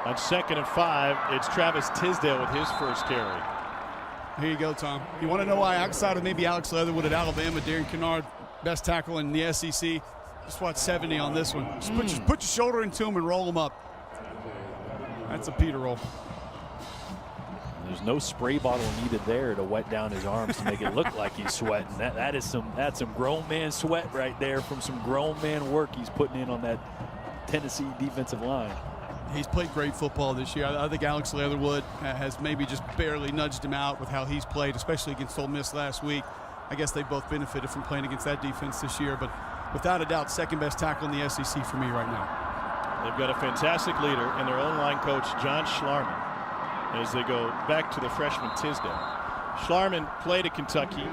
Speaker 1: On 2nd and 5, it's Travis Tisdale with his first carry.
Speaker 3: Here you go, Tom. You want to know why outside of maybe Alex Leatherwood at Alabama, Darian Kennard, best tackle in the SEC, just watch 70 on this one. Just put your shoulder into him and roll him up. That's a Peter roll.
Speaker 2: There's no spray bottle needed there to wet down his arms to make it look like he's sweating. That's some grown man sweat right there from some grown man work he's putting in on that Tennessee defensive line.
Speaker 3: He's played great football this year. I think Alex Leatherwood has maybe just barely nudged him out with how he's played, especially against Ole Miss last week. I guess they both benefited from playing against that defense this year, but without a doubt, second best tackle in the SEC for me right now.
Speaker 1: They've got a fantastic leader in their own line coach, John Schlarman, as they go back to the freshman Tisdale. Schlarman played at Kentucky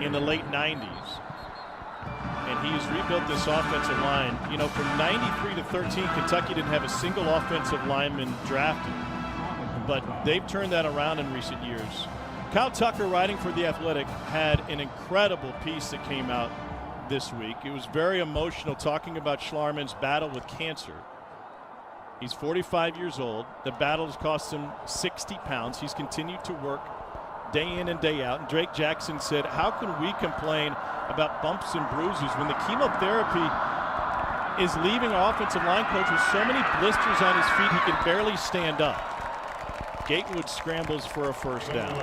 Speaker 1: in the late 90s. And he's rebuilt this offensive line. You know, from 93 to 13, Kentucky didn't have a single offensive lineman drafted. But they've turned that around in recent years. Kyle Tucker, writing for The Athletic, had an incredible piece that came out this week. It was very emotional talking about Schlarman's battle with cancer. He's 45 years old. The battle has cost him 60 pounds. He's continued to work day in and day out. And Drake Jackson said, how can we complain about bumps and bruises when the chemotherapy is leaving our offensive line coach with so many blisters on his feet he can barely stand up. Gatewood scrambles for a first down.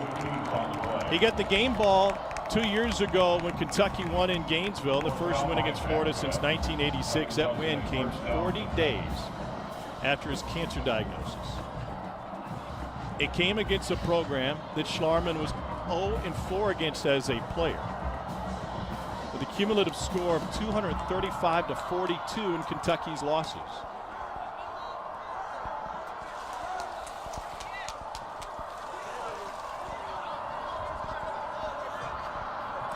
Speaker 1: He got the game ball 2 years ago when Kentucky won in Gainesville, the first win against Florida since 1986. That win came 40 days after his cancer diagnosis. It came against a program that Schlarman was 0-4 against as a player, with a cumulative score of 235-42 in Kentucky's losses.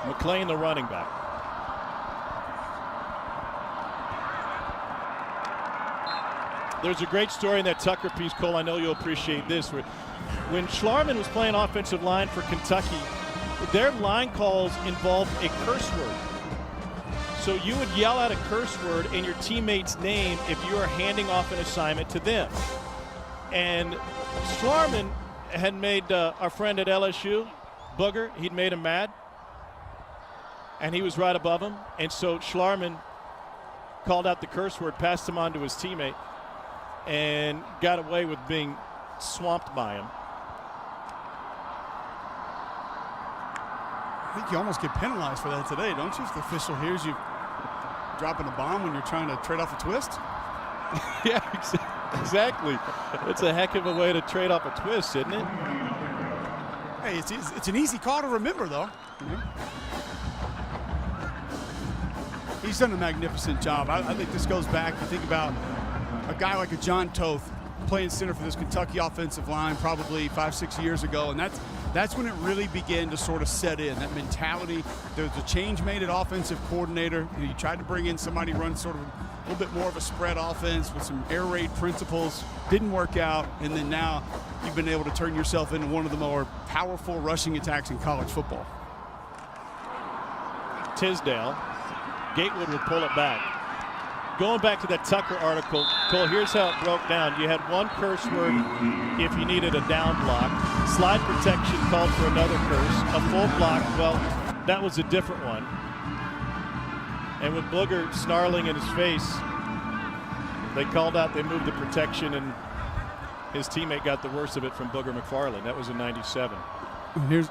Speaker 1: McClain, the running back. There's a great story in that Tucker piece, Cole. I know you'll appreciate this. When Schlarman was playing offensive line for Kentucky, their line calls involved a curse word. So you would yell out a curse word in your teammate's name if you were handing off an assignment to them. And Schlarman had made our friend at LSU, Booger, he'd made him mad. And he was right above him. And so Schlarman called out the curse word, passed him on to his teammate, and got away with being swamped by him.
Speaker 3: I think you almost get penalized for that today, don't you? If the official hears you dropping a bomb when you're trying to trade off a twist.
Speaker 1: Yeah, exactly. It's a heck of a way to trade off a twist, isn't it?
Speaker 3: Hey, it's an easy call to remember, though. He's done a magnificent job. I think this goes back, you think about a guy like a John Toth playing center for this Kentucky offensive line probably 5-6 years ago, and that's when it really began to sort of set in, that mentality. There was a change made at offensive coordinator. You tried to bring in somebody who runs sort of a little bit more of a spread offense with some air raid principles. Didn't work out, and then now you've been able to turn yourself into one of the more powerful rushing attacks in college football.
Speaker 1: Tisdale. Gatewood would pull it back. Going back to that Tucker article, Cole, here's how it broke down. You had one curse word if you needed a down block. Slide protection called for another curse. A full block, well, that was a different one. And with Booger snarling in his face, they called out, they moved the protection, and his teammate got the worst of it from Booger McFarland. That was in '97.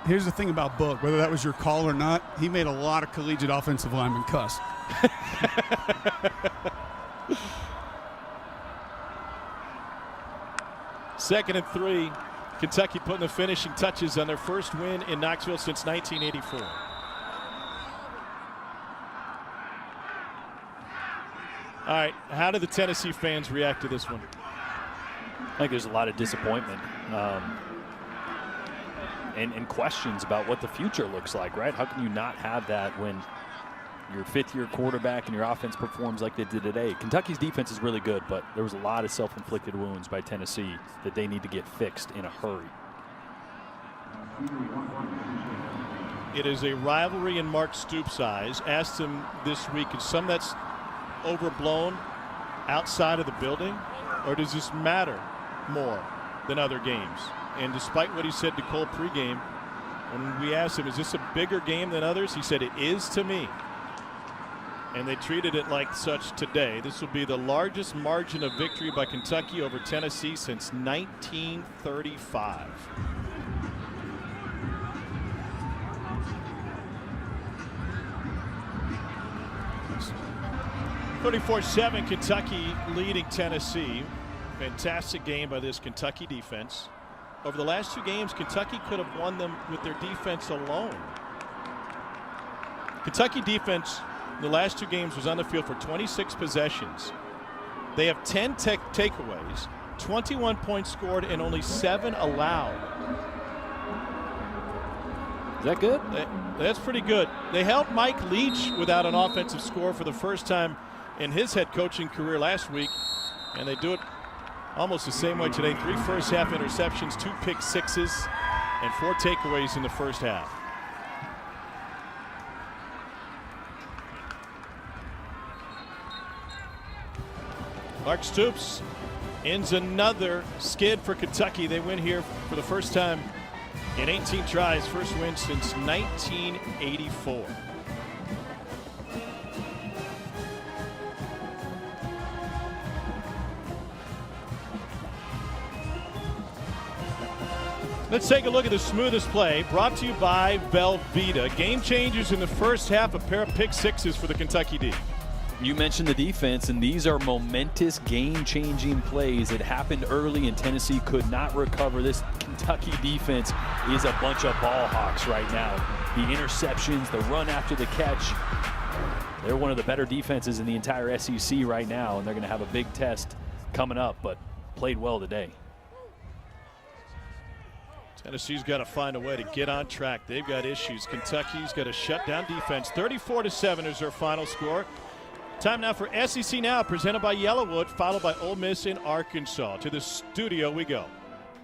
Speaker 3: Here's the thing about Boog, whether that was your call or not, he made a lot of collegiate offensive linemen cuss.
Speaker 1: Second and 3. Kentucky putting the finishing touches on their first win in Knoxville since 1984. All right, how do the Tennessee fans react to this one?
Speaker 2: I think there's a lot of disappointment and questions about what the future looks like, right? How can you not have that when your fifth-year quarterback and your offense performs like they did today? Kentucky's defense is really good, but there was a lot of self-inflicted wounds by Tennessee that they need to get fixed in a hurry.
Speaker 1: It is a rivalry in Mark Stoops' eyes. Asked him this week, is some that's overblown outside of the building, or does this matter more than other games? And despite what he said to Cole pregame, when we asked him, is this a bigger game than others? He said, it is to me. And they treated it like such today. This will be the largest margin of victory by Kentucky over Tennessee since 1935. (34-7) Kentucky leading Tennessee. Fantastic game by this Kentucky defense. Over the last 2 games, Kentucky could have won them with their defense alone. Kentucky defense in the last 2 games was on the field for 26 possessions. They have 10 takeaways, 21 points scored, and only 7 allowed.
Speaker 2: Is that good?
Speaker 1: That's pretty good. They held Mike Leach without an offensive score for the first time in his head coaching career last week, and they do it almost the same way today. 3 first-half interceptions, 2 pick sixes, and 4 takeaways in the first half. Mark Stoops ends another skid for Kentucky. They win here for the first time in 18 tries. First win since 1984. Let's take a look at the smoothest play, brought to you by Velveeta. Game changers in the first half, a pair of pick sixes for the Kentucky D.
Speaker 2: You mentioned the defense, and these are momentous game-changing plays. It happened early, and Tennessee could not recover. This Kentucky defense is a bunch of ball hawks right now. The interceptions, the run after the catch. They're one of the better defenses in the entire SEC right now, and they're going to have a big test coming up, but played well today.
Speaker 1: Tennessee's got to find a way to get on track. They've got issues. Kentucky's got a shutdown defense. 34-7 is their final score. Time now for SEC Now, presented by Yellowwood, followed by Ole Miss in Arkansas. To the studio we go.